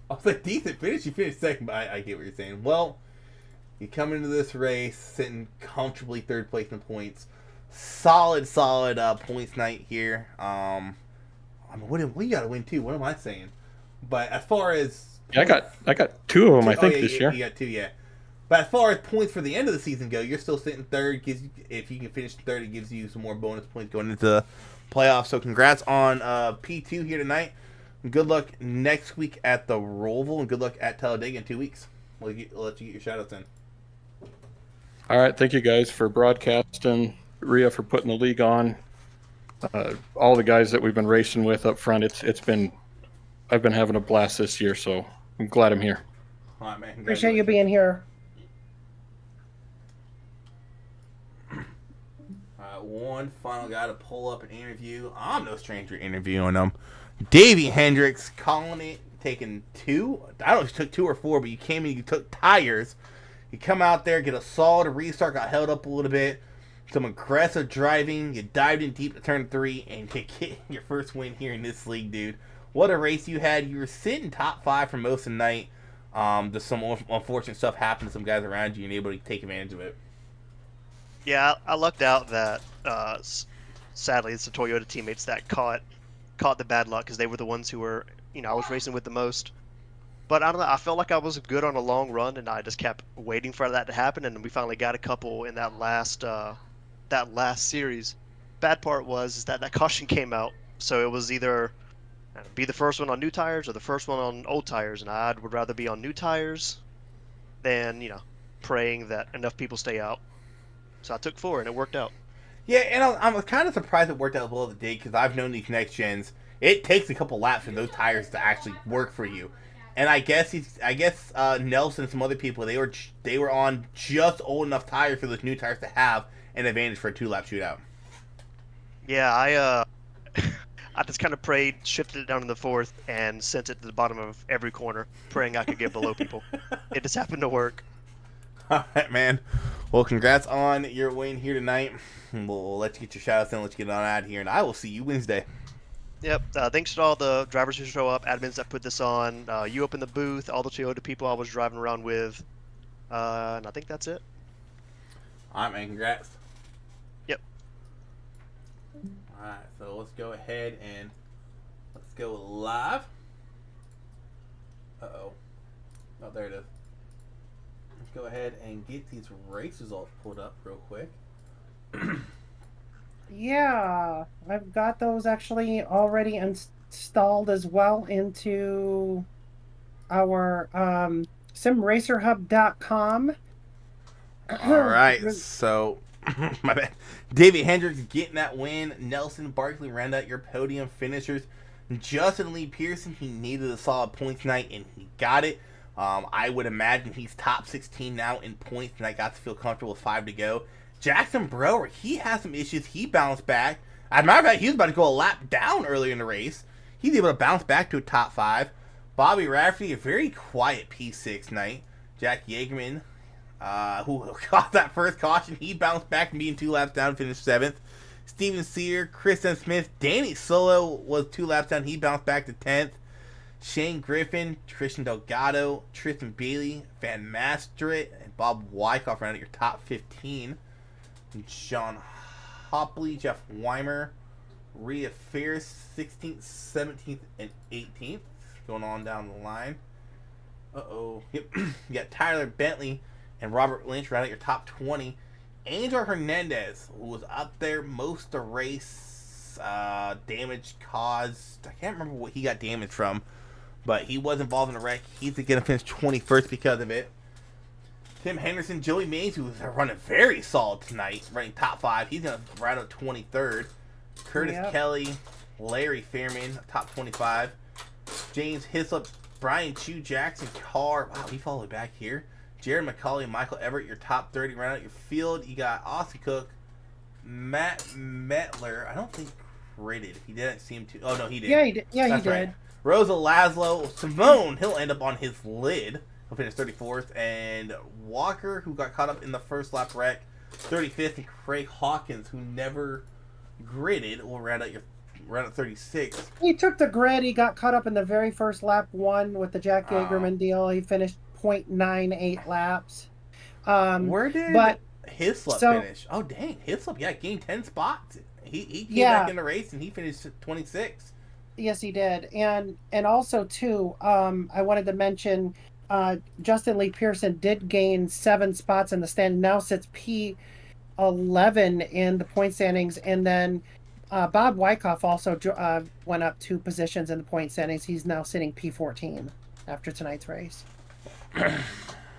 I was like, decent finish? You finished second, but I get what you're saying. Well, you come into this race sitting comfortably third place in points. Solid points night here. I mean, what you got to win too? What am I saying? But as far as I got 2 of them, I think, this year. You got 2, yeah. But as far as points for the end of the season go, you're still sitting third. If you can finish third, it gives you some more bonus points going into the playoffs. So congrats on P2 here tonight. Good luck next week at the Roval, and good luck at Talladega in 2 weeks. We'll let you get your shout-outs in. All right, thank you guys for broadcasting. Rhea for putting the league on. All the guys that we've been racing with up front, I've been having a blast this year, so I'm glad I'm here. All right, man. Appreciate you being here. One final guy to pull up an interview. I'm no stranger to interviewing him. Davey Hendricks calling it, taking 2. I don't know if you took 2 or 4, but you came in, you took tires. You come out there, get a solid restart, got held up a little bit. Some aggressive driving. You dived in deep to turn 3, and you get your first win here in this league, dude. What a race you had. You were sitting top 5 for most of the night. Just some unfortunate stuff happened to some guys around you and able to take advantage of it. Yeah, I lucked out that sadly it's the Toyota teammates that caught the bad luck because they were the ones who were, I was racing with the most. But I don't know. I felt like I was good on a long run, and I just kept waiting for that to happen, and we finally got a couple in that last series. Bad part was is that caution came out, so it was either be the first one on new tires or the first one on old tires, and I would rather be on new tires than praying that enough people stay out. So I took 4, and it worked out. Yeah, and I'm kind of surprised it worked out as well as it did, because I've known these next gens. It takes a couple laps for those tires to actually work for you. And I guess Nelson and some other people, they were on just old enough tires for those new tires to have an advantage for a 2-lap shootout. Yeah, I just kind of prayed, shifted it down to the 4th, and sent it to the bottom of every corner, praying I could get below people. It just happened to work. All right, man. Well, congrats on your win here tonight. We'll let you get your shout outs in, let you get on out of here, and I will see you Wednesday. Yep. Thanks to all the drivers who show up, admins that put this on, you up in the booth, all the Toyota people I was driving around with, and I think that's it. All right, man. Congrats. Yep. All right, so let's go ahead and let's go live. Uh-oh. Oh, there it is. Let's go ahead and get these race results pulled up real quick. Yeah, I've got those actually already installed as well into our simracerhub.com. All right, so my bad. David Hendricks getting that win. Nelson Barkley round out your podium finishers. Justin Lee Pearson, he needed a solid points night, and he got it. I would imagine he's top 16 now in points, and I got to feel comfortable with 5 to go. Jackson Brower, he has some issues. He bounced back. As a matter of fact, he was about to go a lap down earlier in the race. He's able to bounce back to a top 5. Bobby Rafferty, a very quiet P6 night. Jack Yeagerman, who got that first caution, he bounced back from being 2 laps down, finished 7th. Steven Sear, Kristen Smith, Danny Solo was 2 laps down, he bounced back to 10th. Shane Griffin, Tristan Delgado, Tristan Bailey, Van Masteret, and Bob Wyckoff rounded your top 15. Sean Hopley, Jeff Weimer, Rhea Ferris, 16th, 17th, and 18th. Going on down the line. Uh-oh. Yep. You got Tyler Bentley and Robert Lynch rounding your top 20. Angel Hernandez, who was up there most of the race, damage caused. I can't remember what he got damaged from, but he was involved in a wreck. He's going to finish 21st because of it. Tim Henderson, Joey Mays, who's running very solid tonight, running top 5. He's going to ride up 23rd. Curtis Kelly, Larry Fairman, top 25. James Hislop, Brian Chu, Jackson Carr. Wow, he followed back here. Jared McCauley, Michael Everett, your top 30. Round out your field. You got Austin Cook, Matt Metler. I don't think critted. He didn't seem to. Oh, no, he did. Yeah, he did. Yeah, That's he did. right. Rosa Laszlo, Simone, he'll end up on his lid. He'll finish 34th. And Walker, who got caught up in the first lap wreck, 35th. And Craig Hawkins, who never gridded, will round out 36. He took the grid. He got caught up in the very first lap 1 with the Jack Yeagerman deal. He finished 0.98 laps. Where did Hislop finish? Oh, dang. Hislop, gained 10 spots. He came back in the race, and he finished 26. Yes, he did. And also, too, I wanted to mention Justin Lee Pearson did gain 7 spots in the stand. Now sits P11 in the point standings. And then Bob Wyckoff also went up 2 positions in the point standings. He's now sitting P14 after tonight's race.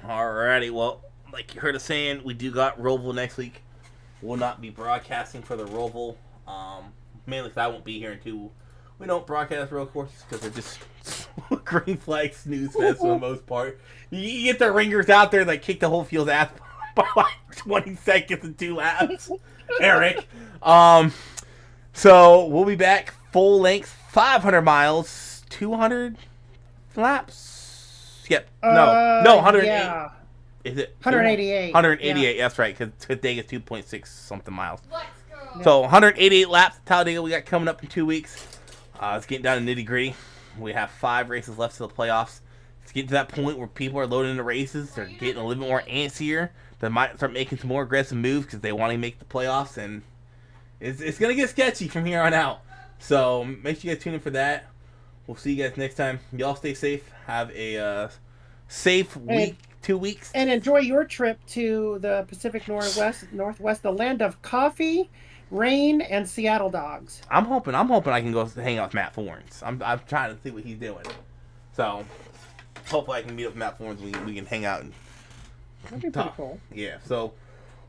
Alrighty, well, like you heard us saying, we do got Roval next week. We'll not be broadcasting for the Roval, mainly because I won't be here until we don't broadcast road courses because they're just green flag snooze fest for the most part. You get the ringers out there that kick the whole field's ass by like 20 seconds and 2 laps. Eric. So we'll be back full length, 500 miles, 200 laps. Yep. No, 108. Yeah. Is it 188? 188. That's right, because Talladega is 2.6 something miles. Let's go. So 188 laps at Talladega we got coming up in 2 weeks. It's getting down to nitty gritty. We have 5 races left to the playoffs. It's getting to that point where people are loading the races. They're getting a little bit more antsier. They might start making some more aggressive moves because they want to make the playoffs, and it's going to get sketchy from here on out. So make sure you guys tune in for that. we'll see you guys next time. Y'all stay safe. Have a safe week, 2 weeks. And enjoy your trip to the Pacific Northwest, the land of coffee, rain, and Seattle dogs. I'm hoping I can go hang out with Matt Forens. I'm trying to see what he's doing. So hopefully I can meet up with Matt Forens. We can hang out and That'd be pretty cool. Yeah. So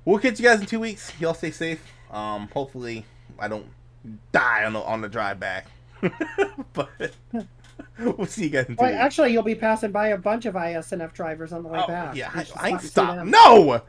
we'll catch you guys in 2 weeks. Y'all stay safe. Hopefully I don't die on the drive back. But we'll see you guys in 2 weeks. Actually, you'll be passing by a bunch of ISNF drivers on the way back. Yeah, You should I ain't stop and see stop. them. No!